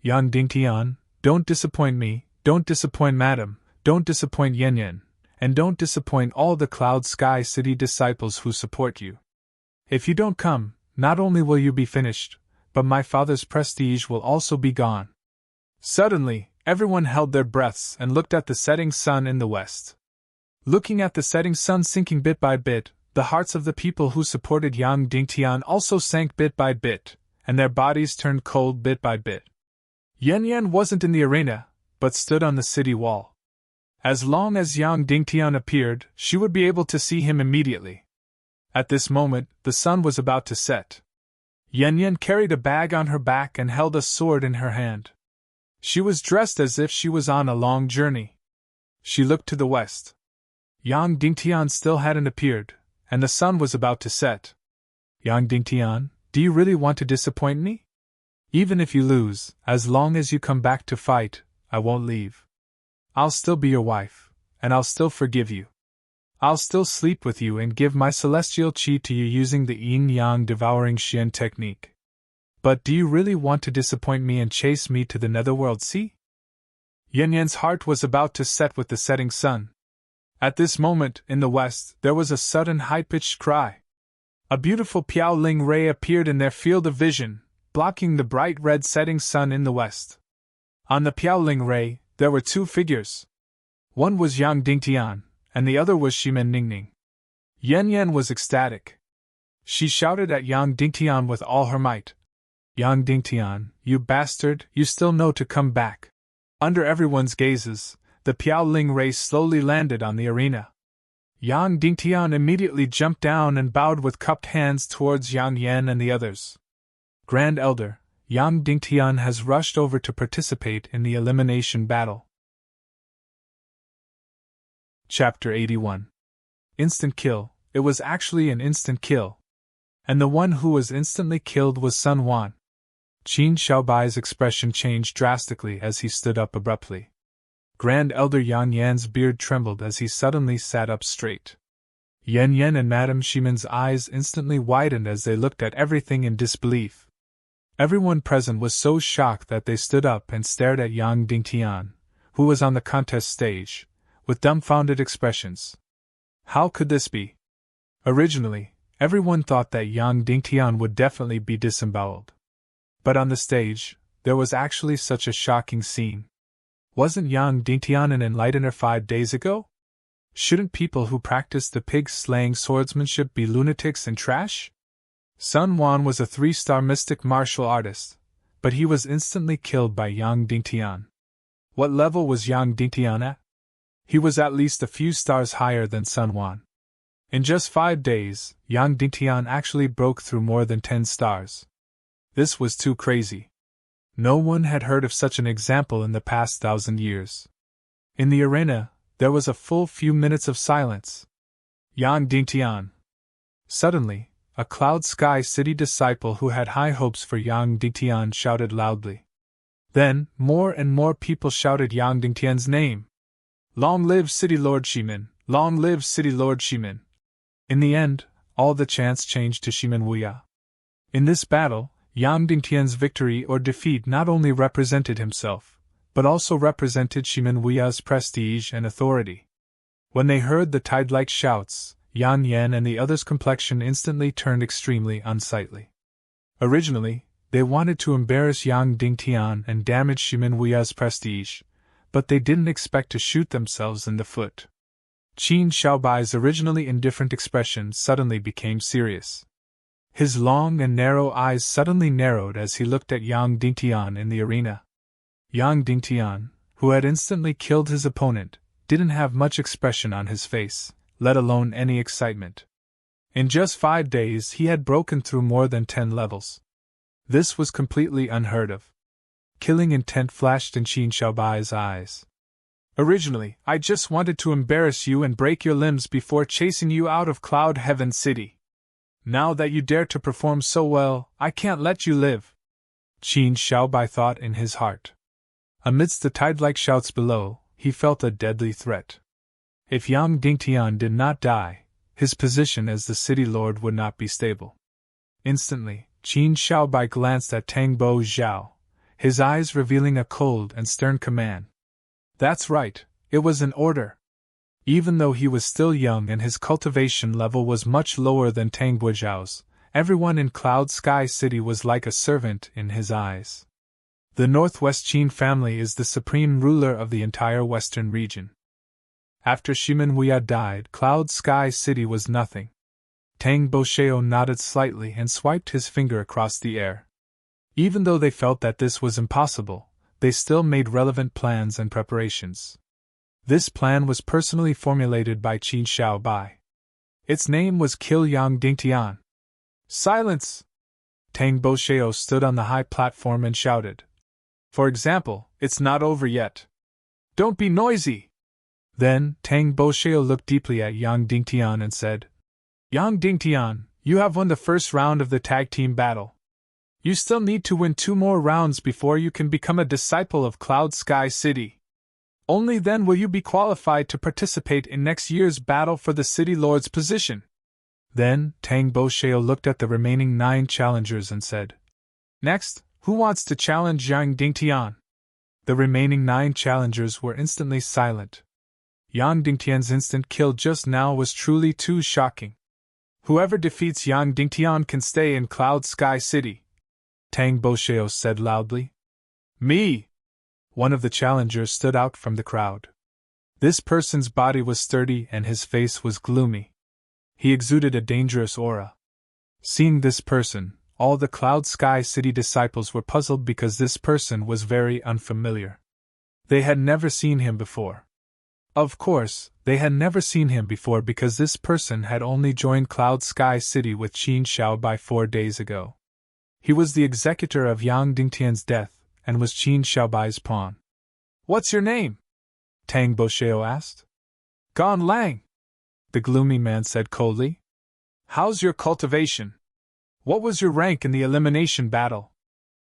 A: Yang Dingtian, don't disappoint me, don't disappoint Madam, don't disappoint Yan Yan, and don't disappoint all the Cloud Sky City disciples who support you. If you don't come, not only will you be finished, but my father's prestige will also be gone. Suddenly, everyone held their breaths and looked at the setting sun in the west. Looking at the setting sun sinking bit by bit, the hearts of the people who supported Yang Dingtian also sank bit by bit, and their bodies turned cold bit by bit. Yan Yan wasn't in the arena, but stood on the city wall. As long as Yang Dingtian appeared, she would be able to see him immediately. At this moment, the sun was about to set. Yan Yan carried a bag on her back and held a sword in her hand. She was dressed as if she was on a long journey. She looked to the west. Yang Dingtian still hadn't appeared, and the sun was about to set. Yang Dingtian, do you really want to disappoint me? Even if you lose, as long as you come back to fight, I won't leave. I'll still be your wife, and I'll still forgive you. I'll still sleep with you and give my celestial qi to you using the yin-yang devouring Xian technique. But do you really want to disappoint me and chase me to the netherworld sea? Yan Yan's heart was about to set with the setting sun. At this moment, in the west, there was a sudden high-pitched cry. A beautiful Piaoling ray appeared in their field of vision, blocking the bright red setting sun in the west. On the Piaoling ray, there were 2 figures. One was Yang Dingtian, and the other was Shimin Ningning. Yan Yan was ecstatic. She shouted at Yang Dingtian with all her might. Yang Dingtian, you bastard, you still know to come back. Under everyone's gazes, the Piaoling ray slowly landed on the arena. Yang Dingtian immediately jumped down and bowed with cupped hands towards Yang Yan and the others. Grand Elder, Yang Dingtian has rushed over to participate in the elimination battle. Chapter 81. Instant kill. It was actually an instant kill. And the one who was instantly killed was Sun Wan. Qin Xiaobai's expression changed drastically as he stood up abruptly. Grand Elder Yang Yan's beard trembled as he suddenly sat up straight. Yan Yan and Madame Shimon's eyes instantly widened as they looked at everything in disbelief. Everyone present was so shocked that they stood up and stared at Yang Dingtian, who was on the contest stage, with dumbfounded expressions. How could this be? Originally, everyone thought that Yang Dingtian would definitely be disemboweled. But on the stage, there was actually such a shocking scene. Wasn't Yang Dingtian an enlightener 5 days ago? Shouldn't people who practice the pig-slaying swordsmanship be lunatics and trash? Sun Quan was a 3-star mystic martial artist, but he was instantly killed by Yang Dingtian. What level was Yang Dingtian at? He was at least a few stars higher than Sun Quan. In just 5 days, Yang Dingtian actually broke through more than 10 stars. This was too crazy. No one had heard of such an example in the past 1,000 years. In the arena, there was a full few minutes of silence. Yang Dingtian. Suddenly, a Cloud Sky City disciple who had high hopes for Yang Dingtian shouted loudly. Then, more and more people shouted Yang Dingtian's name. Long live City Lord Shimin! Long live City Lord Shimin! In the end, all the chants changed to Shimin Wuya. In this battle, Yang Dingtian's victory or defeat not only represented himself, but also represented Shimin Wuya's prestige and authority. When they heard the tide-like shouts, Yan Yan and the others' complexion instantly turned extremely unsightly. Originally, they wanted to embarrass Yang Dingtian and damage Shimin Wuya's prestige, but they didn't expect to shoot themselves in the foot. Qin Xiaobai's originally indifferent expression suddenly became serious. His long and narrow eyes suddenly narrowed as he looked at Yang Dingtian in the arena. Yang Dingtian, who had instantly killed his opponent, didn't have much expression on his face, let alone any excitement. In just 5 days he had broken through more than 10 levels. This was completely unheard of. Killing intent flashed in Qin Xiaobai's eyes. Originally, I just wanted to embarrass you and break your limbs before chasing you out of Cloud Heaven City. Now that you dare to perform so well, I can't let you live. Qin Xiaobai thought in his heart. Amidst the tide-like shouts below, he felt a deadly threat. If Yang Dingtian did not die, his position as the city lord would not be stable. Instantly, Qin Xiaobai glanced at Tang Bo Zhao, his eyes revealing a cold and stern command. That's right, it was an order. Even though he was still young and his cultivation level was much lower than Tang Bo Zhao's, everyone in Cloud Sky City was like a servant in his eyes. The Northwest Qin family is the supreme ruler of the entire western region. After Shimin Wuya died, Cloud Sky City was nothing. Tang Bosheo nodded slightly and swiped his finger across the air. Even though they felt that this was impossible, they still made relevant plans and preparations. This plan was personally formulated by Qin Xiaobai. Its name was Kill Yang Dingtian. Silence! Tang Bosheo stood on the high platform and shouted. For example, it's not over yet. Don't be noisy! Then, Tang Bosheo looked deeply at Yang Dingtian and said, Yang Dingtian, you have won the first round of the tag team battle. You still need to win 2 more rounds before you can become a disciple of Cloud Sky City. Only then will you be qualified to participate in next year's battle for the City Lord's position. Then, Tang Bosheo looked at the remaining 9 challengers and said, Next, who wants to challenge Yang Dingtian? The remaining 9 challengers were instantly silent. Yang Dingtian's instant kill just now was truly too shocking. Whoever defeats Yang Dingtian can stay in Cloud Sky City, Tang Bosheo said loudly. Me! One of the challengers stood out from the crowd. This person's body was sturdy and his face was gloomy. He exuded a dangerous aura. Seeing this person, all the Cloud Sky City disciples were puzzled because this person was very unfamiliar. They had never seen him before. Of course, they had never seen him before because this person had only joined Cloud Sky City with Qin Xiaobai 4 days ago. He was the executor of Yang Dingtian's death, and was Qin Xiaobai's pawn. What's your name? Tang Bosheo asked. Gan Lang, the gloomy man said coldly. How's your cultivation? What was your rank in the elimination battle?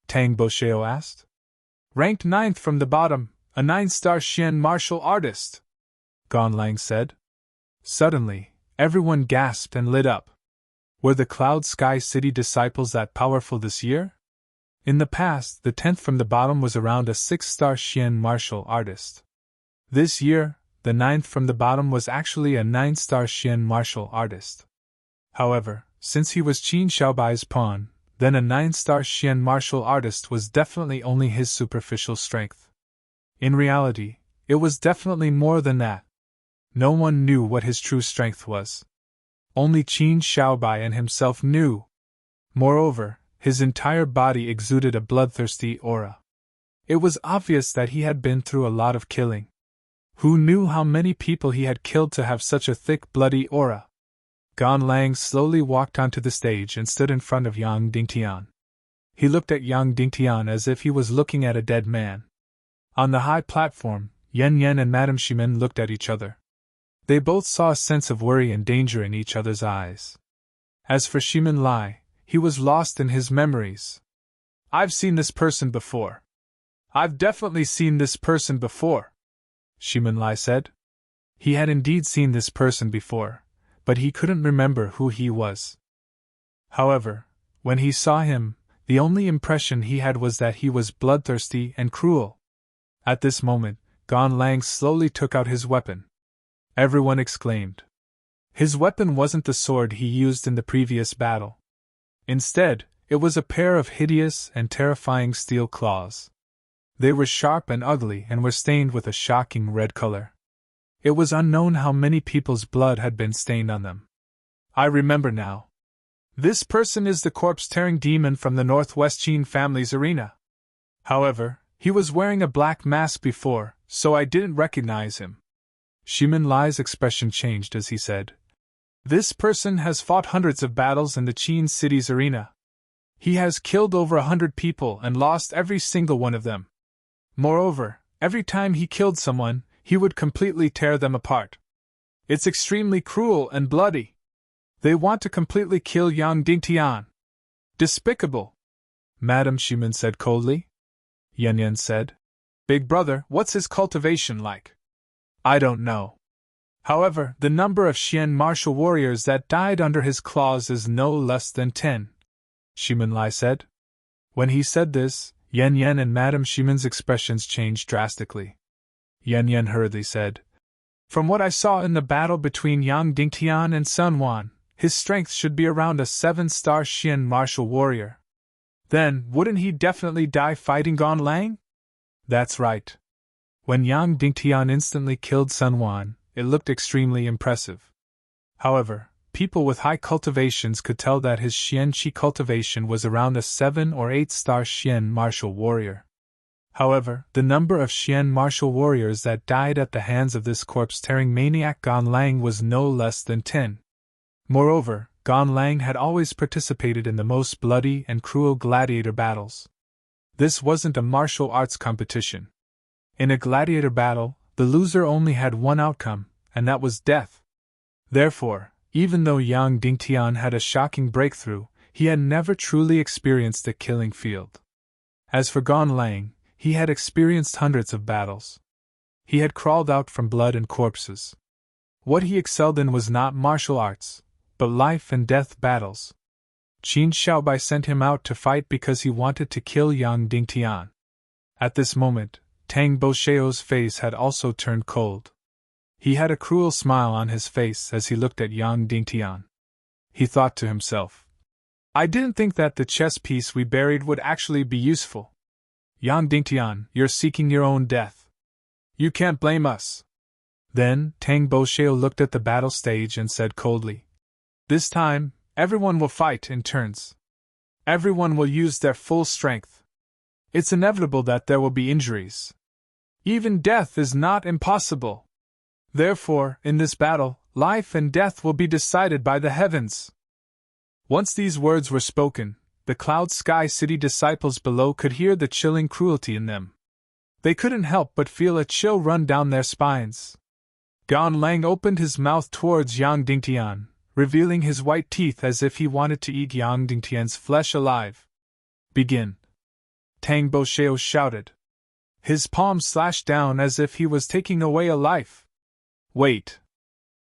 A: Tang Bosheo asked. Ranked 9th from the bottom, A 9-star Xian martial artist! Gan Lang said. Suddenly, everyone gasped and lit up. Were the Cloud Sky City disciples that powerful this year? In the past, the 10th from the bottom was around a 6-star Xian martial artist. This year, the 9th from the bottom was actually a 9-star Xian martial artist. However, since he was Qin Xiaobai's pawn, then a 9-star Xian martial artist was definitely only his superficial strength. In reality, it was definitely more than that. No one knew what his true strength was. Only Qin Xiaobai and himself knew. Moreover, his entire body exuded a bloodthirsty aura. It was obvious that he had been through a lot of killing. Who knew how many people he had killed to have such a thick, bloody aura? Gan Lang slowly walked onto the stage and stood in front of Yang Dingtian. He looked at Yang Dingtian as if he was looking at a dead man. On the high platform, Yan Yan and Madame Ximen looked at each other. They both saw a sense of worry and danger in each other's eyes. As for Ximen Lai, he was lost in his memories. I've seen this person before. I've definitely seen this person before, Ximen Lai said. He had indeed seen this person before, but he couldn't remember who he was. However, when he saw him, the only impression he had was that he was bloodthirsty and cruel. At this moment, Gan Lang slowly took out his weapon. Everyone exclaimed. His weapon wasn't the sword he used in the previous battle. Instead, it was a pair of hideous and terrifying steel claws. They were sharp and ugly and were stained with a shocking red color. It was unknown how many people's blood had been stained on them. I remember now. This person is the corpse-tearing demon from the Northwest Qin family's arena. However, he was wearing a black mask before, so I didn't recognize him. Ximen Lai's expression changed as he said, This person has fought hundreds of battles in the Qin city's arena. He has killed over 100 people and lost every single one of them. Moreover, every time he killed someone, he would completely tear them apart. It's extremely cruel and bloody. They want to completely kill Yang Dingtian. Despicable, Madame Ximen said coldly. Yan Yan said, Big brother, what's his cultivation like? I don't know. However, the number of Xian martial warriors that died under his claws is no less than 10, Ximen Lai said. When he said this, Yan Yan and Madame Ximen's expressions changed drastically. Yan Yan hurriedly said, From what I saw in the battle between Yang Dingtian and Sun Wan, his strength should be around a 7-star Xian martial warrior. Then, wouldn't he definitely die fighting Gan Lang? That's right. When Yang Dingtian instantly killed Sun Wan, it looked extremely impressive. However, people with high cultivations could tell that his Xian Qi cultivation was around a 7 or 8-star Xian martial warrior. However, the number of Xian martial warriors that died at the hands of this corpse-tearing maniac Gan Lang was no less than 10. Moreover, Gan Lang had always participated in the most bloody and cruel gladiator battles. This wasn't a martial arts competition. In a gladiator battle, the loser only had one outcome, and that was death. Therefore, even though Yang Dingtian had a shocking breakthrough, he had never truly experienced the killing field. As for Gan Lang, he had experienced hundreds of battles. He had crawled out from blood and corpses. What he excelled in was not martial arts, but life and death battles. Qin Xiaobai sent him out to fight because he wanted to kill Yang Dingtian. At this moment, Tang Boxiao's face had also turned cold. He had a cruel smile on his face as he looked at Yang Dingtian. He thought to himself, I didn't think that the chess piece we buried would actually be useful. Yang Dingtian, you're seeking your own death. You can't blame us. Then, Tang Boxiao looked at the battle stage and said coldly, This time, everyone will fight in turns. Everyone will use their full strength. It's inevitable that there will be injuries. Even death is not impossible. Therefore, in this battle, life and death will be decided by the heavens. Once these words were spoken, the Cloud Sky City disciples below could hear the chilling cruelty in them. They couldn't help but feel a chill run down their spines. Gan Lang opened his mouth towards Yang Dingtian, revealing his white teeth as if he wanted to eat Yang Dingtian's flesh alive. Begin. Tang Boxiao shouted. His palm slashed down as if he was taking away a life. Wait!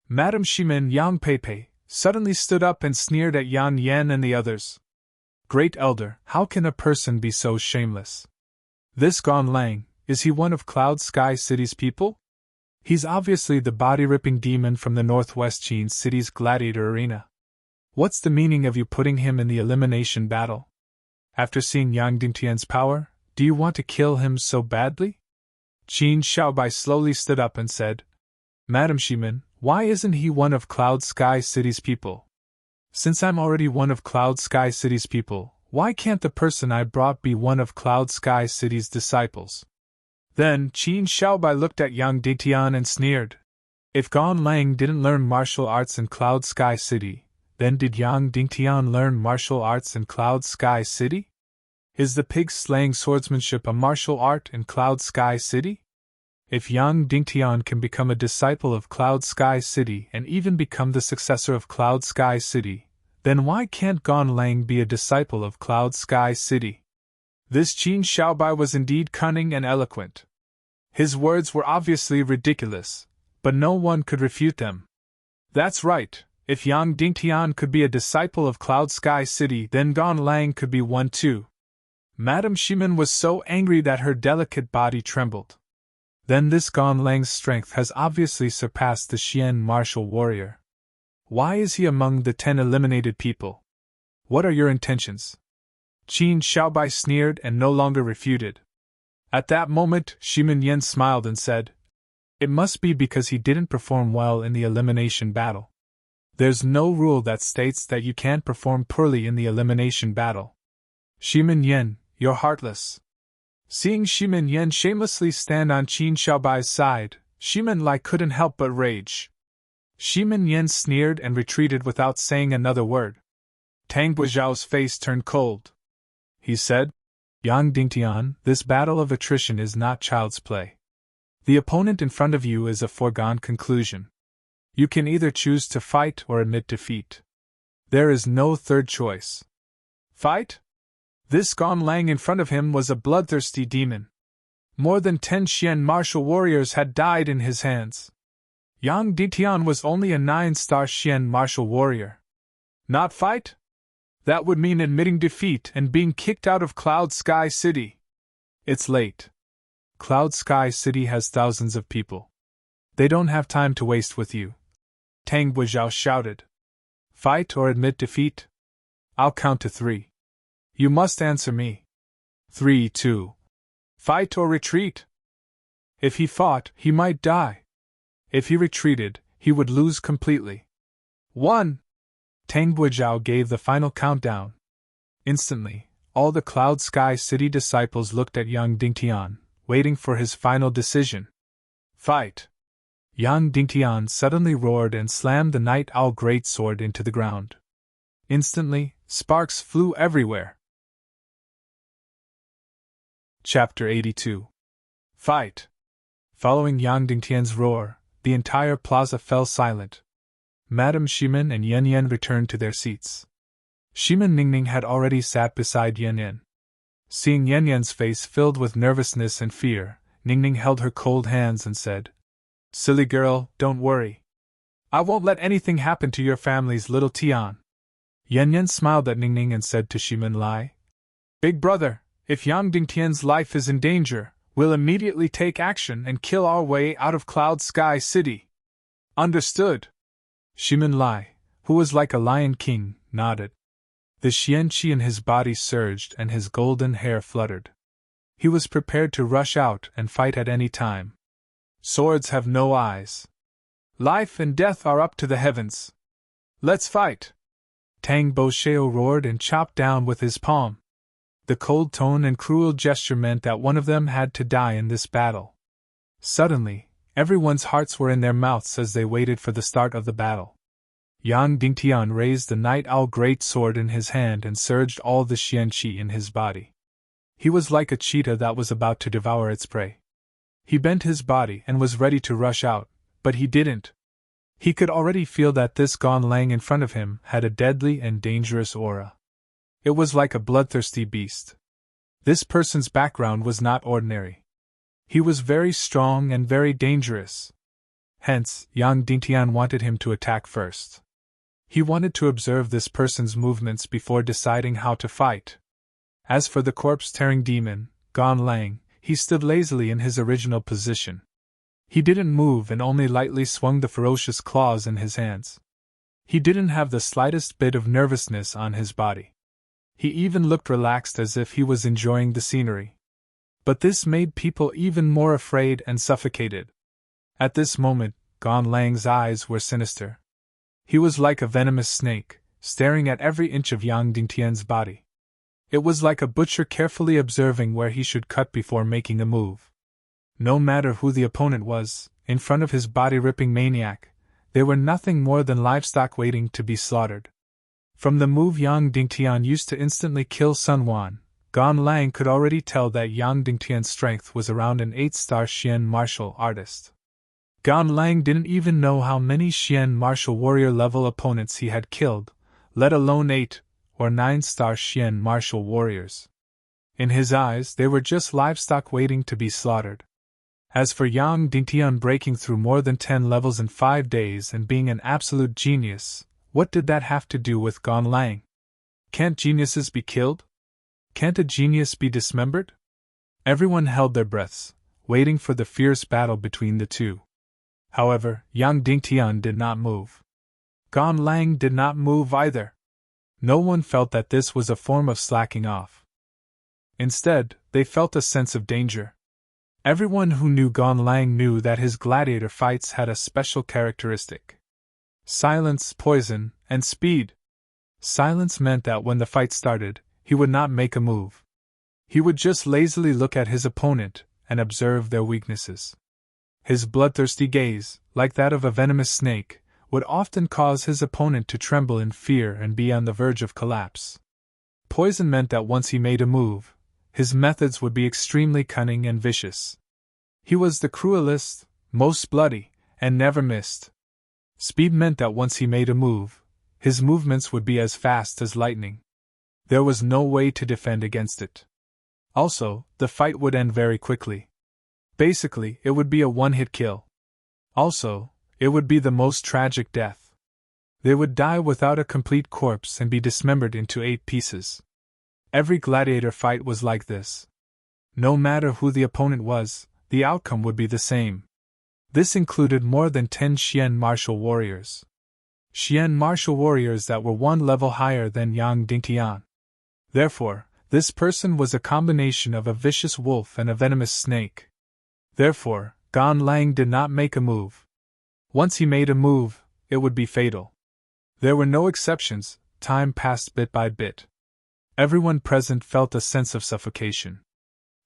A: Madame Shimin Yang Peipei suddenly stood up and sneered at Yan Yan and the others. Great Elder, how can a person be so shameless? This Gan Lang, is he one of Cloud Sky City's people? He's obviously the body-ripping demon from the Northwest Qin City's gladiator arena. What's the meaning of you putting him in the elimination battle? After seeing Yang Dingtian's power, do you want to kill him so badly? Qin Xiaobai slowly stood up and said, Madam Shimin, why isn't he one of Cloud Sky City's people? Since I'm already one of Cloud Sky City's people, why can't the person I brought be one of Cloud Sky City's disciples? Then Qin Xiaobai looked at Yang Dingtian and sneered. If Gan Lang didn't learn martial arts in Cloud Sky City, then did Yang Dingtian learn martial arts in Cloud Sky City? Is the pig-slaying swordsmanship a martial art in Cloud Sky City? If Yang Dingtian can become a disciple of Cloud Sky City and even become the successor of Cloud Sky City, then why can't Gan Lang be a disciple of Cloud Sky City? This Qin Xiaobai was indeed cunning and eloquent. His words were obviously ridiculous, but no one could refute them. That's right, if Yang Dingtian could be a disciple of Cloud Sky City, then Gan Lang could be one too. Madame Shimin was so angry that her delicate body trembled. Then this Gan Lang's strength has obviously surpassed the Xian martial warrior. Why is he among the 10 eliminated people? What are your intentions? Qin Xiaobai sneered and no longer refuted. At that moment, Shimin Yan smiled and said, It must be because he didn't perform well in the elimination battle. There's no rule that states that you can't perform poorly in the elimination battle. Shimin Yan, you're heartless. Seeing Shimin Yan shamelessly stand on Qin Xiaobai's side, Shimin Lai couldn't help but rage. Shimin Yan sneered and retreated without saying another word. Tang Guizhao's face turned cold. He said, Yang Dingtian, this battle of attrition is not child's play. The opponent in front of you is a foregone conclusion. You can either choose to fight or admit defeat. There is no third choice. Fight? This Gan Lang in front of him was a bloodthirsty demon. More than 10 Xian martial warriors had died in his hands. Yang Dingtian was only a 9-star Xian martial warrior. Not fight? That would mean admitting defeat and being kicked out of Cloud Sky City. It's late. Cloud Sky City has thousands of people. They don't have time to waste with you. Tang Guizhao shouted. Fight or admit defeat? I'll count to 3. You must answer me. 3, 2. Fight or retreat? If he fought, he might die. If he retreated, he would lose completely. 1. Tang Guizhao gave the final countdown. Instantly, all the Cloud Sky City disciples looked at Yang Dingtian, waiting for his final decision. Fight! Yang Dingtian suddenly roared and slammed the Night Owl greatsword into the ground. Instantly, sparks flew everywhere. Chapter 82. Fight! Following Yang Dingtian's roar, the entire plaza fell silent. Madame Shimin and Yan Yan returned to their seats. Shimin Ningning had already sat beside Yan Yan. Seeing Yan Yan's face filled with nervousness and fear, Ningning held her cold hands and said, Silly girl, don't worry. I won't let anything happen to your family's little Tian. Yan Yan smiled at Ningning and said to Shimin Lai, Big brother, if Yang Dingtian's life is in danger, we'll immediately take action and kill our way out of Cloud Sky City. Understood. Shimin Lai, who was like a lion king, nodded. The Xian Qi in his body surged and his golden hair fluttered. He was prepared to rush out and fight at any time. Swords have no eyes. Life and death are up to the heavens. Let's fight! Tang Bosheo roared and chopped down with his palm. The cold tone and cruel gesture meant that one of them had to die in this battle. Suddenly, everyone's hearts were in their mouths as they waited for the start of the battle. Yang Dingtian raised the Night Owl great sword in his hand and surged all the Xian Qi in his body. He was like a cheetah that was about to devour its prey. He bent his body and was ready to rush out, but he didn't. He could already feel that this Gan Lang in front of him had a deadly and dangerous aura. It was like a bloodthirsty beast. This person's background was not ordinary. He was very strong and very dangerous. Hence, Yang Dingtian wanted him to attack first. He wanted to observe this person's movements before deciding how to fight. As for the corpse-tearing demon, Gan Lang, he stood lazily in his original position. He didn't move and only lightly swung the ferocious claws in his hands. He didn't have the slightest bit of nervousness on his body. He even looked relaxed as if he was enjoying the scenery. But this made people even more afraid and suffocated. At this moment, Gan Lang's eyes were sinister. He was like a venomous snake, staring at every inch of Yang Dingtian's body. It was like a butcher carefully observing where he should cut before making a move. No matter who the opponent was, in front of his body-ripping maniac, they were nothing more than livestock waiting to be slaughtered. From the move Yang Dingtian used to instantly kill Sun Wan, Gan Lang could already tell that Yang Dingtian's strength was around an 8-star Xian martial artist. Gan Lang didn't even know how many Xian martial warrior level opponents he had killed, let alone 8 or 9-star Xian martial warriors. In his eyes, they were just livestock waiting to be slaughtered. As for Yang Dingtian breaking through more than 10 levels in 5 days and being an absolute genius, what did that have to do with Gan Lang? Can't geniuses be killed? Can't a genius be dismembered? Everyone held their breaths, waiting for the fierce battle between the two. However, Yang Dingtian did not move. Gan Lang did not move either. No one felt that this was a form of slacking off. Instead, they felt a sense of danger. Everyone who knew Gan Lang knew that his gladiator fights had a special characteristic: silence, poison, and speed. Silence meant that when the fight started, he would not make a move. He would just lazily look at his opponent and observe their weaknesses. His bloodthirsty gaze, like that of a venomous snake, would often cause his opponent to tremble in fear and be on the verge of collapse. Poison meant that once he made a move, his methods would be extremely cunning and vicious. He was the cruelest, most bloody, and never missed. Speed meant that once he made a move, his movements would be as fast as lightning. There was no way to defend against it. Also, the fight would end very quickly. Basically, it would be a one-hit kill. Also, it would be the most tragic death. They would die without a complete corpse and be dismembered into 8 pieces. Every gladiator fight was like this. No matter who the opponent was, the outcome would be the same. This included more than 10 Xian martial warriors. Xian martial warriors that were 1 level higher than Yang Dingtian. Therefore, this person was a combination of a vicious wolf and a venomous snake. Therefore, Gan Lang did not make a move. Once he made a move, it would be fatal. There were no exceptions. Time passed bit by bit. Everyone present felt a sense of suffocation.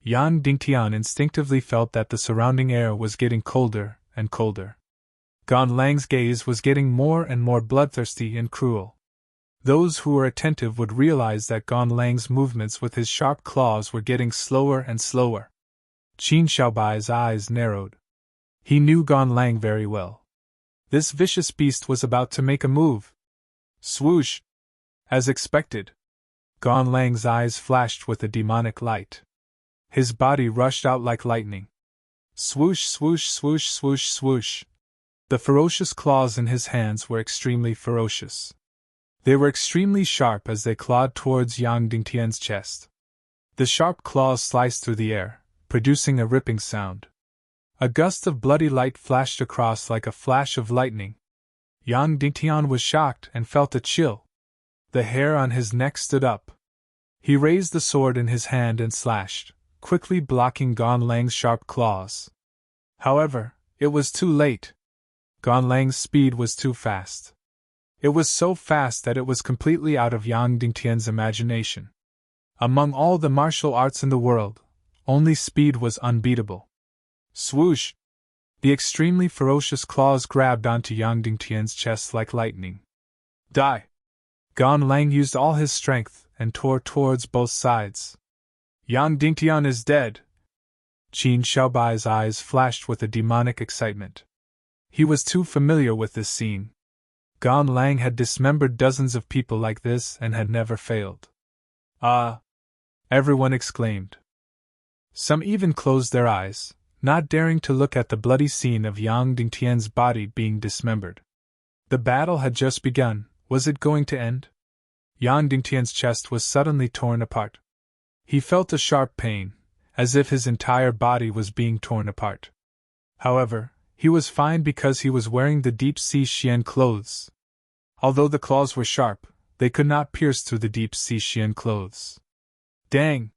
A: Yang Dingtian instinctively felt that the surrounding air was getting colder and colder. Gan Lang's gaze was getting more and more bloodthirsty and cruel. Those who were attentive would realize that Gan Lang's movements with his sharp claws were getting slower and slower. Qin Xiaobai's eyes narrowed. He knew Gan Lang very well. This vicious beast was about to make a move. Swoosh! As expected, Gan Lang's eyes flashed with a demonic light. His body rushed out like lightning. Swoosh, swoosh, swoosh, swoosh, swoosh. The ferocious claws in his hands were extremely ferocious. They were extremely sharp as they clawed towards Yang Dingtian's chest. The sharp claws sliced through the air, producing a ripping sound. A gust of bloody light flashed across like a flash of lightning. Yang Dingtian was shocked and felt a chill. The hair on his neck stood up. He raised the sword in his hand and slashed, quickly blocking Gan Lang's sharp claws. However, it was too late. Gan Lang's speed was too fast. It was so fast that it was completely out of Yang Dingtian's imagination. Among all the martial arts in the world, only speed was unbeatable. Swoosh! The extremely ferocious claws grabbed onto Yang Dingtian's chest like lightning. Die! Gan Lang used all his strength and tore towards both sides. Yang Dingtian is dead! Qin Xiaobai's eyes flashed with a demonic excitement. He was too familiar with this scene. Gan Lang had dismembered dozens of people like this and had never failed. Ah! Everyone exclaimed. Some even closed their eyes, not daring to look at the bloody scene of Yang Dingtian's body being dismembered. The battle had just begun. Was it going to end? Yang Dingtian's chest was suddenly torn apart. He felt a sharp pain, as if his entire body was being torn apart. However, he was fine because he was wearing the deep-sea Xian clothes. Although the claws were sharp, they could not pierce through the deep-sea Xian clothes. Dang!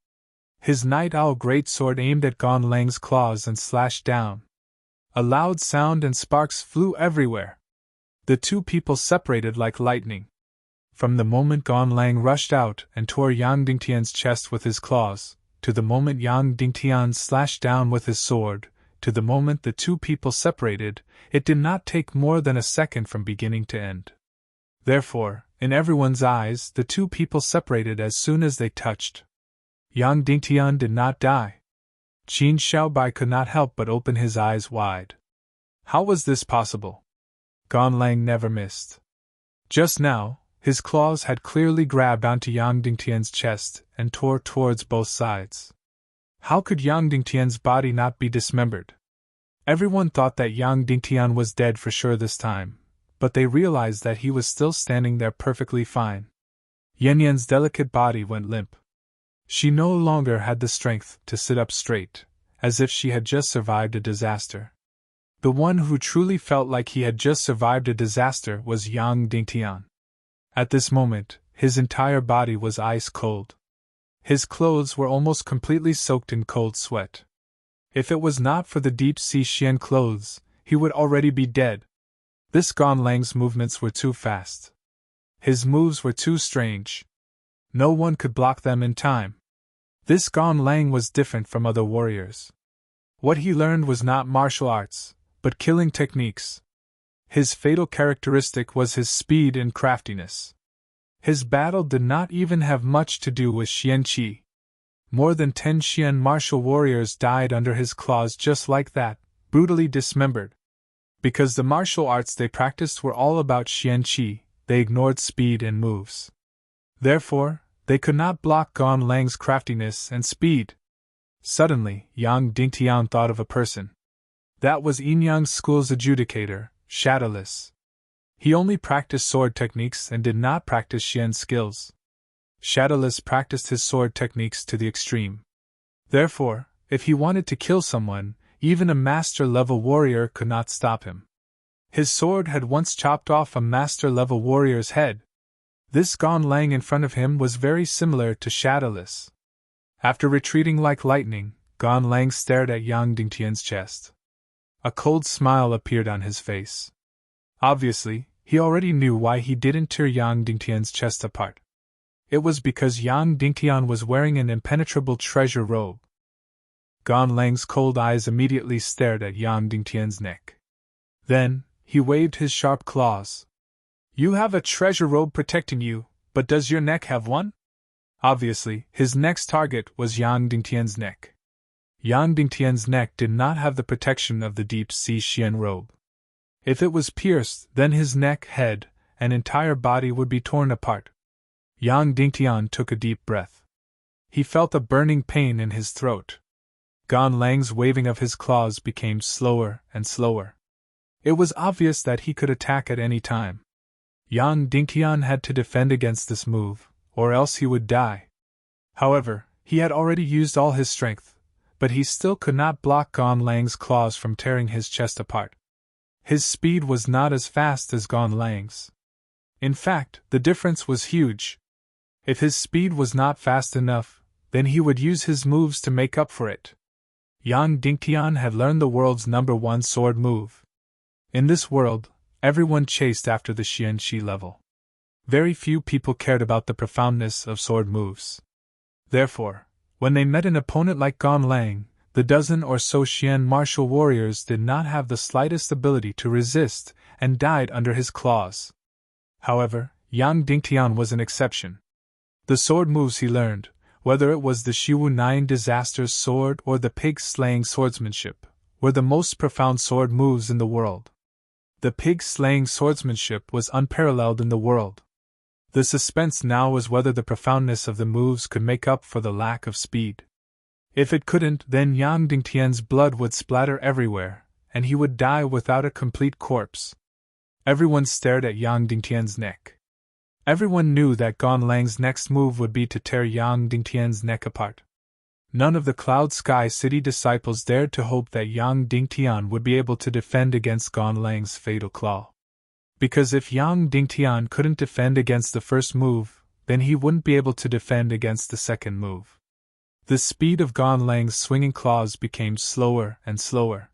A: His night owl greatsword aimed at Gan Lang's claws and slashed down. A loud sound and sparks flew everywhere. The two people separated like lightning. From the moment Gan Lang rushed out and tore Yang Dingtian's chest with his claws, to the moment Yang Dingtian slashed down with his sword, to the moment the two people separated, it did not take more than a second from beginning to end. Therefore, in everyone's eyes, the two people separated as soon as they touched. Yang Dingtian did not die. Qin Xiaobai could not help but open his eyes wide. How was this possible? Gan Lang never missed. Just now, his claws had clearly grabbed onto Yang Dingtian's chest and tore towards both sides. How could Yang Dingtian's body not be dismembered? Everyone thought that Yang Dingtian was dead for sure this time, but they realized that he was still standing there perfectly fine. Yan Yan's delicate body went limp. She no longer had the strength to sit up straight, as if she had just survived a disaster. The one who truly felt like he had just survived a disaster was Yang Dingtian. At this moment, his entire body was ice cold. His clothes were almost completely soaked in cold sweat. If it was not for the deep-sea Xian clothes, he would already be dead. This Gan Lang's movements were too fast. His moves were too strange. No one could block them in time. This Gan Lang was different from other warriors. What he learned was not martial arts, but killing techniques. His fatal characteristic was his speed and craftiness. His battle did not even have much to do with Xian Qi. More than 10 Xian martial warriors died under his claws just like that, brutally dismembered. Because the martial arts they practiced were all about Xian Qi, they ignored speed and moves. Therefore, they could not block Gan Lang's craftiness and speed. Suddenly, Yang Dingtian thought of a person. That was Yin Yang's school's adjudicator, Shadowless. He only practiced sword techniques and did not practice Xian skills. Shadowless practiced his sword techniques to the extreme. Therefore, if he wanted to kill someone, even a master-level warrior could not stop him. His sword had once chopped off a master-level warrior's head. This Gan Lang in front of him was very similar to Shadowless. After retreating like lightning, Gan Lang stared at Yang Dingtian's chest. A cold smile appeared on his face. Obviously, he already knew why he didn't tear Yang Dingtian's chest apart. It was because Yang Dingtian was wearing an impenetrable treasure robe. Gan Lang's cold eyes immediately stared at Yang Dingtian's neck. Then, he waved his sharp claws. You have a treasure robe protecting you, but does your neck have one? Obviously, his next target was Yang Dingtian's neck. Yang Dingtian's neck did not have the protection of the deep-sea Xian robe. If it was pierced, then his neck, head, and entire body would be torn apart. Yang Dingtian took a deep breath. He felt a burning pain in his throat. Gan Lang's waving of his claws became slower and slower. It was obvious that he could attack at any time. Yang Dingtian had to defend against this move, or else he would die. However, he had already used all his strength, but he still could not block Gan Lang's claws from tearing his chest apart. His speed was not as fast as Gan Lang's. In fact, the difference was huge. If his speed was not fast enough, then he would use his moves to make up for it. Yang Dingtian had learned the world's #1 sword move. In this world, everyone chased after the Xian Qi level. Very few people cared about the profoundness of sword moves. Therefore, when they met an opponent like Gan Lang, the dozen or so Xian martial warriors did not have the slightest ability to resist and died under his claws. However, Yang Dingtian was an exception. The sword moves he learned, whether it was the Shiwu 9 Disaster's sword or the pig-slaying swordsmanship, were the most profound sword moves in the world. The pig-slaying swordsmanship was unparalleled in the world. The suspense now was whether the profoundness of the moves could make up for the lack of speed. If it couldn't, then Yang Dingtian's blood would splatter everywhere, and he would die without a complete corpse. Everyone stared at Yang Dingtian's neck. Everyone knew that Gan Lang's next move would be to tear Yang Dingtian's neck apart. None of the Cloud Sky City disciples dared to hope that Yang Dingtian would be able to defend against Gan Lang's fatal claw. Because if Yang Dingtian couldn't defend against the first move, then he wouldn't be able to defend against the second move. The speed of Gan Lang's swinging claws became slower and slower.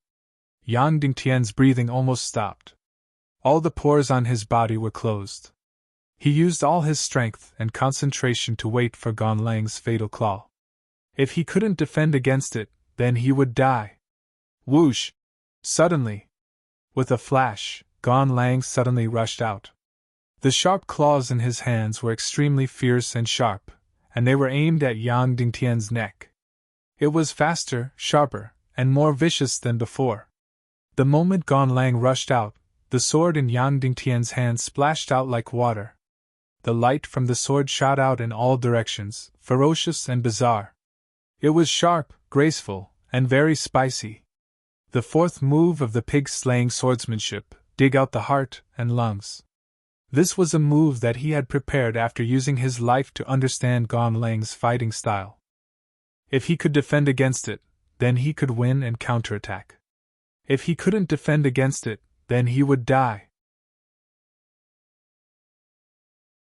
A: Yang Dingtian's breathing almost stopped. All the pores on his body were closed. He used all his strength and concentration to wait for Gan Lang's fatal claw. If he couldn't defend against it, then he would die. Whoosh! Suddenly, with a flash, Gan Lang suddenly rushed out. The sharp claws in his hands were extremely fierce and sharp, and they were aimed at Yang Dingtian's neck. It was faster, sharper, and more vicious than before. The moment Gan Lang rushed out, the sword in Yang Dingtian's hand splashed out like water. The light from the sword shot out in all directions, ferocious and bizarre. It was sharp, graceful, and very spicy. The fourth move of the pig-slaying swordsmanship, dig out the heart and lungs. This was a move that he had prepared after using his life to understand Gan Lang's fighting style. If he could defend against it, then he could win and counterattack. If he couldn't defend against it, then he would die.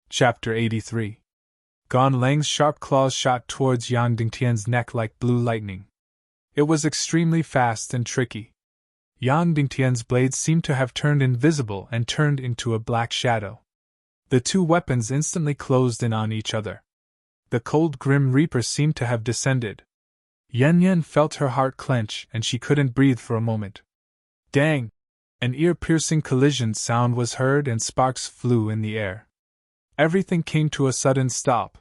A: Chapter 83. Gan Lang's sharp claws shot towards Yang Dingtian's neck like blue lightning. It was extremely fast and tricky. Yang Dingtian's blades seemed to have turned invisible and turned into a black shadow. The two weapons instantly closed in on each other. The cold Grim Reaper seemed to have descended. Yen Yen felt her heart clench and she couldn't breathe for a moment. Dang! An ear-piercing collision sound was heard and sparks flew in the air. Everything came to a sudden stop.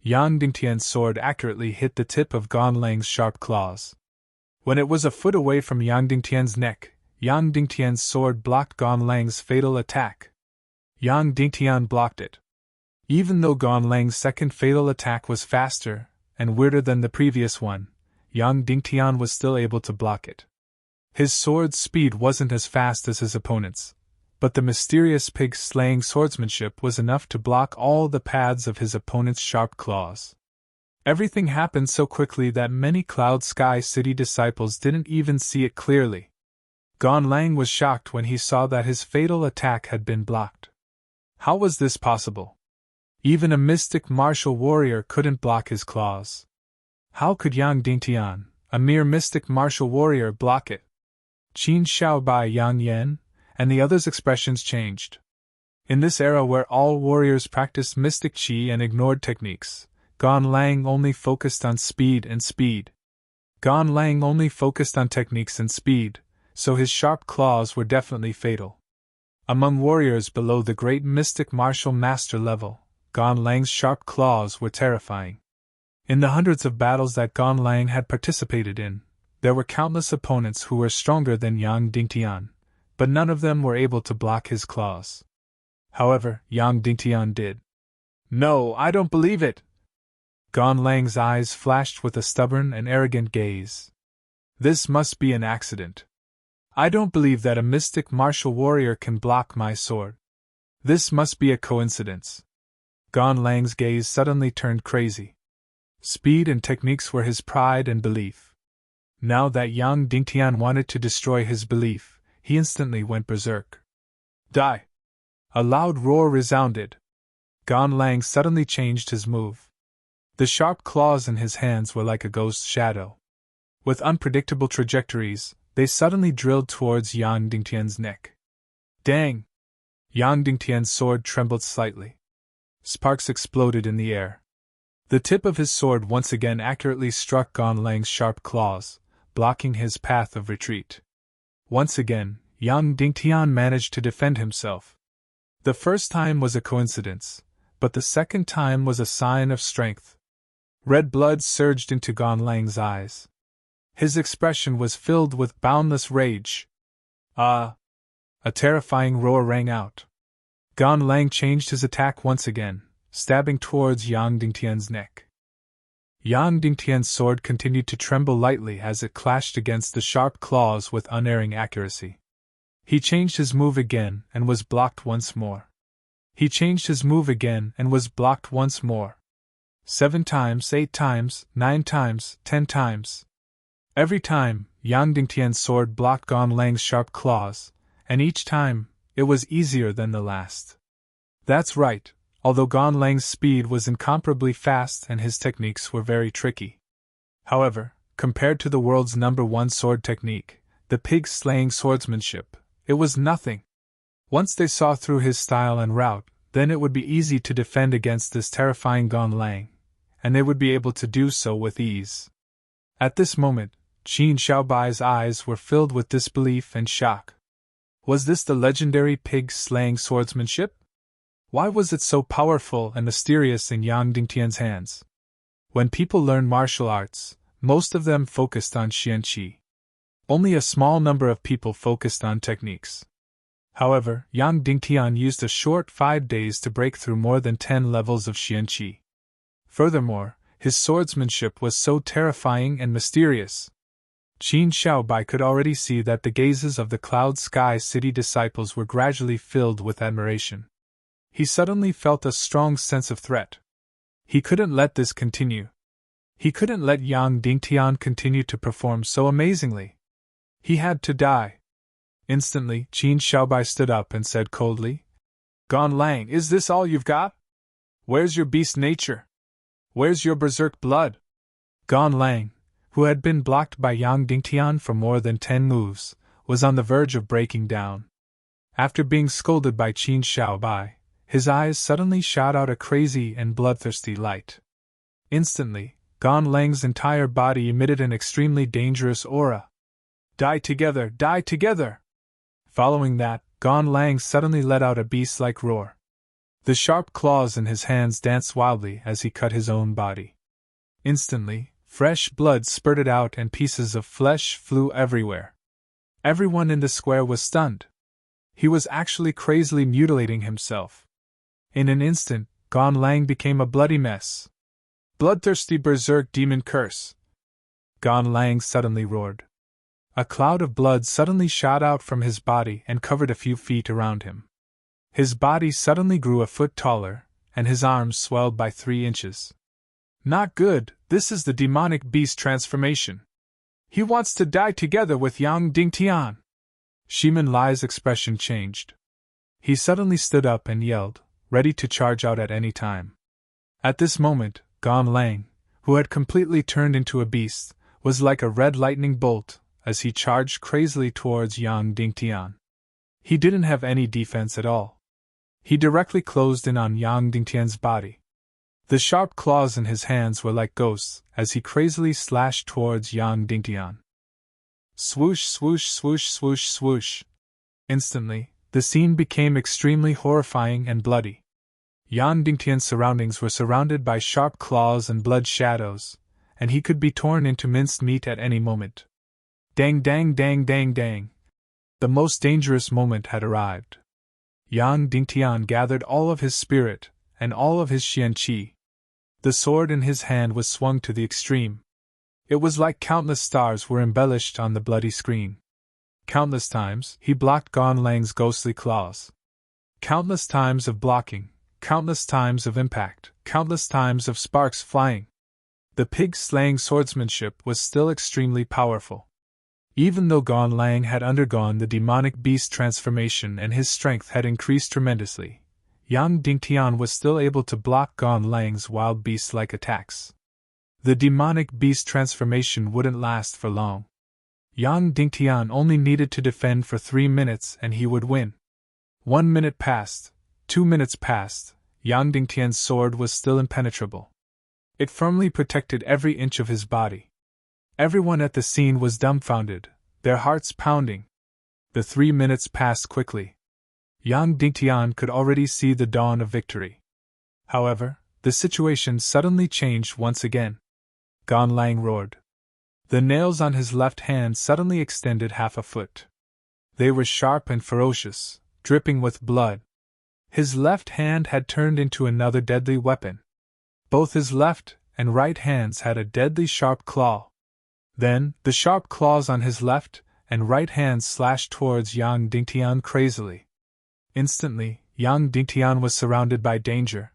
A: Yang Dingtian's sword accurately hit the tip of Gan Lang's sharp claws. When it was a foot away from Yang Dingtian's neck, Yang Dingtian's sword blocked Gan Lang's fatal attack. Yang Dingtian blocked it. Even though Gan Lang's second fatal attack was faster and weirder than the previous one, Yang Dingtian was still able to block it. His sword's speed wasn't as fast as his opponent's, but the mysterious pig-slaying swordsmanship was enough to block all the paths of his opponent's sharp claws. Everything happened so quickly that many Cloud Sky City disciples didn't even see it clearly. Gan Lang was shocked when he saw that his fatal attack had been blocked. How was this possible? Even a mystic martial warrior couldn't block his claws. How could Yang Dingtian, a mere mystic martial warrior, block it? Qin Xiaobai Yang Yan, and the others' expressions changed. In this era where all warriors practiced mystic qi and ignored techniques, Gan Lang only focused on speed and speed. Gan Lang only focused on techniques and speed, so his sharp claws were definitely fatal. Among warriors below the great mystic martial master level, Gan Lang's sharp claws were terrifying. In the hundreds of battles that Gan Lang had participated in, there were countless opponents who were stronger than Yang Dingtian, but none of them were able to block his claws. However, Yang Dingtian did. No, I don't believe it! Gan Lang's eyes flashed with a stubborn and arrogant gaze. This must be an accident. I don't believe that a mystic martial warrior can block my sword. This must be a coincidence. Gan Lang's gaze suddenly turned crazy. Speed and techniques were his pride and belief. Now that Yang Dingtian wanted to destroy his belief, he instantly went berserk. Die! A loud roar resounded. Gan Lang suddenly changed his move. The sharp claws in his hands were like a ghost shadow. With unpredictable trajectories, they suddenly drilled towards Yang Dingtian's neck. Dang! Yang Dingtian's sword trembled slightly. Sparks exploded in the air. The tip of his sword once again accurately struck Gan Lang's sharp claws, blocking his path of retreat. Once again, Yang Dingtian managed to defend himself. The first time was a coincidence, but the second time was a sign of strength. Red blood surged into Gan Lang's eyes. His expression was filled with boundless rage. Ah! A terrifying roar rang out. Gan Lang changed his attack once again, stabbing towards Yang Dingtian's neck. Yang Dingtian's sword continued to tremble lightly as it clashed against the sharp claws with unerring accuracy. He changed his move again and was blocked once more. He changed his move again and was blocked once more. 7 times, 8 times, 9 times, 10 times. Every time, Yang Dingtian's sword blocked Gan Lang's sharp claws, and each time, it was easier than the last. That's right, although Gan Lang's speed was incomparably fast and his techniques were very tricky. However, compared to the world's #1 sword technique, the pig-slaying swordsmanship, it was nothing. Once they saw through his style and route, then it would be easy to defend against this terrifying Gan Lang, and they would be able to do so with ease. At this moment, Qin Xiaobai's eyes were filled with disbelief and shock. Was this the legendary pig-slaying swordsmanship? Why was it so powerful and mysterious in Yang Dingtian's hands? When people learn martial arts, most of them focused on xianqi. Only a small number of people focused on techniques. However, Yang Dingtian used a short 5 days to break through more than 10 levels of xianqi. Furthermore, his swordsmanship was so terrifying and mysterious. Qin Xiaobai could already see that the gazes of the Cloud Sky City disciples were gradually filled with admiration. He suddenly felt a strong sense of threat. He couldn't let this continue. He couldn't let Yang Dingtian continue to perform so amazingly. He had to die. Instantly, Qin Xiaobai stood up and said coldly, "Gan Lang, is this all you've got? Where's your beast nature? Where's your berserk blood?" Gan Lang, who had been blocked by Yang Dingtian for more than 10 moves, was on the verge of breaking down. After being scolded by Qin Xiaobai, his eyes suddenly shot out a crazy and bloodthirsty light. Instantly, Gan Lang's entire body emitted an extremely dangerous aura. "Die together, die together!" Following that, Gan Lang suddenly let out a beast-like roar. The sharp claws in his hands danced wildly as he cut his own body. Instantly, fresh blood spurted out and pieces of flesh flew everywhere. Everyone in the square was stunned. He was actually crazily mutilating himself. In an instant, Gan Lang became a bloody mess. "Bloodthirsty berserk demon curse!" Gan Lang suddenly roared. A cloud of blood suddenly shot out from his body and covered a few feet around him. His body suddenly grew a foot taller, and his arms swelled by 3 inches. "Not good, this is the demonic beast transformation. He wants to die together with Yang Dingtian." Shimin Lai's expression changed. He suddenly stood up and yelled, ready to charge out at any time. At this moment, Gan Lang, who had completely turned into a beast, was like a red lightning bolt as he charged crazily towards Yang Dingtian. He didn't have any defense at all. He directly closed in on Yang Dingtian's body. The sharp claws in his hands were like ghosts as he crazily slashed towards Yang Dingtian. Swoosh, swoosh, swoosh, swoosh, swoosh. Instantly, the scene became extremely horrifying and bloody. Yang Dingtian's surroundings were surrounded by sharp claws and blood shadows, and he could be torn into minced meat at any moment. Dang, dang, dang, dang, dang. The most dangerous moment had arrived. Yang Dingtian gathered all of his spirit and all of his xianqi. The sword in his hand was swung to the extreme. It was like countless stars were embellished on the bloody screen. Countless times he blocked Gan Lang's ghostly claws. Countless times of blocking, countless times of impact, countless times of sparks flying. The pig-slaying swordsmanship was still extremely powerful. Even though Gan Lang had undergone the demonic beast transformation and his strength had increased tremendously, Yang Dingtian was still able to block Gan Lang's wild beast-like attacks. The demonic beast transformation wouldn't last for long. Yang Dingtian only needed to defend for 3 minutes and he would win. 1 minute passed, 2 minutes passed, Yang Dingtian's sword was still impenetrable. It firmly protected every inch of his body. Everyone at the scene was dumbfounded, their hearts pounding. The 3 minutes passed quickly. Yang Dingtian could already see the dawn of victory. However, the situation suddenly changed once again. Gan Lang roared. The nails on his left hand suddenly extended half a foot. They were sharp and ferocious, dripping with blood. His left hand had turned into another deadly weapon. Both his left and right hands had a deadly sharp claw. Then, the sharp claws on his left and right hands slashed towards Yang Dingtian crazily. Instantly, Yang Dingtian was surrounded by danger.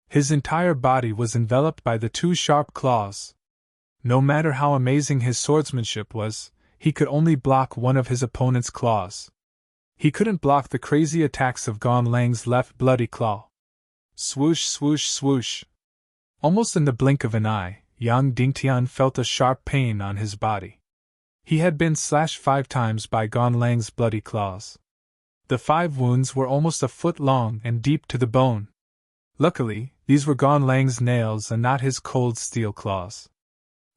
A: His entire body was enveloped by the two sharp claws. No matter how amazing his swordsmanship was, he could only block one of his opponent's claws. He couldn't block the crazy attacks of Gan Lang's left bloody claw. Swoosh, swoosh, swoosh. Almost in the blink of an eye, Yang Dingtian felt a sharp pain on his body. He had been slashed 5 times by Gan Lang's bloody claws. The 5 wounds were almost a foot long and deep to the bone. Luckily, these were Gan Lang's nails and not his cold steel claws.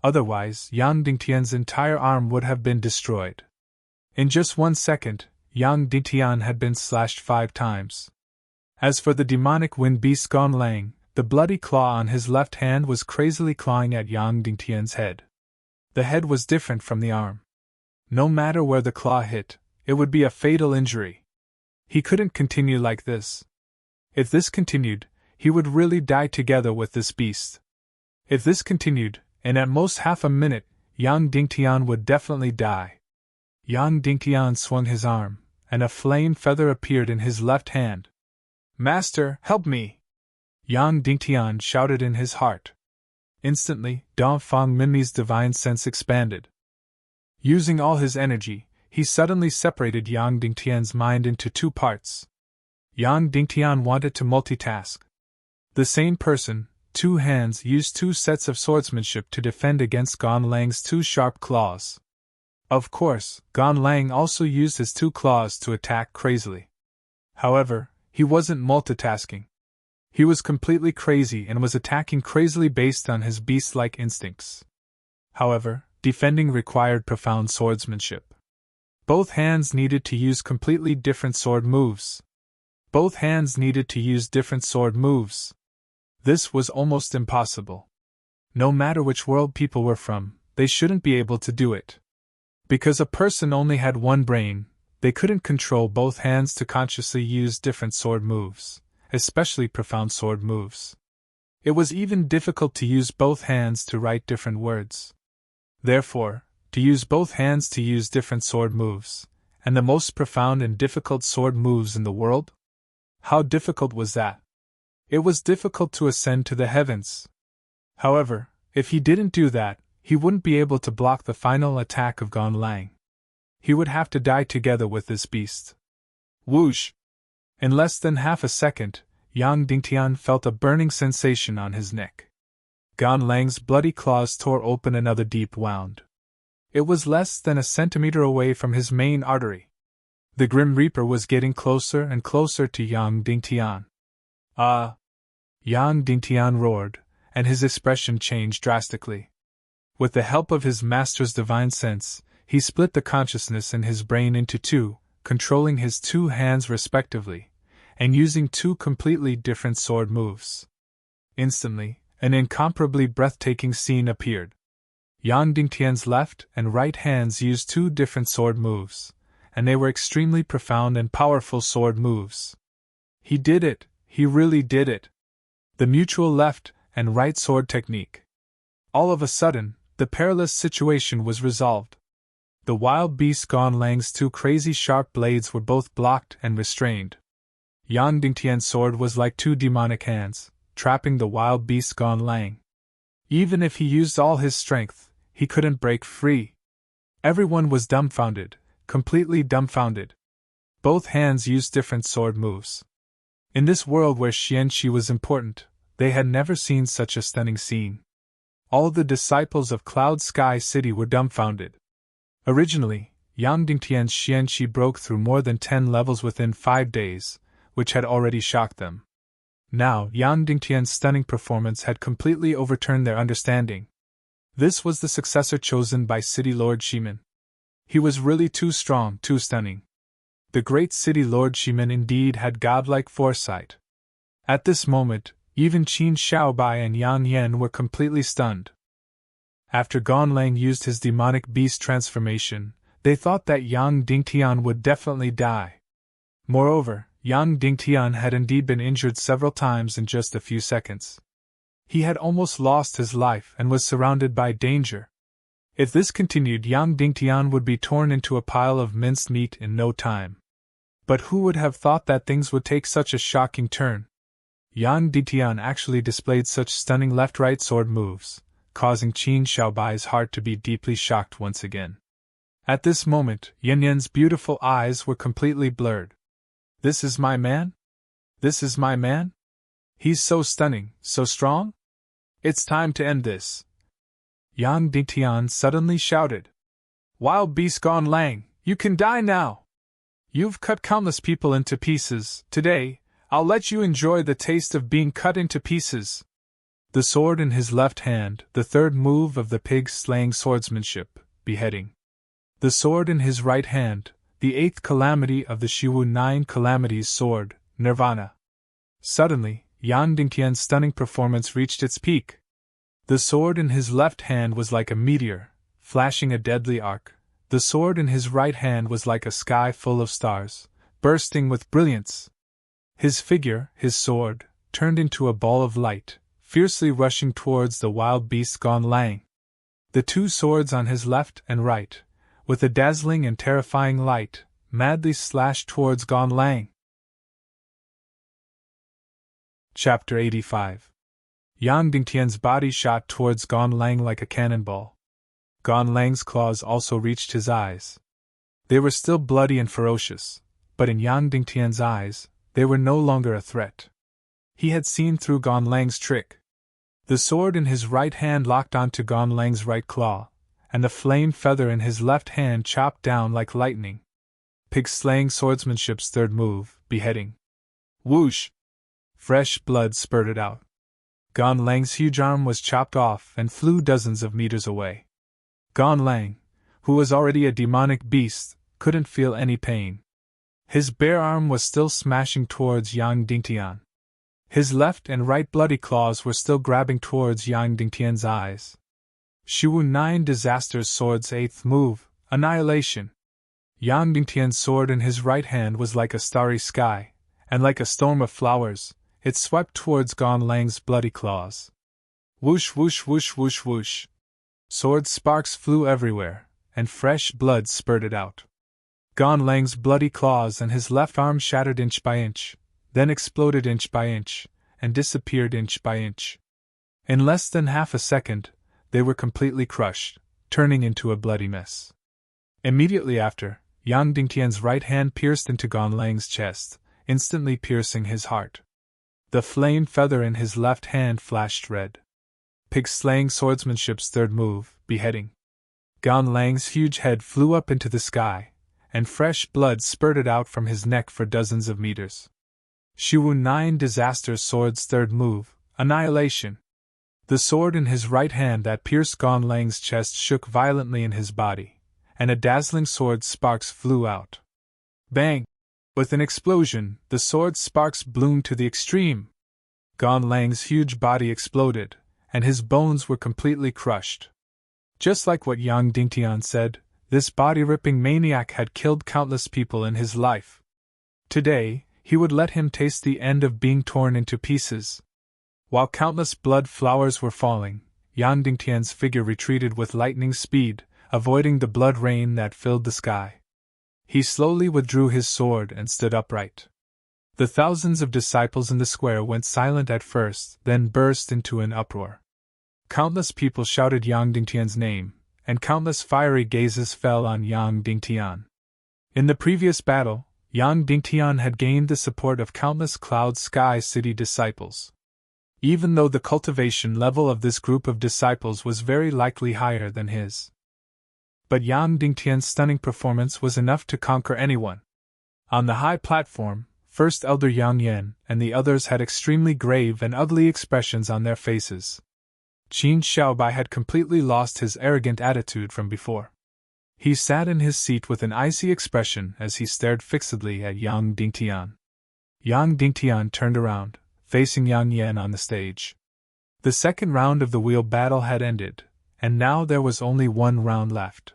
A: Otherwise, Yang Dingtian's entire arm would have been destroyed. In just 1 second, Yang Dingtian had been slashed 5 times. As for the demonic wind beast Gan Lang, the bloody claw on his left hand was crazily clawing at Yang Dingtian's head. The head was different from the arm. No matter where the claw hit, it would be a fatal injury. He couldn't continue like this. If this continued, he would really die together with this beast. If this continued, in at most half a minute, Yang Dingtian would definitely die. Yang Dingtian swung his arm, and a flame feather appeared in his left hand. "Master, help me!" Yang Dingtian shouted in his heart. Instantly, Dongfang Minmi's divine sense expanded. Using all his energy, he suddenly separated Yang Dingtian's mind into 2 parts. Yang Dingtian wanted to multitask. The same person, 2 hands, used 2 sets of swordsmanship to defend against Gan Lang's 2 sharp claws. Of course, Gan Lang also used his 2 claws to attack crazily. However, he wasn't multitasking. He was completely crazy and was attacking crazily based on his beast-like instincts. However, defending required profound swordsmanship. Both hands needed to use completely different sword moves. Both hands needed to use different sword moves. This was almost impossible. No matter which world people were from, they shouldn't be able to do it. Because a person only had one brain, they couldn't control both hands to consciously use different sword moves, especially profound sword moves. It was even difficult to use both hands to write different words. Therefore, to use both hands to use different sword moves, and the most profound and difficult sword moves in the world? How difficult was that? It was difficult to ascend to the heavens. However, if he didn't do that, he wouldn't be able to block the final attack of Gan Lang. He would have to die together with this beast. Whoosh! In less than half a second, Yang Dingtian felt a burning sensation on his neck. Gan Lang's bloody claws tore open another deep wound. It was less than a centimeter away from his main artery. The Grim Reaper was getting closer and closer to Yang Dingtian. "Ah!" Yang Dingtian roared, and his expression changed drastically. With the help of his master's divine sense, he split the consciousness in his brain into 2, controlling his 2 hands respectively, and using 2 completely different sword moves. Instantly, an incomparably breathtaking scene appeared. Yang Dingtian's left and right hands used 2 different sword moves, and they were extremely profound and powerful sword moves. He did it, he really did it. The mutual left and right sword technique. All of a sudden, the perilous situation was resolved. The wild beast Gan Lang's 2 crazy sharp blades were both blocked and restrained. Yang Dingtian's sword was like 2 demonic hands, trapping the wild beast Gan Lang. Even if he used all his strength, he couldn't break free. Everyone was dumbfounded, completely dumbfounded. Both hands used different sword moves. In this world where Xianqi was important, they had never seen such a stunning scene. All the disciples of Cloud Sky City were dumbfounded. Originally, Yang Dingtian's Xianqi broke through more than 10 levels within 5 days, which had already shocked them. Now, Yang Dingtian's stunning performance had completely overturned their understanding. This was the successor chosen by City Lord Shimin. He was really too strong, too stunning. The great City Lord Shimin indeed had godlike foresight. At this moment, even Qin Xiaobai and Yang Yan were completely stunned. After Gan Lang used his demonic beast transformation, they thought that Yang Dingtian would definitely die. Moreover, Yang Dingtian had indeed been injured several times in just a few seconds. He had almost lost his life and was surrounded by danger. If this continued, Yang Dingtian would be torn into a pile of minced meat in no time. But who would have thought that things would take such a shocking turn? Yang Dingtian actually displayed such stunning left-right sword moves, causing Qin Xiaobai's heart to be deeply shocked once again. At this moment, Yan Yan's beautiful eyes were completely blurred. This is my man? This is my man? He's so stunning, so strong? It's time to end this. Yang Dingtian suddenly shouted. Wild beast Gone Lang, you can die now! You've cut countless people into pieces. Today, I'll let you enjoy the taste of being cut into pieces. The sword in his left hand, the third move of the pig-slaying swordsmanship, beheading. The sword in his right hand, the eighth calamity of the Shiwu 9 calamities sword, nirvana. Suddenly, Yang Dingtian's stunning performance reached its peak. The sword in his left hand was like a meteor, flashing a deadly arc. The sword in his right hand was like a sky full of stars, bursting with brilliance. His figure, his sword, turned into a ball of light, fiercely rushing towards the wild beast Gone Lang. The two swords on his left and right, with a dazzling and terrifying light, madly slashed towards Gone Lang. Chapter 85. Yang Dingtian's body shot towards Gone Lang like a cannonball. Gone Lang's claws also reached his eyes. They were still bloody and ferocious, but in Yang Dingtian's eyes, they were no longer a threat. He had seen through Gone Lang's trick. The sword in his right hand locked onto Gone Lang's right claw, and the flame feather in his left hand chopped down like lightning. Pig-slaying swordsmanship's third move, beheading. Whoosh! Fresh blood spurted out. Gone Lang's huge arm was chopped off and flew dozens of meters away. Gone Lang, who was already a demonic beast, couldn't feel any pain. His bare arm was still smashing towards Yang Dingtian. His left and right bloody claws were still grabbing towards Yang Dingtian's eyes. Shiwu 9 Disaster's sword's eighth move, annihilation. Yang Dingtian's sword in his right hand was like a starry sky, and like a storm of flowers, it swept towards Gone Lang's bloody claws. Whoosh whoosh whoosh whoosh whoosh. Sword sparks flew everywhere, and fresh blood spurted out. Gone Lang's bloody claws and his left arm shattered inch by inch, then exploded inch by inch, and disappeared inch by inch. In less than half a second, they were completely crushed, turning into a bloody mess. Immediately after, Yang Dingtian's right hand pierced into Gone Lang's chest, instantly piercing his heart. The flame feather in his left hand flashed red. Pig-slaying swordsmanship's third move, beheading. Gone Lang's huge head flew up into the sky, and fresh blood spurted out from his neck for dozens of meters. Shiwu 9 Disaster's sword's third move, annihilation. The sword in his right hand that pierced Gone Lang's chest shook violently in his body, and a dazzling sword sparks flew out. Bang! With an explosion, the sword sparks bloomed to the extreme. Gone Lang's huge body exploded, and his bones were completely crushed. Just like what Yang Dingtian said, this body-ripping maniac had killed countless people in his life. Today, he would let him taste the end of being torn into pieces. While countless blood flowers were falling, Yang Dingtian's figure retreated with lightning speed, avoiding the blood rain that filled the sky. He slowly withdrew his sword and stood upright. The thousands of disciples in the square went silent at first, then burst into an uproar. Countless people shouted Yang Dingtian's name, and countless fiery gazes fell on Yang Dingtian. In the previous battle, Yang Dingtian had gained the support of countless Cloud Sky City disciples. Even though the cultivation level of this group of disciples was very likely higher than his. But Yang Dingtian's stunning performance was enough to conquer anyone. On the high platform, first Elder Yang Yan and the others had extremely grave and ugly expressions on their faces. Qin Xiaobai had completely lost his arrogant attitude from before. He sat in his seat with an icy expression as he stared fixedly at Yang Dingtian. Yang Dingtian turned around, facing Yang Yan on the stage. The second round of the wheel battle had ended, and now there was only one round left.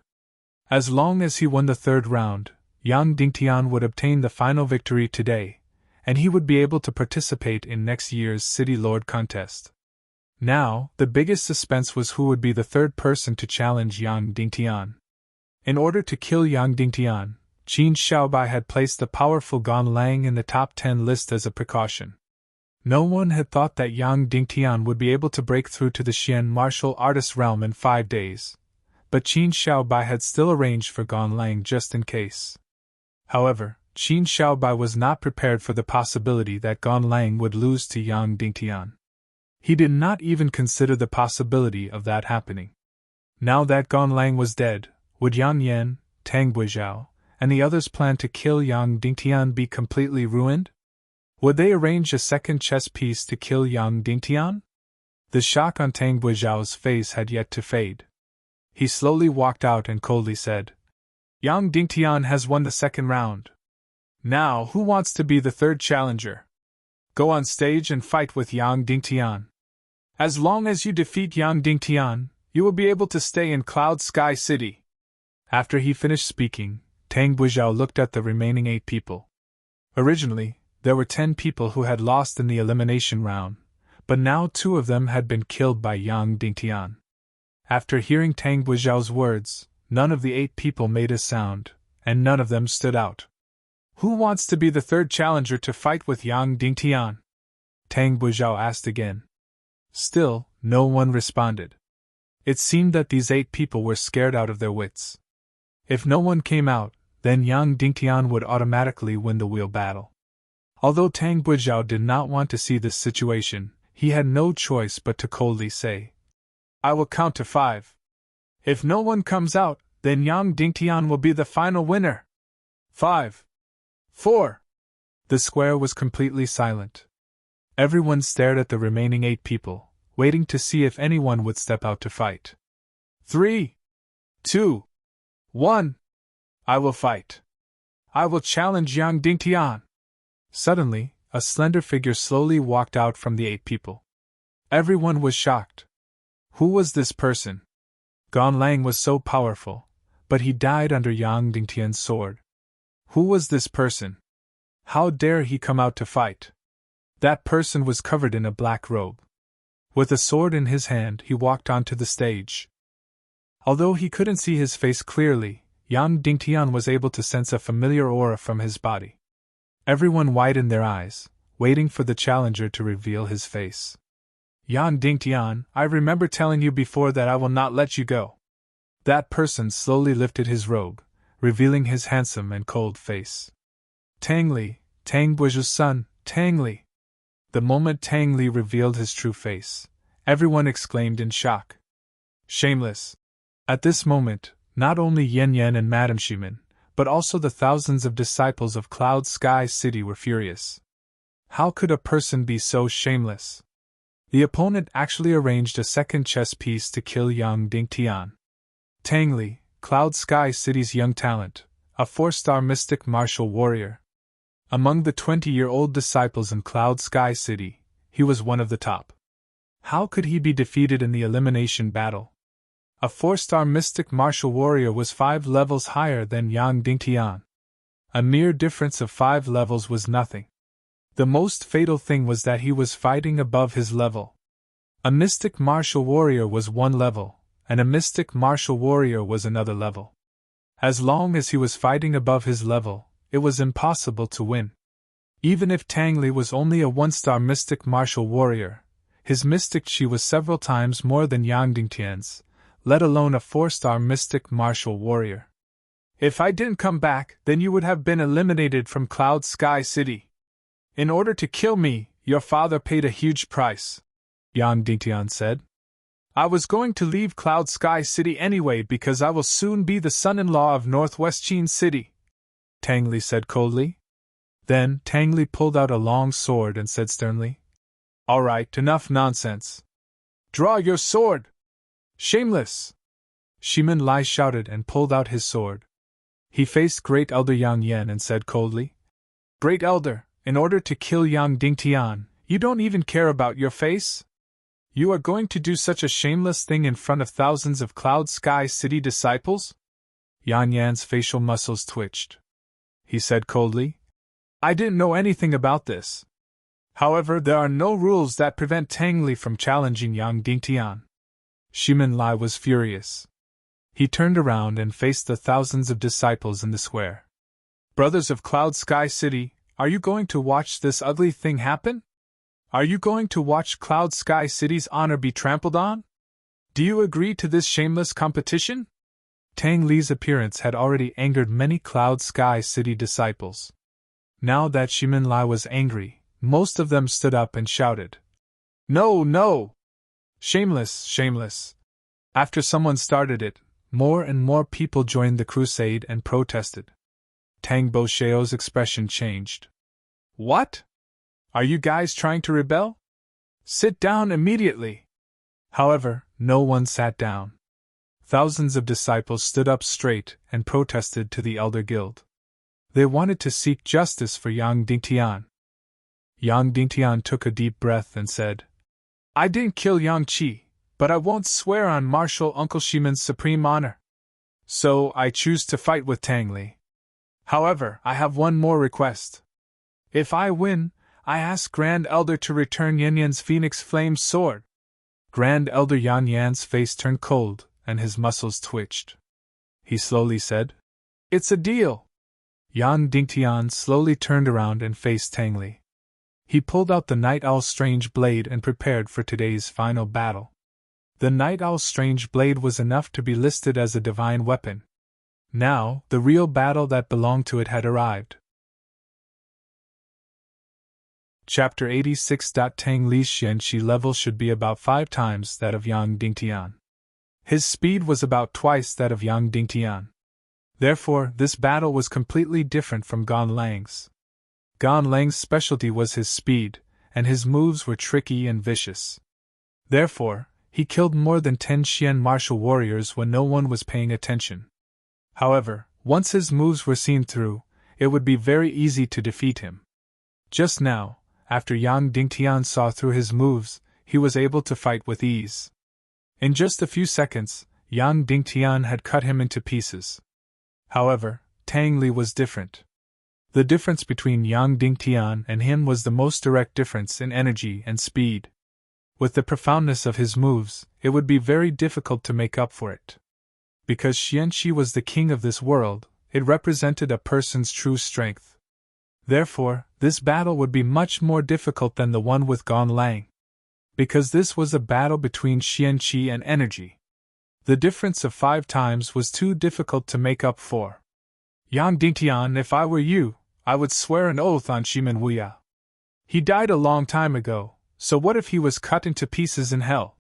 A: As long as he won the third round, Yang Dingtian would obtain the final victory today, and he would be able to participate in next year's City Lord contest. Now, the biggest suspense was who would be the third person to challenge Yang Dingtian. In order to kill Yang Dingtian, Qin Xiaobai had placed the powerful Gan Lang in the top 10 list as a precaution. No one had thought that Yang Dingtian would be able to break through to the Xian martial artist realm in 5 days, but Qin Xiaobai had still arranged for Gan Lang just in case. However, Qin Xiaobai was not prepared for the possibility that Gan Lang would lose to Yang Dingtian. He did not even consider the possibility of that happening. Now that Gan Lang was dead, would Yang Yan, Tang Buizhao, and the others plan to kill Yang Dingtian be completely ruined? Would they arrange a second chess piece to kill Yang Dingtian? The shock on Tang Buizhao's face had yet to fade. He slowly walked out and coldly said, Yang Dingtian has won the second round. Now, who wants to be the third challenger? Go on stage and fight with Yang Dingtian. As long as you defeat Yang Dingtian, you will be able to stay in Cloud Sky City. After he finished speaking, Tang Buizhao looked at the remaining 8 people. Originally, there were 10 people who had lost in the elimination round, but now 2 of them had been killed by Yang Dingtian. After hearing Tang Buizhao's words, none of the 8 people made a sound, and none of them stood out. Who wants to be the third challenger to fight with Yang Dingtian? Tang Buizhao asked again. Still, no one responded. It seemed that these 8 people were scared out of their wits. If no one came out, then Yang Dingtian would automatically win the wheel battle. Although Tang Buizhao did not want to see this situation, he had no choice but to coldly say, I will count to 5. If no one comes out, then Yang Dingtian will be the final winner. 5. 4. The square was completely silent. Everyone stared at the remaining 8 people, waiting to see if anyone would step out to fight. 3. 2. 1. I will fight. I will challenge Yang Dingtian. Suddenly, a slender figure slowly walked out from the 8 people. Everyone was shocked. Who was this person? Gan Lang was so powerful, but he died under Yang Dingtian's sword. Who was this person? How dare he come out to fight? That person was covered in a black robe. With a sword in his hand, he walked onto the stage. Although he couldn't see his face clearly, Yang Dingtian was able to sense a familiar aura from his body. Everyone widened their eyes, waiting for the challenger to reveal his face. Yang Dingtian, I remember telling you before that I will not let you go. That person slowly lifted his robe, revealing his handsome and cold face. Tang Li, Tang Buizhou's son, Tang Li. The moment Tang Li revealed his true face, everyone exclaimed in shock. Shameless! At this moment, not only Yan Yan and Madame Shimin, but also the thousands of disciples of Cloud Sky City were furious. How could a person be so shameless? The opponent actually arranged a second chess piece to kill Yang Dingtian. Tang Li, Cloud Sky City's young talent, a 4-star mystic martial warrior. Among the 20-year-old disciples in Cloud Sky City, he was one of the top. How could he be defeated in the elimination battle? A 4-star mystic martial warrior was 5 levels higher than Yang Dingtian. A mere difference of 5 levels was nothing. The most fatal thing was that he was fighting above his level. A mystic martial warrior was 1 level, and a mystic martial warrior was another level. As long as he was fighting above his level, it was impossible to win. Even if Tang Li was only a 1-star mystic martial warrior, his mystic chi was several times more than Yang Dingtian's, let alone a 4-star mystic martial warrior. If I didn't come back, then you would have been eliminated from Cloud Sky City. In order to kill me, your father paid a huge price, Yang Dingtian said. I was going to leave Cloud Sky City anyway because I will soon be the son-in-law of Northwest Qin City, Tang Li said coldly. Then Tang Li pulled out a long sword and said sternly, All right, enough nonsense. Draw your sword! Shameless! Shimin Lai shouted and pulled out his sword. He faced Great Elder Yang Yan and said coldly, Great Elder, in order to kill Yang Dingtian, you don't even care about your face? You are going to do such a shameless thing in front of thousands of Cloud Sky City disciples? Yang Yan's facial muscles twitched. He said coldly, I didn't know anything about this. However, there are no rules that prevent Tang Li from challenging Yang Dingtian. Shimin Lai was furious. He turned around and faced the thousands of disciples in the square. Brothers of Cloud Sky City, are you going to watch this ugly thing happen? Are you going to watch Cloud Sky City's honor be trampled on? Do you agree to this shameless competition? Tang Li's appearance had already angered many Cloud Sky City disciples. Now that Shimin Lai was angry, most of them stood up and shouted, "No, no! Shameless, shameless!" After someone started it, more and more people joined the crusade and protested. Tang Boshio's expression changed. "What? Are you guys trying to rebel? Sit down immediately!" However, no one sat down. Thousands of disciples stood up straight and protested to the Elder Guild. They wanted to seek justice for Yang Dingtian. Yang Dingtian took a deep breath and said, "I didn't kill Yang Qi, but I won't swear on Marshal Uncle Shimin's supreme honor. So I choose to fight with Tang Li. However, I have one more request. If I win, I ask Grand Elder to return Yan Yan's Phoenix Flame sword." Grand Elder Yan Yan's face turned cold, and his muscles twitched. He slowly said, "It's a deal." Yang Dingtian slowly turned around and faced Tang Li. He pulled out the Night Owl's strange blade and prepared for today's final battle. The Night Owl's strange blade was enough to be listed as a divine weapon. Now, the real battle that belonged to it had arrived. Chapter 86. Tang Li's Xianqi level should be about 5 times that of Yang Dingtian. His speed was about twice that of Yang Dingtian. Therefore, this battle was completely different from Gan Lang's. Gan Lang's specialty was his speed, and his moves were tricky and vicious. Therefore, he killed more than 10 Xian martial warriors when no one was paying attention. However, once his moves were seen through, it would be very easy to defeat him. Just now, after Yang Dingtian saw through his moves, he was able to fight with ease. In just a few seconds, Yang Dingtian had cut him into pieces. However, Tang Li was different. The difference between Yang Dingtian and him was the most direct difference in energy and speed. With the profoundness of his moves, it would be very difficult to make up for it. Because Xianqi was the king of this world, it represented a person's true strength. Therefore, this battle would be much more difficult than the one with Gan Lang. Because this was a battle between Xianqi and energy. The difference of 5 times was too difficult to make up for. Yang Dingtian, if I were you, I would swear an oath on Shimin Wuya. He died a long time ago, so what if he was cut into pieces in hell?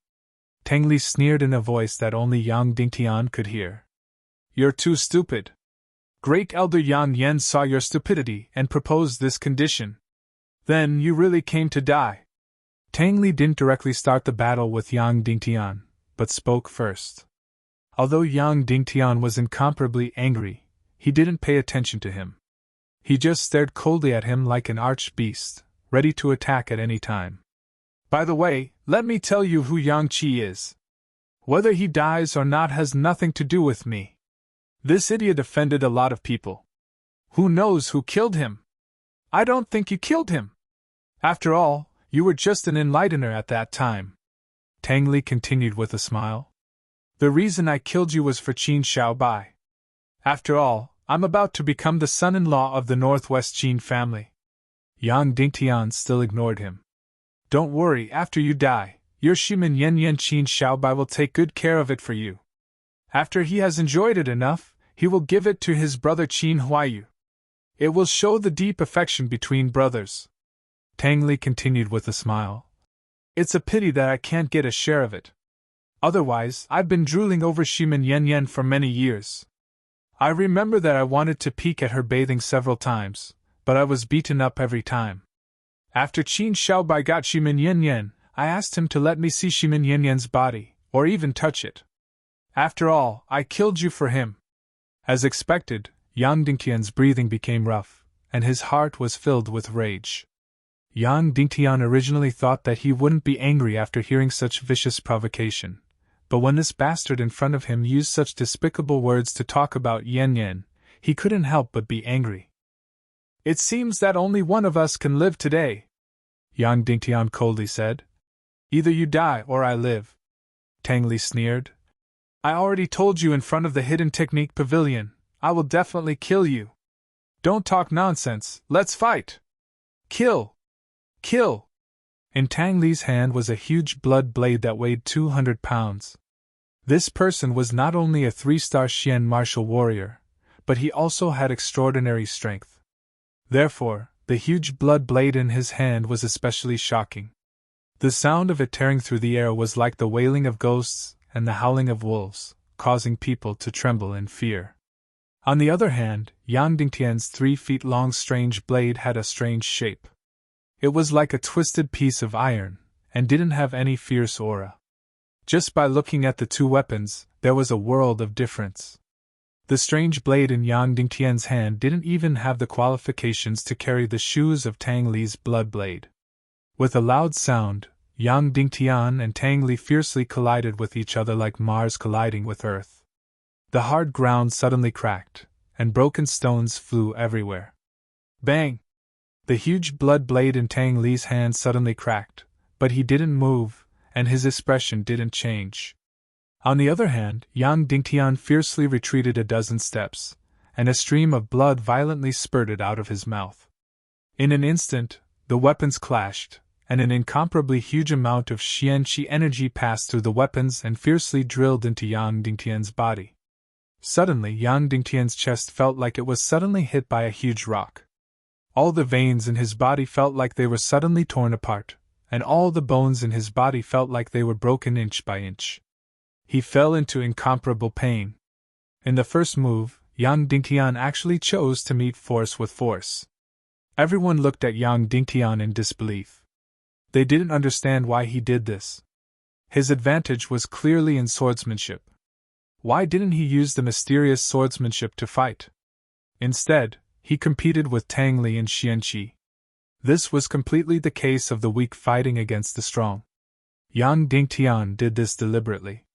A: Tang Li sneered in a voice that only Yang Dingtian could hear. You're too stupid. Great Elder Yan Yan saw your stupidity and proposed this condition. Then you really came to die. Tang Li didn't directly start the battle with Yang Dingtian, but spoke first. Although Yang Dingtian was incomparably angry, he didn't pay attention to him. He just stared coldly at him like an arch beast, ready to attack at any time. By the way, let me tell you who Yang Qi is. Whether he dies or not has nothing to do with me. This idiot offended a lot of people. Who knows who killed him? I don't think you killed him. After all, you were just an enlightener at that time. Tang Li continued with a smile. The reason I killed you was for Qin Xiaobai. After all, I'm about to become the son-in-law of the Northwest Qin family. Yang Dingtian still ignored him. Don't worry, after you die, your Shimin Yan Yan Qin Xiaobai will take good care of it for you. After he has enjoyed it enough, he will give it to his brother Qin Huaiyu. It will show the deep affection between brothers. Tang Li continued with a smile. It's a pity that I can't get a share of it. Otherwise, I've been drooling over Shimin Yan Yan for many years. I remember that I wanted to peek at her bathing several times, but I was beaten up every time. After Qin Xiaobai got Shimin Yan Yan, I asked him to let me see Shimin Yan Yan's body, or even touch it. After all, I killed you for him. As expected, Yang Dingtian's breathing became rough, and his heart was filled with rage. Yang Dingtian originally thought that he wouldn't be angry after hearing such vicious provocation, but when this bastard in front of him used such despicable words to talk about Yan Yan, he couldn't help but be angry. It seems that only one of us can live today. Yang Dingtian coldly said. Either you die or I live. Tang Li sneered. I already told you in front of the Hidden Technique Pavilion, I will definitely kill you. Don't talk nonsense, let's fight! Kill! Kill! In Tang Li's hand was a huge blood blade that weighed 200 pounds. This person was not only a 3-star Xian martial warrior, but he also had extraordinary strength. Therefore, the huge blood blade in his hand was especially shocking. The sound of it tearing through the air was like the wailing of ghosts and the howling of wolves, causing people to tremble in fear. On the other hand, Yang Dingtian's 3-feet-long strange blade had a strange shape. It was like a twisted piece of iron, and didn't have any fierce aura. Just by looking at the two weapons, there was a world of difference. The strange blade in Yang Dingtian's hand didn't even have the qualifications to carry the shoes of Tang Li's blood blade. With a loud sound, Yang Dingtian and Tang Li fiercely collided with each other like Mars colliding with Earth. The hard ground suddenly cracked, and broken stones flew everywhere. Bang! The huge blood blade in Tang Li's hand suddenly cracked, but he didn't move, and his expression didn't change. On the other hand, Yang Dingtian fiercely retreated a dozen steps, and a stream of blood violently spurted out of his mouth. In an instant, the weapons clashed, and an incomparably huge amount of Xianqi energy passed through the weapons and fiercely drilled into Yang Dingtian's body. Suddenly, Yang Dingtian's chest felt like it was suddenly hit by a huge rock. All the veins in his body felt like they were suddenly torn apart, and all the bones in his body felt like they were broken inch by inch. He fell into incomparable pain. In the first move, Yang Dingtian actually chose to meet force with force. Everyone looked at Yang Dingtian in disbelief. They didn't understand why he did this. His advantage was clearly in swordsmanship. Why didn't he use the mysterious swordsmanship to fight? Instead, he competed with Tang Li and Xianqi. This was completely the case of the weak fighting against the strong. Yang Dingtian did this deliberately.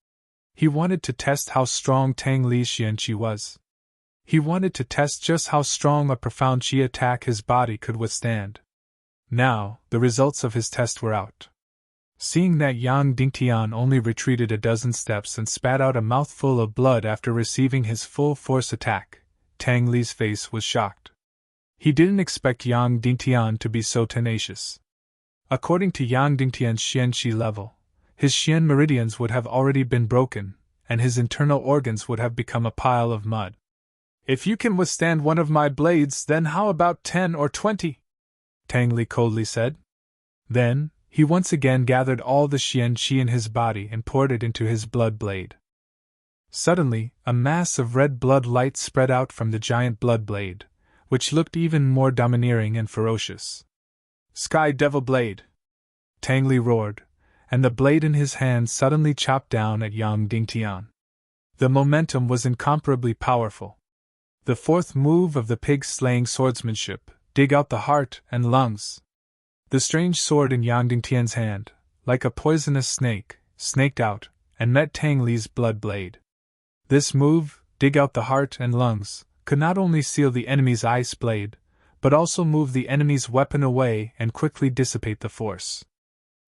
A: He wanted to test how strong Tang Li's Xianqi was. He wanted to test just how strong a profound qi attack his body could withstand. Now, the results of his test were out. Seeing that Yang Dingtian only retreated a dozen steps and spat out a mouthful of blood after receiving his full force attack, Tang Li's face was shocked. He didn't expect Yang Dingtian to be so tenacious. According to Yang Dingtian's Xianqi level, his Xian meridians would have already been broken, and his internal organs would have become a pile of mud. If you can withstand one of my blades, then how about 10 or 20? Tang Li coldly said. Then, he once again gathered all the Xianqi in his body and poured it into his blood blade. Suddenly, a mass of red blood light spread out from the giant blood blade, which looked even more domineering and ferocious. Sky Devil Blade! Tang Li roared, and the blade in his hand suddenly chopped down at Yang Dingtian. The momentum was incomparably powerful. The fourth move of the pig-slaying swordsmanship, dig out the heart and lungs. The strange sword in Yang Dingtian's hand, like a poisonous snake, snaked out, and met Tang Li's blood blade. This move, dig out the heart and lungs, could not only seal the enemy's ice blade, but also move the enemy's weapon away and quickly dissipate the force.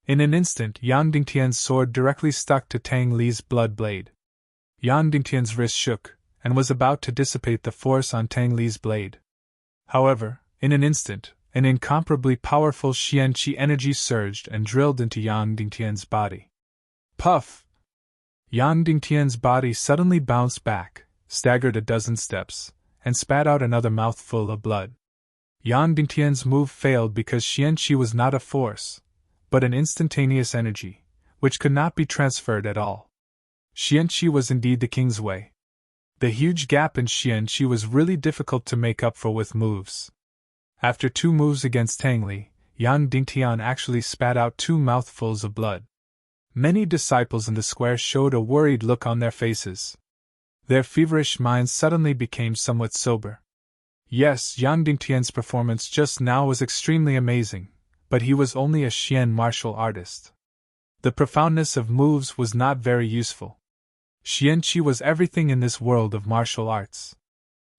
A: In an instant, Yang Dingtian's sword directly stuck to Tang Li's blood blade. Yang Dingtian's wrist shook, and was about to dissipate the force on Tang Li's blade. However, in an instant, an incomparably powerful Xianqi energy surged and drilled into Yang Dingtian's body. Puff! Yang Dingtian's body suddenly bounced back, staggered a dozen steps, and spat out another mouthful of blood. Yang Dingtian's move failed because Xianqi was not a force, but an instantaneous energy, which could not be transferred at all. Xianqi was indeed the king's way. The huge gap in Xianqi was really difficult to make up for with moves. After 2 moves against Tang Li, Yang Dingtian actually spat out 2 mouthfuls of blood. Many disciples in the square showed a worried look on their faces. Their feverish minds suddenly became somewhat sober. Yes, Yang Dingtian's performance just now was extremely amazing, but he was only a Xian martial artist. The profoundness of moves was not very useful. Xianqi was everything in this world of martial arts.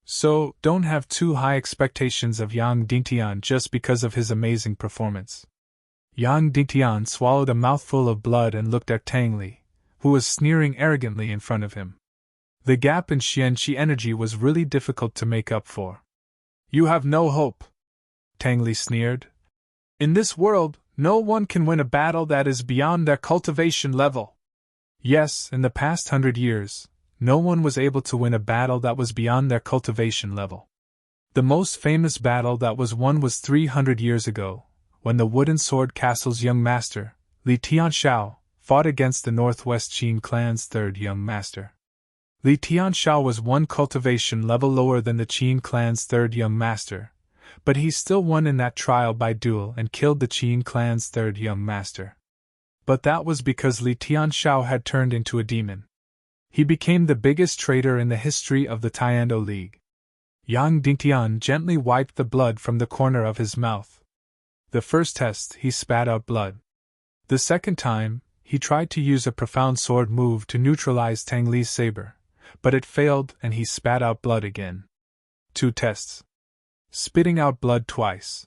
A: So, don't have too high expectations of Yang Dingtian just because of his amazing performance. Yang Dingtian swallowed a mouthful of blood and looked at Tang Li, who was sneering arrogantly in front of him. The gap in Xianqi energy was really difficult to make up for. You have no hope, Tang Li sneered. In this world, no one can win a battle that is beyond their cultivation level. Yes, in the past 100 years, no one was able to win a battle that was beyond their cultivation level. The most famous battle that was won was 300 years ago, when the Wooden Sword Castle's young master, Li Tianshao, fought against the Northwest Qin clan's third young master. Li Tianshao was one cultivation level lower than the Qin clan's third young master, but he still won in that trial by duel and killed the Qin clan's third young master. But that was because Li Tianshao had turned into a demon. He became the biggest traitor in the history of the Taekwondo League. Yang Dingtian gently wiped the blood from the corner of his mouth. The first test, he spat out blood. The second time, he tried to use a profound sword move to neutralize Tang Li's saber, but it failed and he spat out blood again. 2 tests. Spitting out blood twice.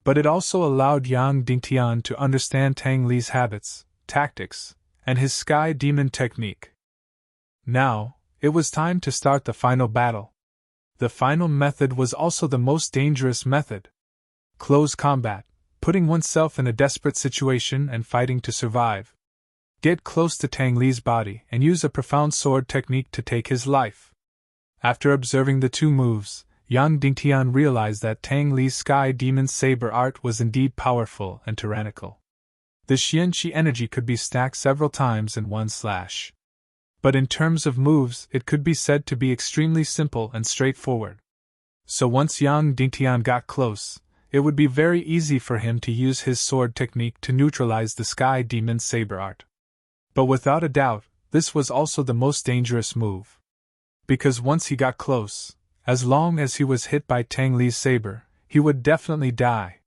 A: But it also allowed Yang Dingtian to understand Tang Li's habits, tactics, and his sky demon technique. Now, it was time to start the final battle. The final method was also the most dangerous method. Close combat, putting oneself in a desperate situation and fighting to survive. Get close to Tang Li's body and use a profound sword technique to take his life. After observing the 2 moves, Yang Dingtian realized that Tang Li's sky demon saber art was indeed powerful and tyrannical. The Xianqi energy could be stacked several times in one slash. But in terms of moves, it could be said to be extremely simple and straightforward. So once Yang Dingtian got close, it would be very easy for him to use his sword technique to neutralize the sky demon saber art. But without a doubt, this was also the most dangerous move. Because once he got close, as long as he was hit by Tang Li's saber, he would definitely die.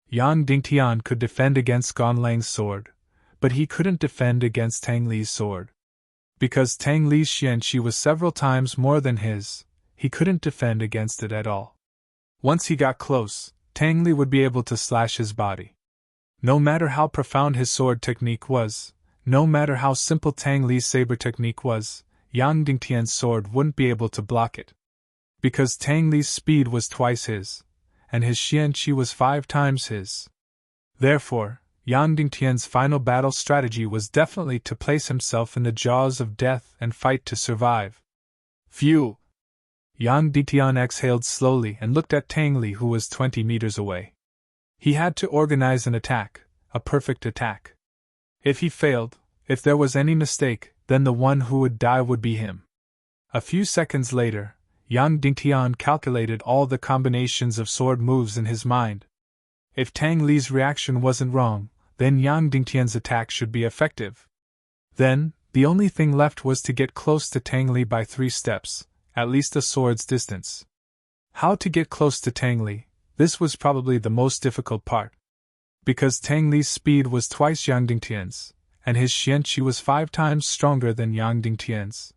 A: Yang Dingtian could defend against Gan Lang's sword, but he couldn't defend against Tang Li's sword. Because Tang Li's Xianqi was several times more than his, he couldn't defend against it at all. Once he got close, Tang Li would be able to slash his body. No matter how profound his sword technique was, no matter how simple Tang Li's saber technique was, Yang Dingtian's sword wouldn't be able to block it. Because Tang Li's speed was twice his, and his Xianqi was 5 times his. Therefore, Yang Dingtian's final battle strategy was definitely to place himself in the jaws of death and fight to survive. Phew! Yang Dingtian exhaled slowly and looked at Tang Li, who was 20 meters away. He had to organize an attack, a perfect attack. If he failed, if there was any mistake, then the one who would die would be him. A few seconds later, Yang Dingtian calculated all the combinations of sword moves in his mind. If Tang Li's reaction wasn't wrong, then Yang Dingtian's attack should be effective. Then, the only thing left was to get close to Tang Li by 3 steps, at least a sword's distance. How to get close to Tang Li, this was probably the most difficult part. Because Tang Li's speed was twice Yang Dingtian's, and his Xianqi was 5 times stronger than Yang Dingtian's.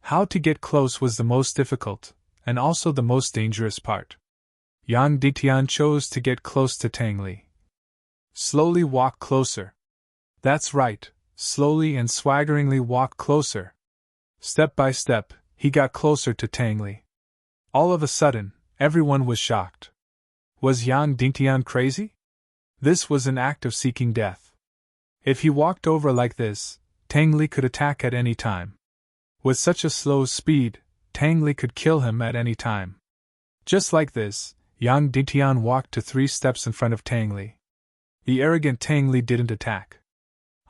A: How to get close was the most difficult, and also the most dangerous part. Yang Dingtian chose to get close to Tang Li. Slowly walk closer. That's right, slowly and swaggeringly walk closer. Step by step, he got closer to Tang Li. All of a sudden, everyone was shocked. Was Yang Dingtian crazy? This was an act of seeking death. If he walked over like this, Tang Li could attack at any time. With such a slow speed, Tang Li could kill him at any time. Just like this, Yang Dingtian walked to 3 steps in front of Tang Li. The arrogant Tang Li didn't attack.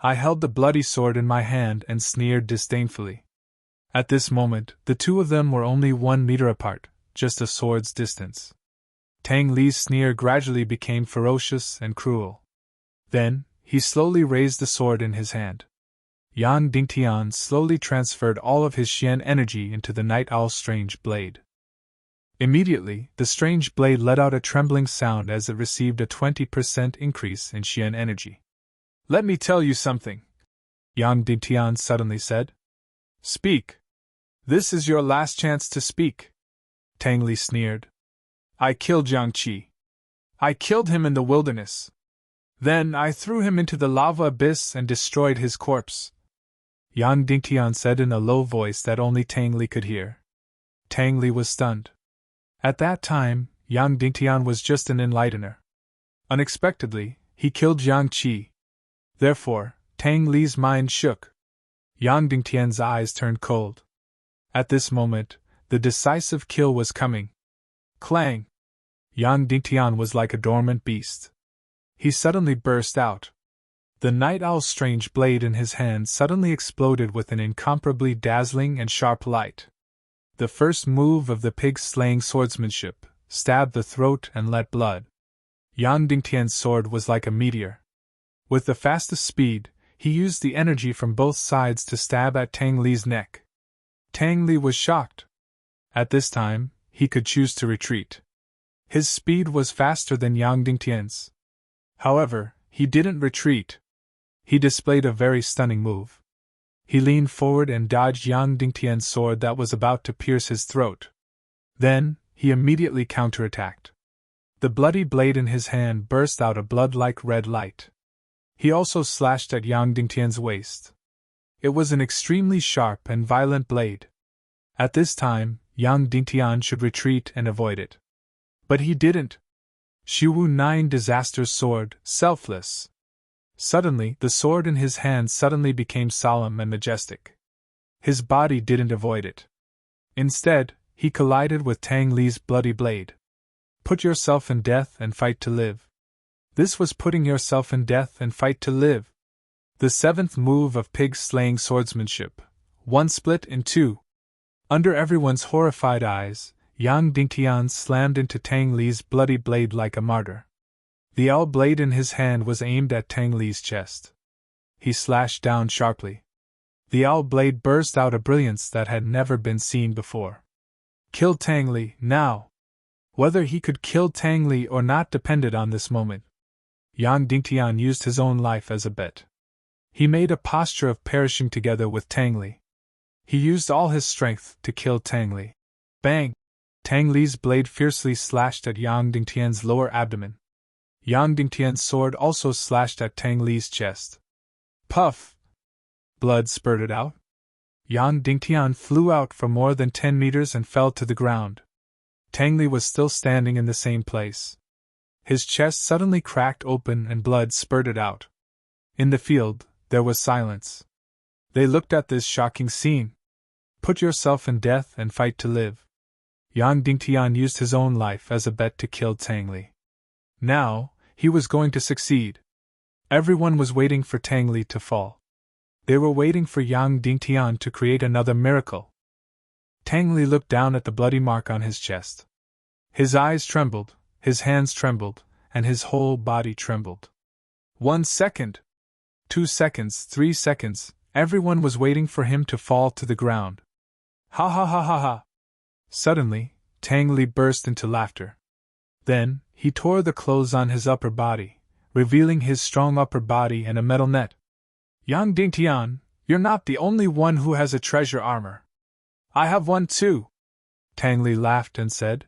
A: I held the bloody sword in my hand and sneered disdainfully. At this moment, the 2 of them were only 1 meter apart, just a sword's distance. Tang Li's sneer gradually became ferocious and cruel. Then, he slowly raised the sword in his hand. Yang Dingtian slowly transferred all of his Xian energy into the night owl's strange blade. Immediately, the strange blade let out a trembling sound as it received a 20% increase in Xian energy. Let me tell you something, Yang Dingtian suddenly said. Speak. This is your last chance to speak. Tang Li sneered. I killed Jiang Qi. I killed him in the wilderness. Then I threw him into the lava abyss and destroyed his corpse," Yang Dingtian said in a low voice that only Tang Li could hear. Tang Li was stunned. At that time, Yang Dingtian was just an enlightener. Unexpectedly, he killed Yang Qi. Therefore, Tang Li's mind shook. Yang Dingtian's eyes turned cold. At this moment, the decisive kill was coming. Clang! Yang Dingtian was like a dormant beast. He suddenly burst out. The night owl's strange blade in his hand suddenly exploded with an incomparably dazzling and sharp light. The first move of the pig-slaying swordsmanship stabbed the throat and let blood. Yang Dingtian's sword was like a meteor. With the fastest speed, he used the energy from both sides to stab at Tang Li's neck. Tang Li was shocked. At this time, he could choose to retreat. His speed was faster than Yang Dingtian's. However, he didn't retreat. He displayed a very stunning move. He leaned forward and dodged Yang Dingtian's sword that was about to pierce his throat. Then, he immediately counterattacked. The bloody blade in his hand burst out a blood-like red light. He also slashed at Yang Dingtian's waist. It was an extremely sharp and violent blade. At this time, Yang Dingtian should retreat and avoid it. But he didn't. Shiwu Nine Disaster's sword, selfless. Suddenly, the sword in his hand suddenly became solemn and majestic. His body didn't avoid it. Instead, he collided with Tang Li's bloody blade. Put yourself in death and fight to live. This was putting yourself in death and fight to live. The seventh move of pig-slaying swordsmanship. One split in two. Under everyone's horrified eyes, Yang Dingtian slammed into Tang Li's bloody blade like a martyr. The owl blade in his hand was aimed at Tang Li's chest. He slashed down sharply. The owl blade burst out a brilliance that had never been seen before. Kill Tang Li, now! Whether he could kill Tang Li or not depended on this moment. Yang Dingtian used his own life as a bet. He made a posture of perishing together with Tang Li. He used all his strength to kill Tang Li. Bang! Tang Li's blade fiercely slashed at Yang Dingtian's lower abdomen. Yang Dingtian's sword also slashed at Tang Li's chest. Puff! Blood spurted out. Yang Dingtian flew out for more than 10 meters and fell to the ground. Tang Li was still standing in the same place. His chest suddenly cracked open and blood spurted out. In the field, there was silence. They looked at this shocking scene. Put yourself in death and fight to live. Yang Dingtian used his own life as a bet to kill Tang Li. Now, he was going to succeed. Everyone was waiting for Tang Li to fall. They were waiting for Yang Dingtian to create another miracle. Tang Li looked down at the bloody mark on his chest. His eyes trembled, his hands trembled, and his whole body trembled. 1 second. 2 seconds, 3 seconds, everyone was waiting for him to fall to the ground. Ha ha ha ha ha! Suddenly, Tang Li burst into laughter. Then, he tore the clothes on his upper body, revealing his strong upper body and a metal net. Yang Dingtian, you're not the only one who has a treasure armor. I have one too. Tang Li laughed and said.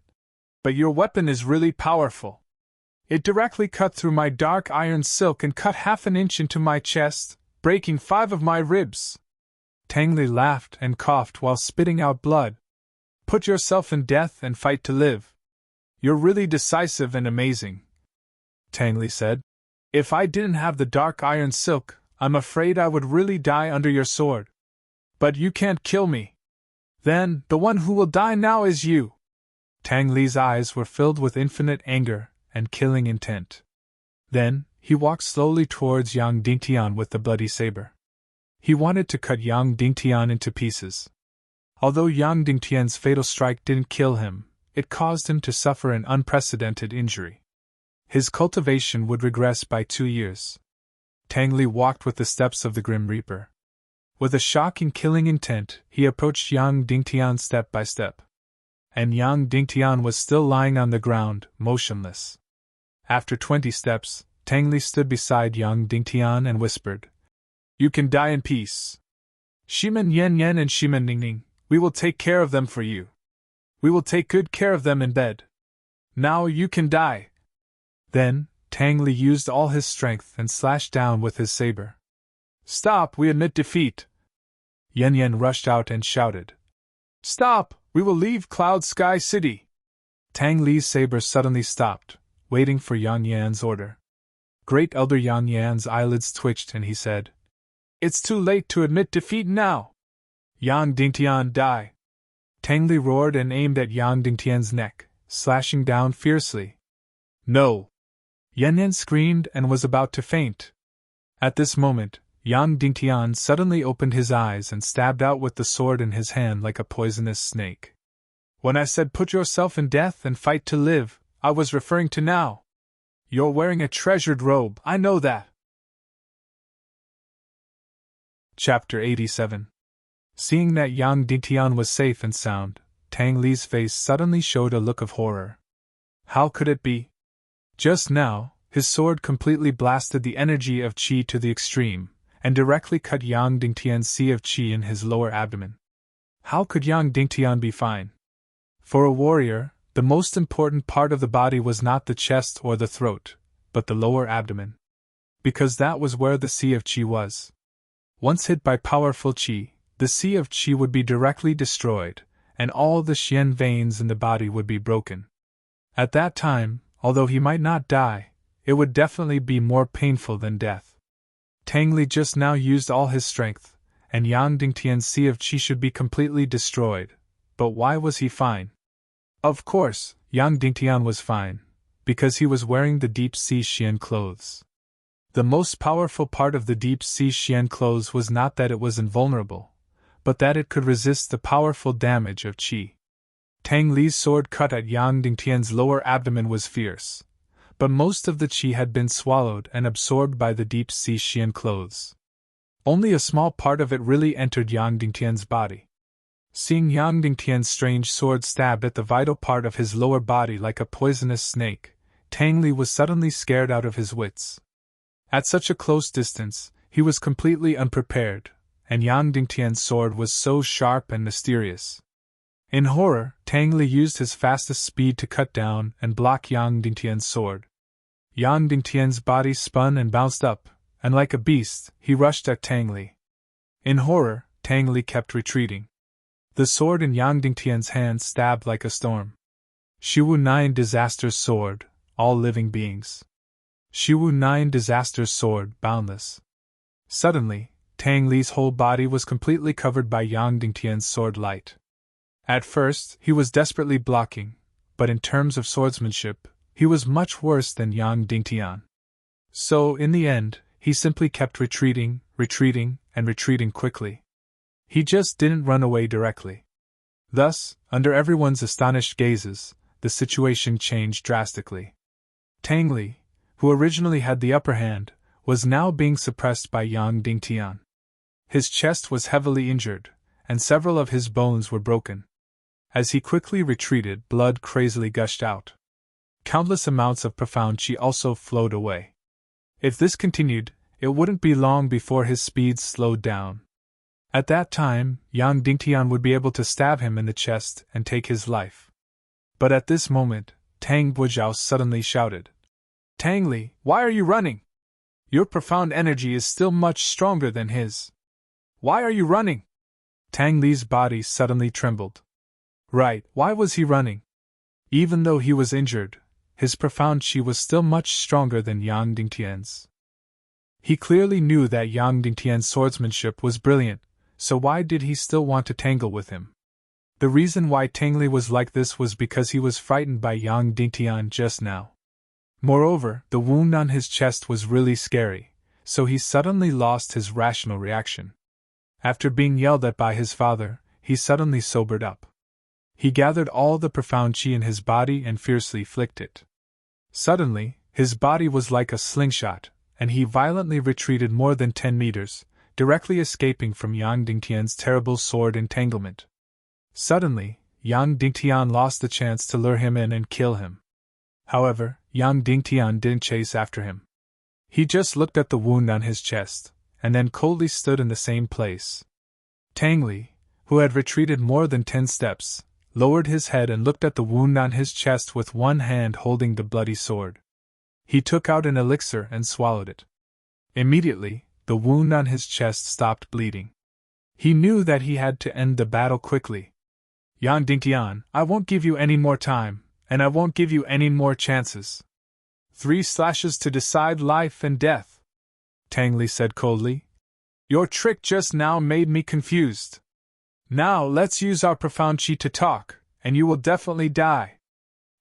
A: But your weapon is really powerful. It directly cut through my dark iron silk and cut half an inch into my chest, breaking 5 of my ribs. Tang Li laughed and coughed while spitting out blood. Put yourself in death and fight to live. You're really decisive and amazing, Tang Li said. If I didn't have the dark iron silk, I'm afraid I would really die under your sword. But you can't kill me. Then, the one who will die now is you. Tang Li's eyes were filled with infinite anger and killing intent. Then, he walked slowly towards Yang Dingtian with the bloody saber. He wanted to cut Yang Dingtian into pieces. Although Yang Dingtian's fatal strike didn't kill him, it caused him to suffer an unprecedented injury. His cultivation would regress by 2 years. Tang Li walked with the steps of the Grim Reaper. With a shocking killing intent, he approached Yang Dingtian step by step. And Yang Dingtian was still lying on the ground, motionless. After 20 steps, Tang Li stood beside Yang Dingtian and whispered, You can die in peace. Shimen Yen Yen and Shimen Ning Ning, we will take care of them for you. We will take good care of them in bed. Now you can die. Then, Tang Li used all his strength and slashed down with his saber. Stop, we admit defeat! Yan Yan rushed out and shouted. Stop, we will leave Cloud Sky City! Tang Li's saber suddenly stopped, waiting for Yang Yan's order. Great Elder Yang Yan's eyelids twitched and he said, It's too late to admit defeat now! Yang Dingtian, die! Tang Li roared and aimed at Yang Dingtian's neck, slashing down fiercely. No! Yan Yan screamed and was about to faint. At this moment, Yang Dingtian suddenly opened his eyes and stabbed out with the sword in his hand like a poisonous snake. When I said put yourself in death and fight to live, I was referring to now. You're wearing a treasured robe, I know that. Chapter 87. Seeing that Yang Dingtian was safe and sound, Tang Li's face suddenly showed a look of horror. How could it be? Just now, his sword completely blasted the energy of qi to the extreme, and directly cut Yang Dingtian's sea of qi in his lower abdomen. How could Yang Dingtian be fine? For a warrior, the most important part of the body was not the chest or the throat, but the lower abdomen. Because that was where the sea of qi was. Once hit by powerful qi, the sea of qi would be directly destroyed, and all the xian veins in the body would be broken. At that time, although he might not die, it would definitely be more painful than death. Tang Li just now used all his strength, and Yang Dingtian's sea of qi should be completely destroyed. But why was he fine? Of course, Yang Dingtian was fine, because he was wearing the deep sea xian clothes. The most powerful part of the deep sea xian clothes was not that it was invulnerable, but that it could resist the powerful damage of qi. Tang Li's sword cut at Yang Dingtian's lower abdomen was fierce, but most of the qi had been swallowed and absorbed by the deep sea xian clothes. Only a small part of it really entered Yang Dingtian's body. Seeing Yang Dingtian's strange sword stabbed at the vital part of his lower body like a poisonous snake, Tang Li was suddenly scared out of his wits. At such a close distance, he was completely unprepared, and Yang Dingtian's sword was so sharp and mysterious. In horror, Tang Li used his fastest speed to cut down and block Yang Dingtian's sword. Yang Dingtian's body spun and bounced up, and like a beast, he rushed at Tang Li. In horror, Tang Li kept retreating. The sword in Yang Dingtian's hand stabbed like a storm. Shiwu 9 Disaster's sword, all living beings. Shiwu 9 Disaster's sword, boundless. Suddenly, Tang Li's whole body was completely covered by Yang Dingtian's sword light. At first, he was desperately blocking, but in terms of swordsmanship, he was much worse than Yang Dingtian. So, in the end, he simply kept retreating, and retreating quickly. He just didn't run away directly. Thus, under everyone's astonished gazes, the situation changed drastically. Tang Li, who originally had the upper hand, was now being suppressed by Yang Dingtian. His chest was heavily injured, and several of his bones were broken. As he quickly retreated, blood crazily gushed out. Countless amounts of profound qi also flowed away. If this continued, it wouldn't be long before his speed slowed down. At that time, Yang Dingtian would be able to stab him in the chest and take his life. But at this moment, Tang Bujiao suddenly shouted, Tang Li, why are you running? Your profound energy is still much stronger than his. Why are you running? Tang Li's body suddenly trembled. Right, why was he running? Even though he was injured, his profound qi was still much stronger than Yang Dingtian's. He clearly knew that Yang Dingtian's swordsmanship was brilliant, so why did he still want to tangle with him? The reason why Tang Li was like this was because he was frightened by Yang Dingtian just now. Moreover, the wound on his chest was really scary, so he suddenly lost his rational reaction. After being yelled at by his father, he suddenly sobered up. He gathered all the profound qi in his body and fiercely flicked it. Suddenly, his body was like a slingshot, and he violently retreated more than 10 meters, directly escaping from Yang Dingtian's terrible sword entanglement. Suddenly, Yang Dingtian lost the chance to lure him in and kill him. However, Yang Dingtian didn't chase after him. He just looked at the wound on his chest, and then coldly stood in the same place. Tang Li, who had retreated more than 10 steps, lowered his head and looked at the wound on his chest with one hand holding the bloody sword. He took out an elixir and swallowed it. Immediately, the wound on his chest stopped bleeding. He knew that he had to end the battle quickly. Yang Dingtian, I won't give you any more time, and I won't give you any more chances. 3 slashes to decide life and death, Tang Li said coldly. Your trick just now made me confused. Now let's use our profound chi to talk, and you will definitely die.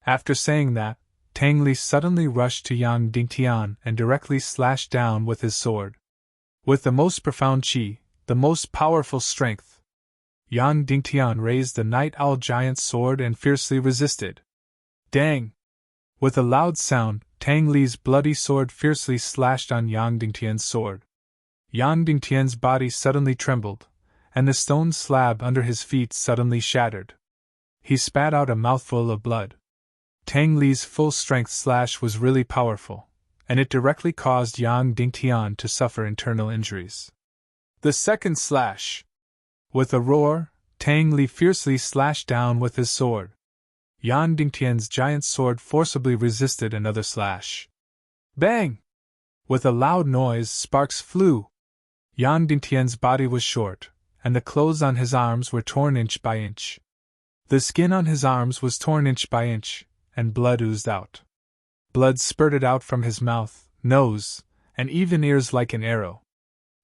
A: After saying that, Tang Li suddenly rushed to Yang Dingtian and directly slashed down with his sword. With the most profound chi, the most powerful strength, Yang Dingtian raised the night owl giant's sword and fiercely resisted. Dang! With a loud sound, Tang Li's bloody sword fiercely slashed on Yang Dingtian's sword. Yang Dingtian's body suddenly trembled, and the stone slab under his feet suddenly shattered. He spat out a mouthful of blood. Tang Li's full-strength slash was really powerful, and it directly caused Yang Dingtian to suffer internal injuries. The second slash! With a roar, Tang Li fiercely slashed down with his sword. Yang Dingtian's giant sword forcibly resisted another slash. Bang! With a loud noise, sparks flew. Yang Dingtian's body was short, and the clothes on his arms were torn inch by inch. The skin on his arms was torn inch by inch, and blood oozed out. Blood spurted out from his mouth, nose, and even ears like an arrow.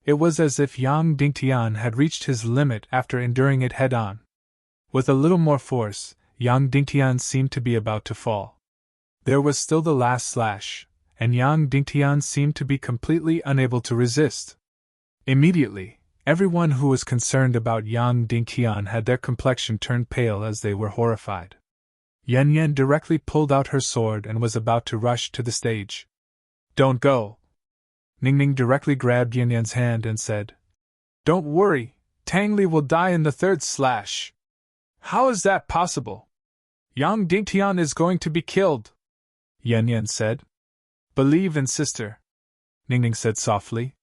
A: It was as if Yang Dingtian had reached his limit after enduring it head-on. With a little more force, Yang Dingtian seemed to be about to fall. There was still the last slash, and Yang Dingtian seemed to be completely unable to resist. Immediately, everyone who was concerned about Yang Dingtian had their complexion turned pale as they were horrified. Yan Yan directly pulled out her sword and was about to rush to the stage. Don't go! Ning Ning directly grabbed Yan Yan's hand and said, Don't worry, Tang Li will die in the third slash. How is that possible? Yang Dingtian is going to be killed, Yan Yan said. Believe in sister, Ning Ning said softly.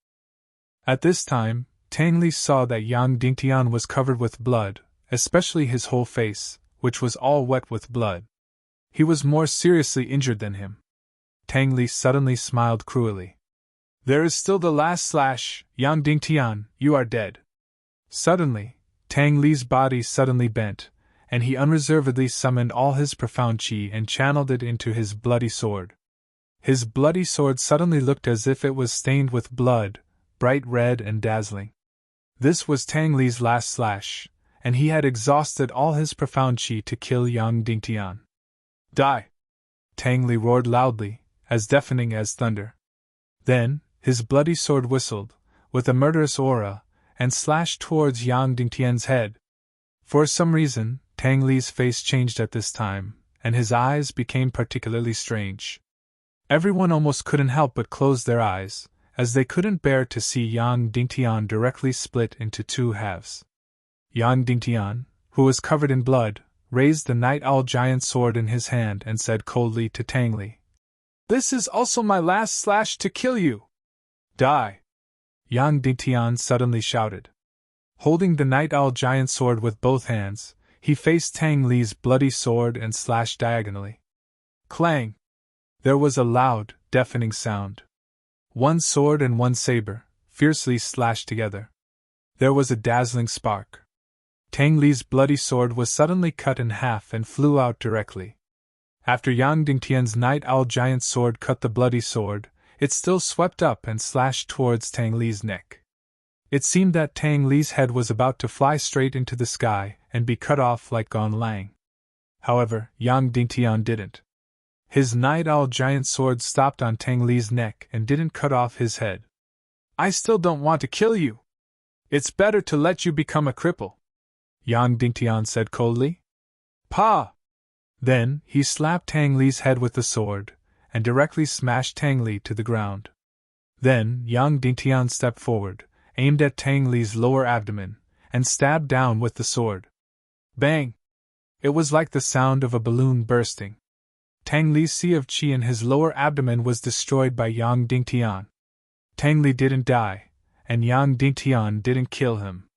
A: At this time, Tang Li saw that Yang Dingtian was covered with blood, especially his whole face, which was all wet with blood. He was more seriously injured than him. Tang Li suddenly smiled cruelly. There is still the last slash, Yang Dingtian, you are dead. Suddenly, Tang Li's body suddenly bent, and he unreservedly summoned all his profound chi and channeled it into his bloody sword. His bloody sword suddenly looked as if it was stained with blood, bright red and dazzling. This was Tang Li's last slash, and he had exhausted all his profound chi to kill Yang Dingtian. Die! Tang Li roared loudly, as deafening as thunder. Then, his bloody sword whistled, with a murderous aura, and slashed towards Yang Dingtian's head. For some reason, Tang Li's face changed at this time, and his eyes became particularly strange. Everyone almost couldn't help but close their eyes, as they couldn't bear to see Yang Dingtian directly split into 2 halves. Yang Dingtian, who was covered in blood, raised the night owl giant sword in his hand and said coldly to Tang Li, This is also my last slash to kill you! Die! Yang Dingtian suddenly shouted. Holding the night owl giant sword with both hands, he faced Tang Li's bloody sword and slashed diagonally. Clang! There was a loud, deafening sound. 1 sword and 1 saber, fiercely slashed together. There was a dazzling spark. Tang Li's bloody sword was suddenly cut in half and flew out directly. After Yang Dingtian's night owl giant sword cut the bloody sword, it still swept up and slashed towards Tang Li's neck. It seemed that Tang Li's head was about to fly straight into the sky and be cut off like Gong Lang. However, Yang Dingtian didn't. His night owl giant sword stopped on Tang Li's neck and didn't cut off his head. I still don't want to kill you. It's better to let you become a cripple, Yang Dingtian said coldly. Pa! Then, he slapped Tang Li's head with the sword, and directly smashed Tang Li to the ground. Then, Yang Dingtian stepped forward, aimed at Tang Li's lower abdomen, and stabbed down with the sword. Bang! It was like the sound of a balloon bursting. Tang Li's sea of qi in his lower abdomen was destroyed by Yang Dingtian. Tang Li didn't die, and Yang Dingtian didn't kill him.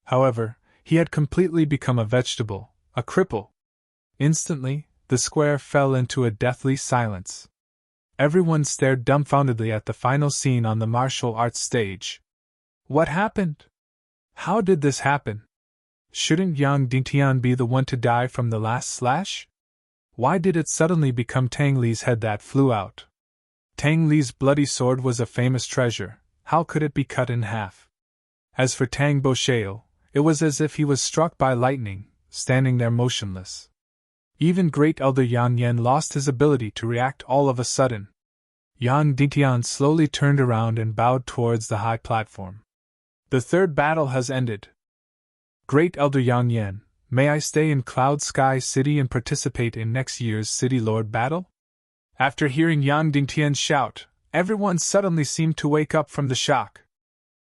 A: However, he had completely become a vegetable, a cripple. Instantly, the square fell into a deathly silence. everyone stared dumbfoundedly at the final scene on the martial arts stage. What happened? How did this happen? Shouldn't Yang Dingtian be the one to die from the last slash? Why did it suddenly become Tang Li's head that flew out? Tang Li's bloody sword was a famous treasure, how could it be cut in half? As for Tang Bosheo, it was as if he was struck by lightning, standing there motionless. Even great elder Yang Yan lost his ability to react all of a sudden. Yang Dingtian slowly turned around and bowed towards the high platform. The third battle has ended. Great elder Yang Yan, may I stay in Cloud Sky City and participate in next year's City Lord battle? After hearing Yang Dingtian's shout, everyone suddenly seemed to wake up from the shock.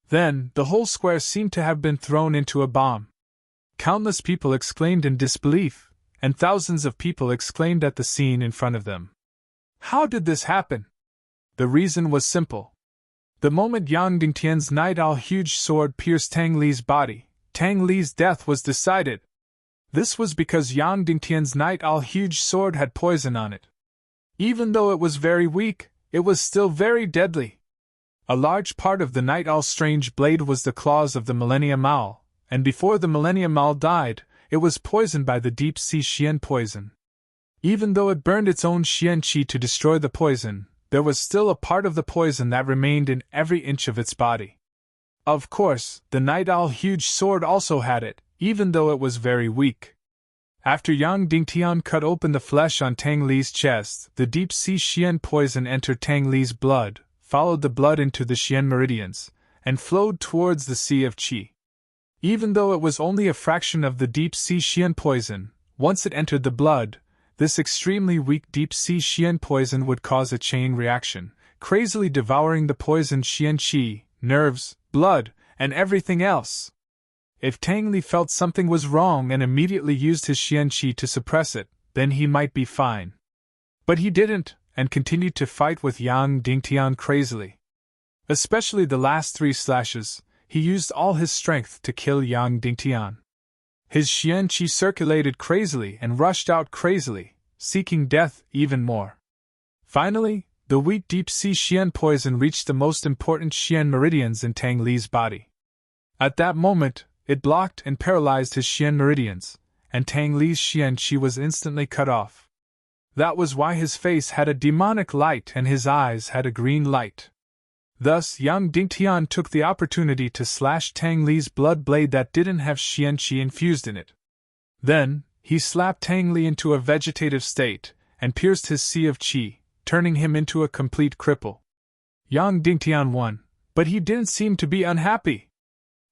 A: Then, the whole square seemed to have been thrown into a bomb. Countless people exclaimed in disbelief, and thousands of people exclaimed at the scene in front of them. How did this happen? The reason was simple. The moment Yang Dingtian's night owl huge sword pierced Tang Li's body, Tang Li's death was decided. This was because Yang Dingtian's night owl huge sword had poison on it. Even though it was very weak, it was still very deadly. A large part of the night owl's strange blade was the claws of the Millennium Owl, and before the Millennium Owl died, it was poisoned by the deep-sea Xian poison. Even though it burned its own Xian Qi to destroy the poison, there was still a part of the poison that remained in every inch of its body. Of course, the night owl huge sword also had it, even though it was very weak. After Yang Dingtian cut open the flesh on Tang Li's chest, the deep-sea Xian poison entered Tang Li's blood, followed the blood into the Xian meridians, and flowed towards the Sea of Qi. Even though it was only a fraction of the deep-sea Xian poison, once it entered the blood, this extremely weak deep-sea Xian poison would cause a chain reaction, crazily devouring the poisoned Xian Qi, nerves, blood, and everything else. If Tang Li felt something was wrong and immediately used his Xian Qi to suppress it, then he might be fine. But he didn't, and continued to fight with Yang Dingtian crazily. Especially the last 3 slashes, he used all his strength to kill Yang Dingtian. His Xian Qi circulated crazily and rushed out crazily, seeking death even more. Finally, the weak deep-sea Xian poison reached the most important Xian meridians in Tang Li's body. At that moment, it blocked and paralyzed his Xian meridians, and Tang Li's Xian Qi was instantly cut off. That was why his face had a demonic light and his eyes had a green light. Thus, Yang Dingtian took the opportunity to slash Tang Li's blood blade that didn't have Xian Qi infused in it. Then, he slapped Tang Li into a vegetative state, and pierced his Sea of Qi, turning him into a complete cripple. Yang Dingtian won, but he didn't seem to be unhappy.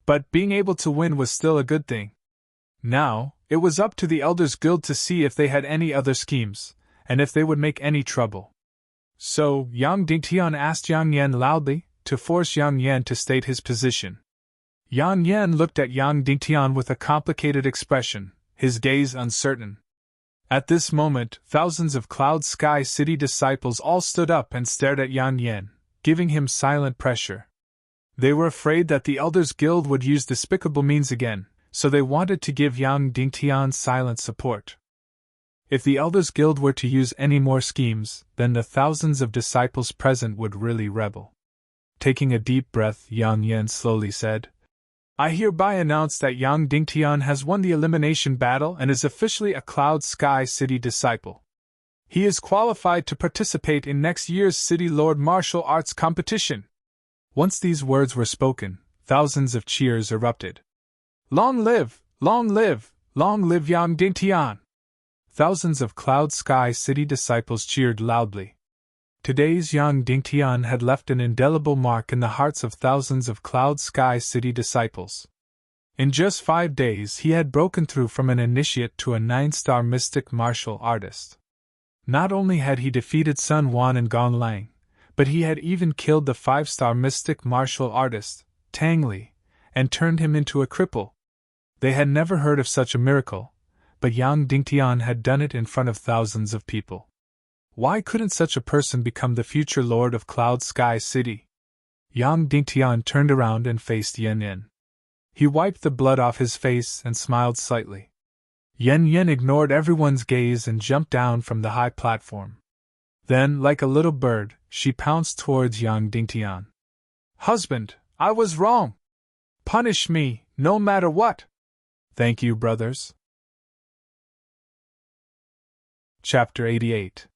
A: But being able to win was still a good thing. Now, it was up to the Elders Guild to see if they had any other schemes, and if they would make any trouble. So, Yang Dingtian asked Yang Yan loudly, to force Yang Yan to state his position. Yang Yan looked at Yang Dingtian with a complicated expression, his gaze uncertain. At this moment, thousands of Cloud Sky City disciples all stood up and stared at Yang Yan, giving him silent pressure. They were afraid that the Elders Guild would use despicable means again, so they wanted to give Yang Dingtian silent support. If the Elders Guild were to use any more schemes, then the thousands of disciples present would really rebel. Taking a deep breath, Yang Yan slowly said, I hereby announce that Yang Dingtian has won the elimination battle and is officially a Cloud Sky City disciple. He is qualified to participate in next year's City Lord martial arts competition. Once these words were spoken, thousands of cheers erupted. Long live, long live, long live Yang Dingtian! Thousands of Cloud Sky City disciples cheered loudly. Today's Yang Dingtian had left an indelible mark in the hearts of thousands of Cloud Sky City disciples. In just 5 days he had broken through from an initiate to a 9-star mystic martial artist. Not only had he defeated Sun Wan and Gong Lang, but he had even killed the 5-star mystic martial artist, Tang Li, and turned him into a cripple. They had never heard of such a miracle, but Yang Dingtian had done it in front of thousands of people. Why couldn't such a person become the future lord of Cloud Sky City? Yang Dingtian turned around and faced Yan Yan. He wiped the blood off his face and smiled slightly. Yan Yan ignored everyone's gaze and jumped down from the high platform. Then, like a little bird, she pounced towards Yang Dingtian. Husband, I was wrong! Punish me, no matter what! Thank you, brothers. Chapter 88.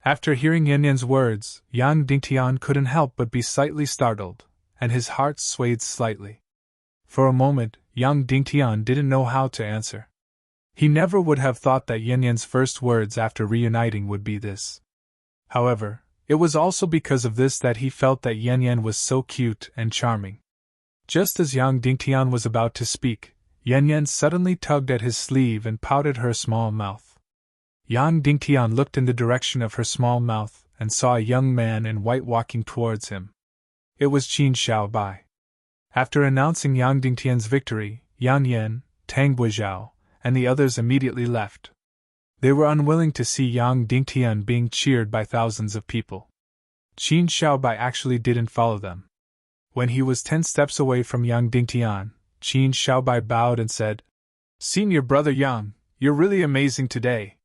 A: After hearing Yan Yan's words, Yang Dingtian couldn't help but be slightly startled, and his heart swayed slightly. For a moment, Yang Dingtian didn't know how to answer. He never would have thought that Yan Yan's first words after reuniting would be this. However, it was also because of this that he felt that Yan Yan was so cute and charming. Just as Yang Dingtian was about to speak, Yan Yan suddenly tugged at his sleeve and pouted her small mouth. Yang Dingtian looked in the direction of her small mouth and saw a young man in white walking towards him. It was Qin Xiaobai. After announcing Yang Dingtian's victory, Yan Yan, Tang Buizhao, and the others immediately left. They were unwilling to see Yang Dingtian being cheered by thousands of people. Qin Xiaobai actually didn't follow them. When he was 10 steps away from Yang Dingtian, Qin Xiaobai bowed and said, Senior brother Yang, you're really amazing today.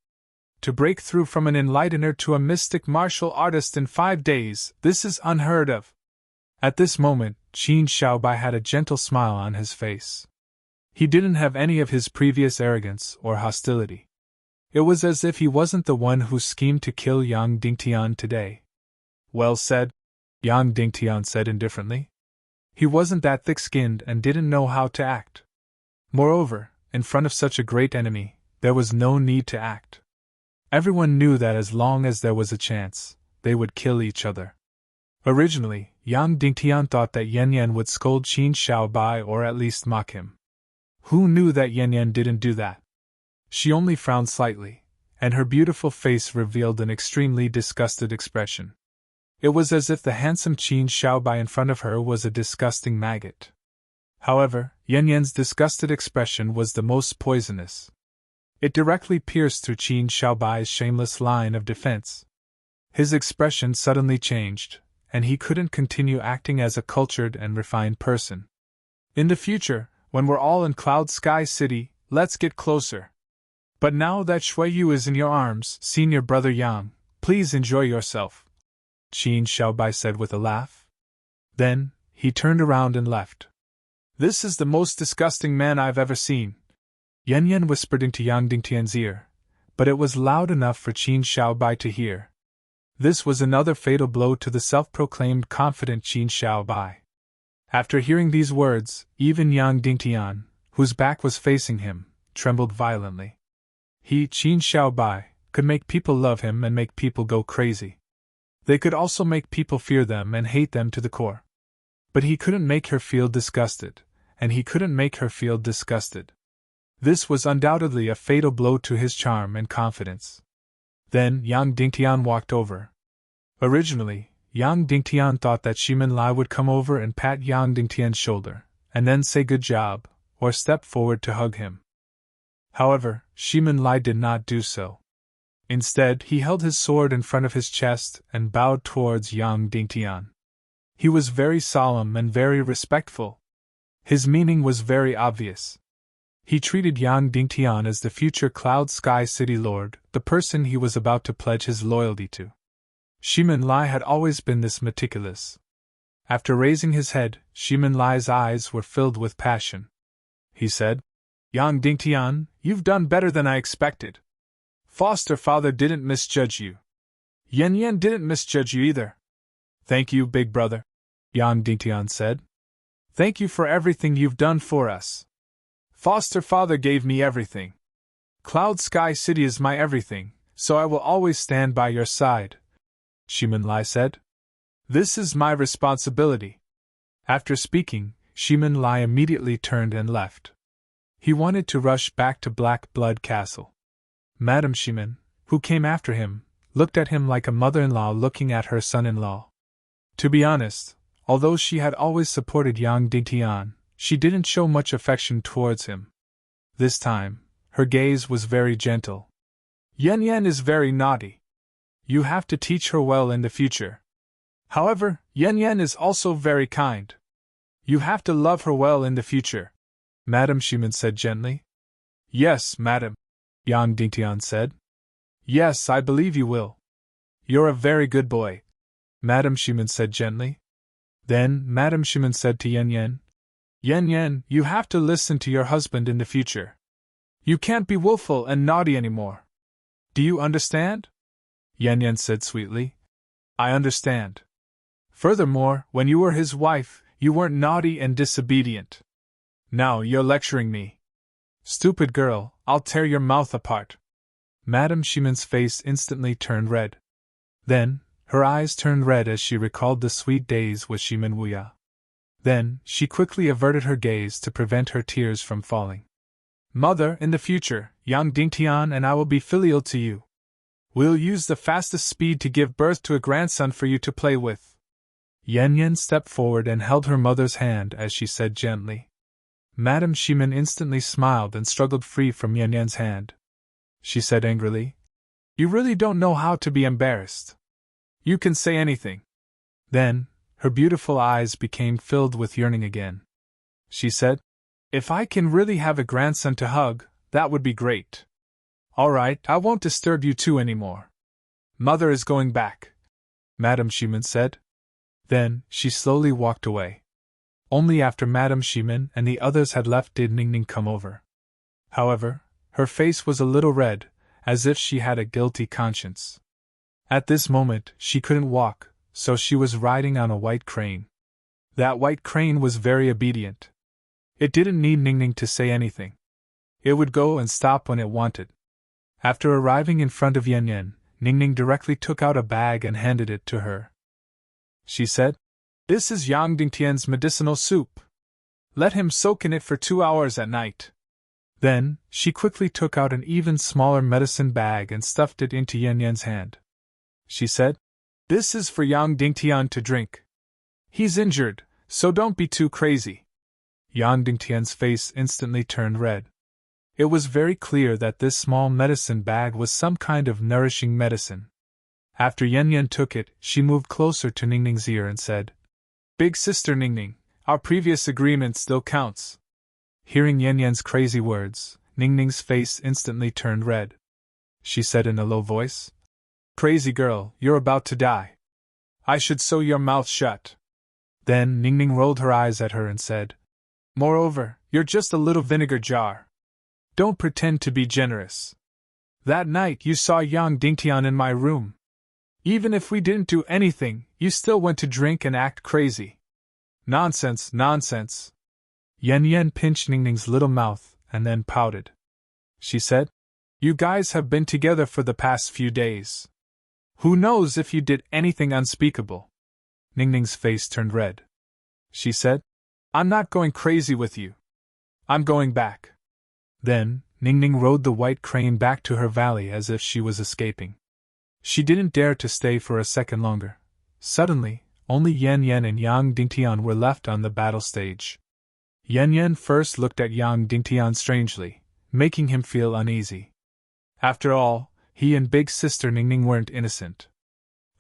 A: To break through from an enlightener to a mystic martial artist in 5 days, this is unheard of. At this moment, Qin Xiaobai had a gentle smile on his face. He didn't have any of his previous arrogance or hostility. It was as if he wasn't the one who schemed to kill Yang Dingtian today. Well said, Yang Dingtian said indifferently. He wasn't that thick-skinned and didn't know how to act. Moreover, in front of such a great enemy, there was no need to act. Everyone knew that as long as there was a chance, they would kill each other. Originally, Yang Dingtian thought that Yan Yan would scold Qin Xiaobai or at least mock him. Who knew that Yan Yan didn't do that? She only frowned slightly, and her beautiful face revealed an extremely disgusted expression. It was as if the handsome Qin Xiaobai in front of her was a disgusting maggot. However, Yan Yan's disgusted expression was the most poisonous. It directly pierced through Qin Xiaobai's shameless line of defense. His expression suddenly changed, and he couldn't continue acting as a cultured and refined person. In the future, when we're all in Cloud Sky City, let's get closer. But now that Shuiyu is in your arms, senior brother Yang, please enjoy yourself, Qin Xiaobai said with a laugh. Then, he turned around and left. This is the most disgusting man I've ever seen, Yan Yan whispered into Yang Dingtian's ear, but it was loud enough for Qin Xiaobai to hear. This was another fatal blow to the self-proclaimed confident Qin Xiaobai. After hearing these words, even Yang Dingtian, whose back was facing him, trembled violently. He, Qin Xiaobai, could make people love him and make people go crazy. They could also make people fear them and hate them to the core. But he couldn't make her feel disgusted, and he couldn't make her feel disgusted. This was undoubtedly a fatal blow to his charm and confidence. Then Yang Dingtian walked over. Originally, Yang Dingtian thought that Shimin Lai would come over and pat Yang Dingtian's shoulder, and then say good job, or step forward to hug him. However, Shimin Lai did not do so. Instead, he held his sword in front of his chest and bowed towards Yang Dingtian. He was very solemn and very respectful. His meaning was very obvious. He treated Yang Dingtian as the future Cloud Sky City Lord, the person he was about to pledge his loyalty to. Shimin Lai had always been this meticulous. After raising his head, Shimin Lai's eyes were filled with passion. He said, Yang Dingtian, you've done better than I expected. Foster father didn't misjudge you. Yan Yan didn't misjudge you either. Thank you, big brother, Yang Dingtian said. Thank you for everything you've done for us. Foster father gave me everything. Cloud Sky City is my everything, so I will always stand by your side, Shimin Lai said. This is my responsibility. After speaking, Shimin Lai immediately turned and left. He wanted to rush back to Black Blood Castle. Madame Shimin, who came after him, looked at him like a mother-in-law looking at her son-in-law. To be honest, although she had always supported Yang Dingtian, she didn't show much affection towards him. This time, her gaze was very gentle. Yan Yan is very naughty. You have to teach her well in the future. However, Yan Yan is also very kind. You have to love her well in the future, Madame Shimin said gently. Yes, madam, Yang Dingtian said. Yes, I believe you will. You're a very good boy, Madame Shimen said gently. Then Madame Shimen said to Yan Yan, Yan Yan, you have to listen to your husband in the future. You can't be willful and naughty anymore. Do you understand? Yan Yan said sweetly. I understand. Furthermore, when you were his wife, you weren't naughty and disobedient. Now you're lecturing me. Stupid girl, I'll tear your mouth apart. Madame Shimen's face instantly turned red. Then, her eyes turned red as she recalled the sweet days with Shimen Wuya. Then, she quickly averted her gaze to prevent her tears from falling. Mother, in the future, Yang Dingtian and I will be filial to you. We'll use the fastest speed to give birth to a grandson for you to play with. Yan Yan stepped forward and held her mother's hand as she said gently. Madame Shimen instantly smiled and struggled free from Yan Yan's hand. She said angrily, You really don't know how to be embarrassed. You can say anything. Then, her beautiful eyes became filled with yearning again. She said, If I can really have a grandson to hug, that would be great. All right, I won't disturb you two anymore. Mother is going back, Madame Shimen said. Then, she slowly walked away. Only after Madame Shimen and the others had left did Ningning come over. However, her face was a little red, as if she had a guilty conscience. At this moment, she couldn't walk, so she was riding on a white crane. That white crane was very obedient. It didn't need Ningning to say anything. It would go and stop when it wanted. After arriving in front of Yan Yan, Ningning directly took out a bag and handed it to her. She said, This is Yang Dingtian's medicinal soup. Let him soak in it for 2 hours at night. Then, she quickly took out an even smaller medicine bag and stuffed it into Yan Yan's hand. She said, This is for Yang Dingtian to drink. He's injured, so don't be too crazy. Yang Dingtian's face instantly turned red. It was very clear that this small medicine bag was some kind of nourishing medicine. After Yan Yan took it, she moved closer to Ningning's ear and said, Big sister Ningning, our previous agreement still counts. Hearing Yan Yan's crazy words, Ningning's face instantly turned red. She said in a low voice, Crazy girl, you're about to die. I should sew your mouth shut. Then Ningning rolled her eyes at her and said, Moreover, you're just a little vinegar jar. Don't pretend to be generous. That night you saw Yang Dingtian in my room. Even if we didn't do anything, you still went to drink and act crazy. Nonsense, nonsense. Yan Yan pinched Ningning's little mouth and then pouted. She said, You guys have been together for the past few days. Who knows if you did anything unspeakable? Ningning's face turned red. She said, I'm not going crazy with you. I'm going back. Then, Ningning rode the white crane back to her valley as if she was escaping. She didn't dare to stay for a second longer. Suddenly, only Yan Yan and Yang Dingtian were left on the battle stage. Yan Yan first looked at Yang Dingtian strangely, making him feel uneasy. After all, he and big sister Ningning weren't innocent.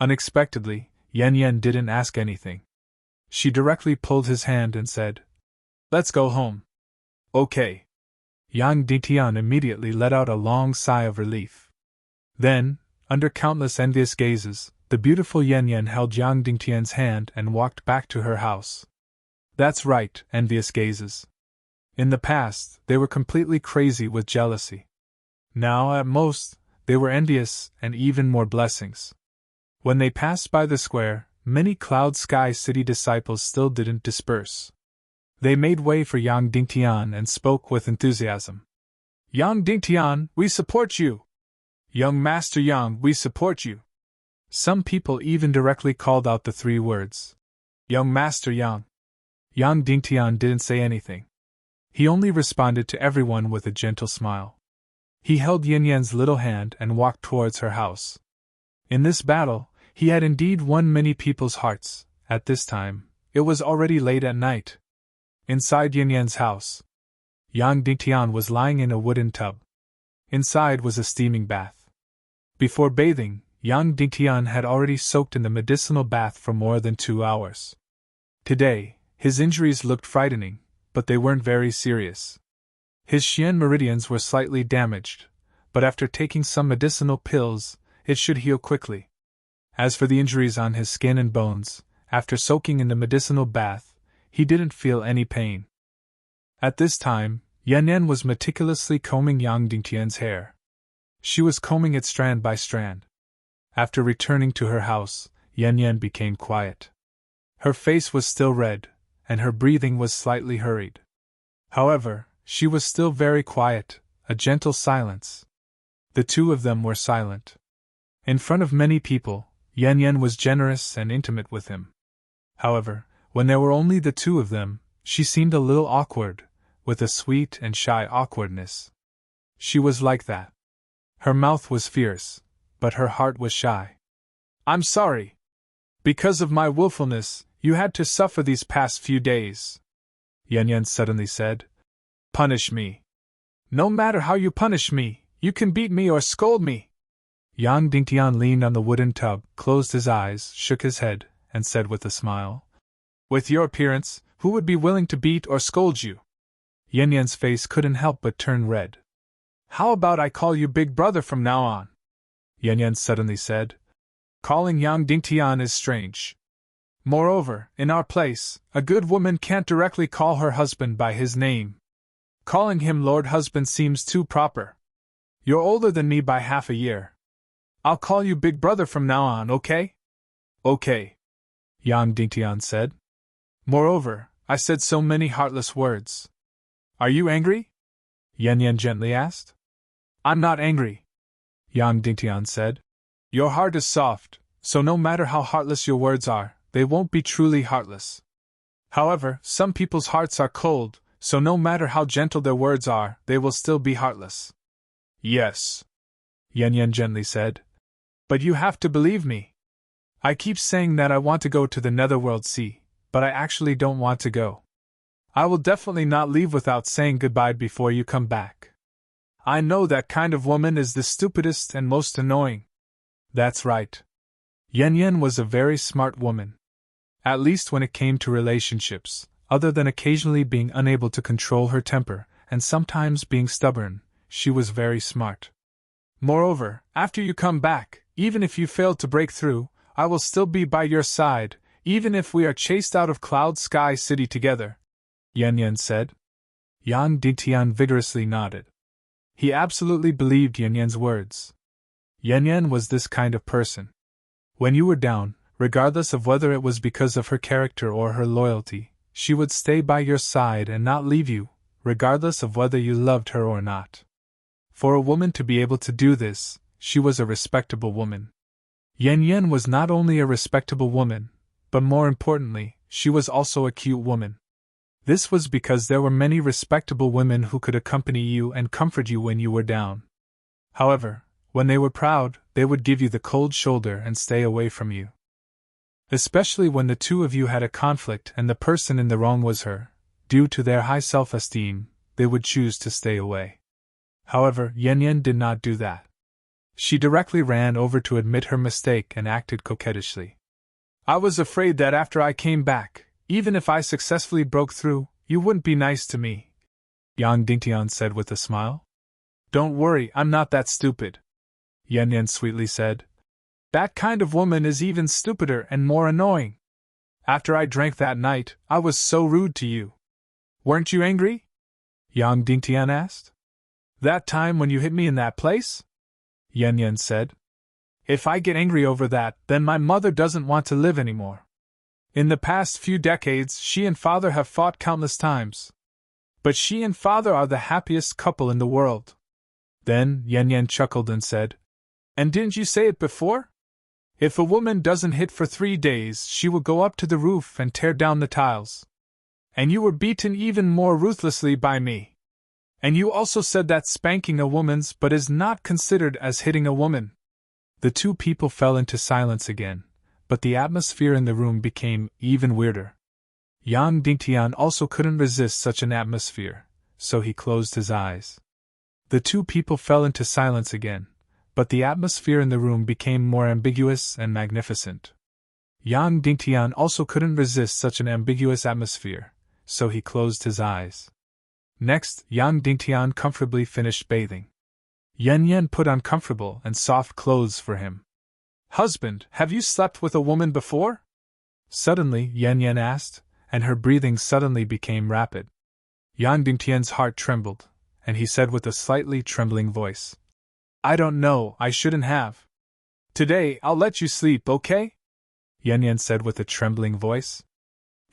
A: Unexpectedly, Yan Yan didn't ask anything. She directly pulled his hand and said, Let's go home. Okay. Yang Dingtian immediately let out a long sigh of relief. Then, under countless envious gazes, the beautiful Yan Yan held Yang Dingtian's hand and walked back to her house. That's right, envious gazes. In the past, they were completely crazy with jealousy. Now, at most, they were envious and even more blessings. When they passed by the square, many Cloud Sky City disciples still didn't disperse. They made way for Yang Dingtian and spoke with enthusiasm. Yang Dingtian, we support you! Young Master Yang, we support you! Some people even directly called out the 3 words. Young Master Yang. Yang Dingtian didn't say anything. He only responded to everyone with a gentle smile. He held Yan Yan's little hand and walked towards her house. In this battle, he had indeed won many people's hearts. At this time, it was already late at night. Inside Yan Yan's house, Yang Dingtian was lying in a wooden tub. Inside was a steaming bath. Before bathing, Yang Dingtian had already soaked in the medicinal bath for more than 2 hours. Today, his injuries looked frightening, but they weren't very serious. His Xian meridians were slightly damaged, but after taking some medicinal pills, it should heal quickly. As for the injuries on his skin and bones, after soaking in the medicinal bath, he didn't feel any pain. At this time, Yan Yan was meticulously combing Yang Dingtian's hair. She was combing it strand by strand. After returning to her house, Yan Yan became quiet. Her face was still red, and her breathing was slightly hurried. However, she was still very quiet, a gentle silence. The two of them were silent. In front of many people, Yan Yan was generous and intimate with him. However, when there were only the two of them, she seemed a little awkward, with a sweet and shy awkwardness. She was like that. Her mouth was fierce, but her heart was shy. "I'm sorry. Because of my willfulness, you had to suffer these past few days," Yan Yan suddenly said. "Punish me. No matter how you punish me, you can beat me or scold me." Yang Dingtian leaned on the wooden tub, closed his eyes, shook his head, and said with a smile, "With your appearance, who would be willing to beat or scold you?" Yan Yan's face couldn't help but turn red. "How about I call you Big Brother from now on?" Yan Yan suddenly said. "Calling Yang Dingtian is strange. Moreover, in our place, a good woman can't directly call her husband by his name. Calling him Lord Husband seems too proper. You're older than me by half a year. I'll call you Big Brother from now on, okay?" "Okay," Yang Dingtian said. "Moreover, I said so many heartless words. Are you angry?" Yan Yan gently asked. "I'm not angry," Yang Dingtian said. "Your heart is soft, so no matter how heartless your words are, they won't be truly heartless. However, some people's hearts are cold, so no matter how gentle their words are, they will still be heartless." "Yes," Yan Yan gently said. "But you have to believe me. I keep saying that I want to go to the Netherworld Sea, but I actually don't want to go. I will definitely not leave without saying goodbye before you come back. I know that kind of woman is the stupidest and most annoying." That's right. Yan Yan was a very smart woman. At least when it came to relationships, other than occasionally being unable to control her temper, and sometimes being stubborn, she was very smart. "Moreover, after you come back, even if you fail to break through, I will still be by your side, even if we are chased out of Cloud Sky City together," Yan Yan said. Yang Dingtian vigorously nodded. He absolutely believed Yan Yan's words. Yan Yan was this kind of person. When you were down, regardless of whether it was because of her character or her loyalty, she would stay by your side and not leave you, regardless of whether you loved her or not. For a woman to be able to do this, she was a respectable woman. Yan Yan was not only a respectable woman, but more importantly, she was also a cute woman. This was because there were many respectable women who could accompany you and comfort you when you were down. However, when they were proud, they would give you the cold shoulder and stay away from you. Especially when the two of you had a conflict and the person in the wrong was her, due to their high self-esteem, they would choose to stay away. However, Yan Yan did not do that. She directly ran over to admit her mistake and acted coquettishly. "I was afraid that after I came back, even if I successfully broke through, you wouldn't be nice to me," Yang Dingtian said with a smile. "Don't worry, I'm not that stupid," Yan Yan sweetly said. "That kind of woman is even stupider and more annoying. After I drank that night, I was so rude to you. Weren't you angry?" Yang Dingtian asked. "That time when you hit me in that place?" Yan Yan said. "If I get angry over that, then my mother doesn't want to live anymore. In the past few decades, she and father have fought countless times. But she and father are the happiest couple in the world." Then Yan Yan chuckled and said, "And didn't you say it before? If a woman doesn't hit for 3 days, she will go up to the roof and tear down the tiles. And you were beaten even more ruthlessly by me. And you also said that spanking a woman's butt is not considered as hitting a woman." The two people fell into silence again, but the atmosphere in the room became even weirder. Yang Dingtian also couldn't resist such an atmosphere, so he closed his eyes. The two people fell into silence again, but the atmosphere in the room became more ambiguous and magnificent. Yang Dingtian also couldn't resist such an ambiguous atmosphere, so he closed his eyes. Next, Yang Dingtian comfortably finished bathing. Yan Yan put on comfortable and soft clothes for him. Husband, have you slept with a woman before? Suddenly, Yan Yan asked, and her breathing suddenly became rapid. Yang Dingtian's heart trembled, and he said with a slightly trembling voice, I don't know, I shouldn't have. Today, I'll let you sleep, okay? Yan Yan said with a trembling voice.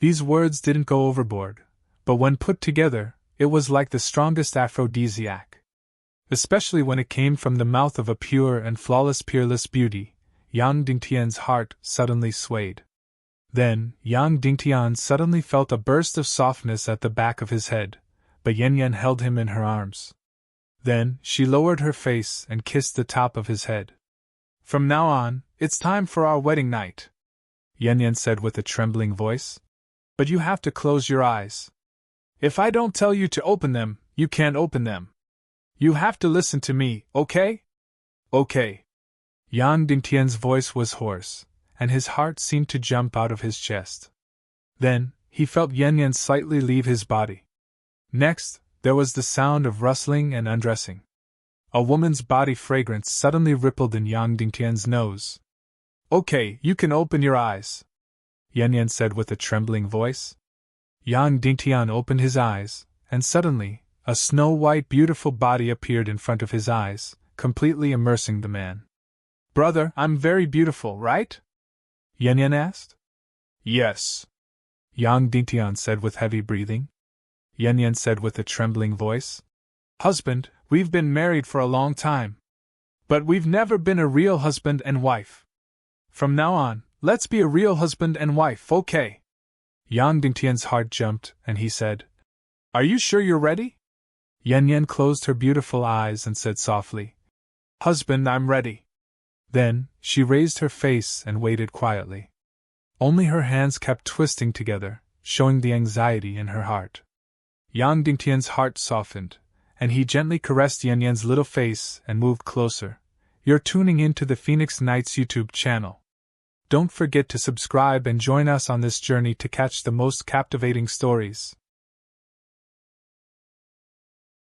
A: These words didn't go overboard, but when put together, it was like the strongest aphrodisiac. Especially when it came from the mouth of a pure and flawless peerless beauty, Yang Dingtian's heart suddenly swayed. Then, Yang Dingtian suddenly felt a burst of softness at the back of his head, but Yan Yan held him in her arms. Then, she lowered her face and kissed the top of his head. From now on, it's time for our wedding night, Yan Yan said with a trembling voice. But you have to close your eyes. If I don't tell you to open them, you can't open them. You have to listen to me, okay? Okay. Yang Dingtian's voice was hoarse, and his heart seemed to jump out of his chest. Then, he felt Yan Yan slightly leave his body. Next, there was the sound of rustling and undressing. A woman's body fragrance suddenly rippled in Yang Dingtian's nose. Okay, you can open your eyes, Yan Yan said with a trembling voice. Yang Dingtian opened his eyes, and suddenly, a snow-white beautiful body appeared in front of his eyes, completely immersing the man. Brother, I'm very beautiful, right? Yan Yan asked. Yes, Yang Dingtian said with heavy breathing. Yan Yan said with a trembling voice. Husband, we've been married for a long time. But we've never been a real husband and wife. From now on, let's be a real husband and wife, okay? Yang Dingtian's heart jumped, and he said, Are you sure you're ready? Yan Yan closed her beautiful eyes and said softly, Husband, I'm ready. Then, she raised her face and waited quietly. Only her hands kept twisting together, showing the anxiety in her heart. Yang Dingtian's heart softened, and he gently caressed Yan Yan's little face and moved closer. You're tuning into the Phoenix Nights YouTube channel. Don't forget to subscribe and join us on this journey to catch the most captivating stories.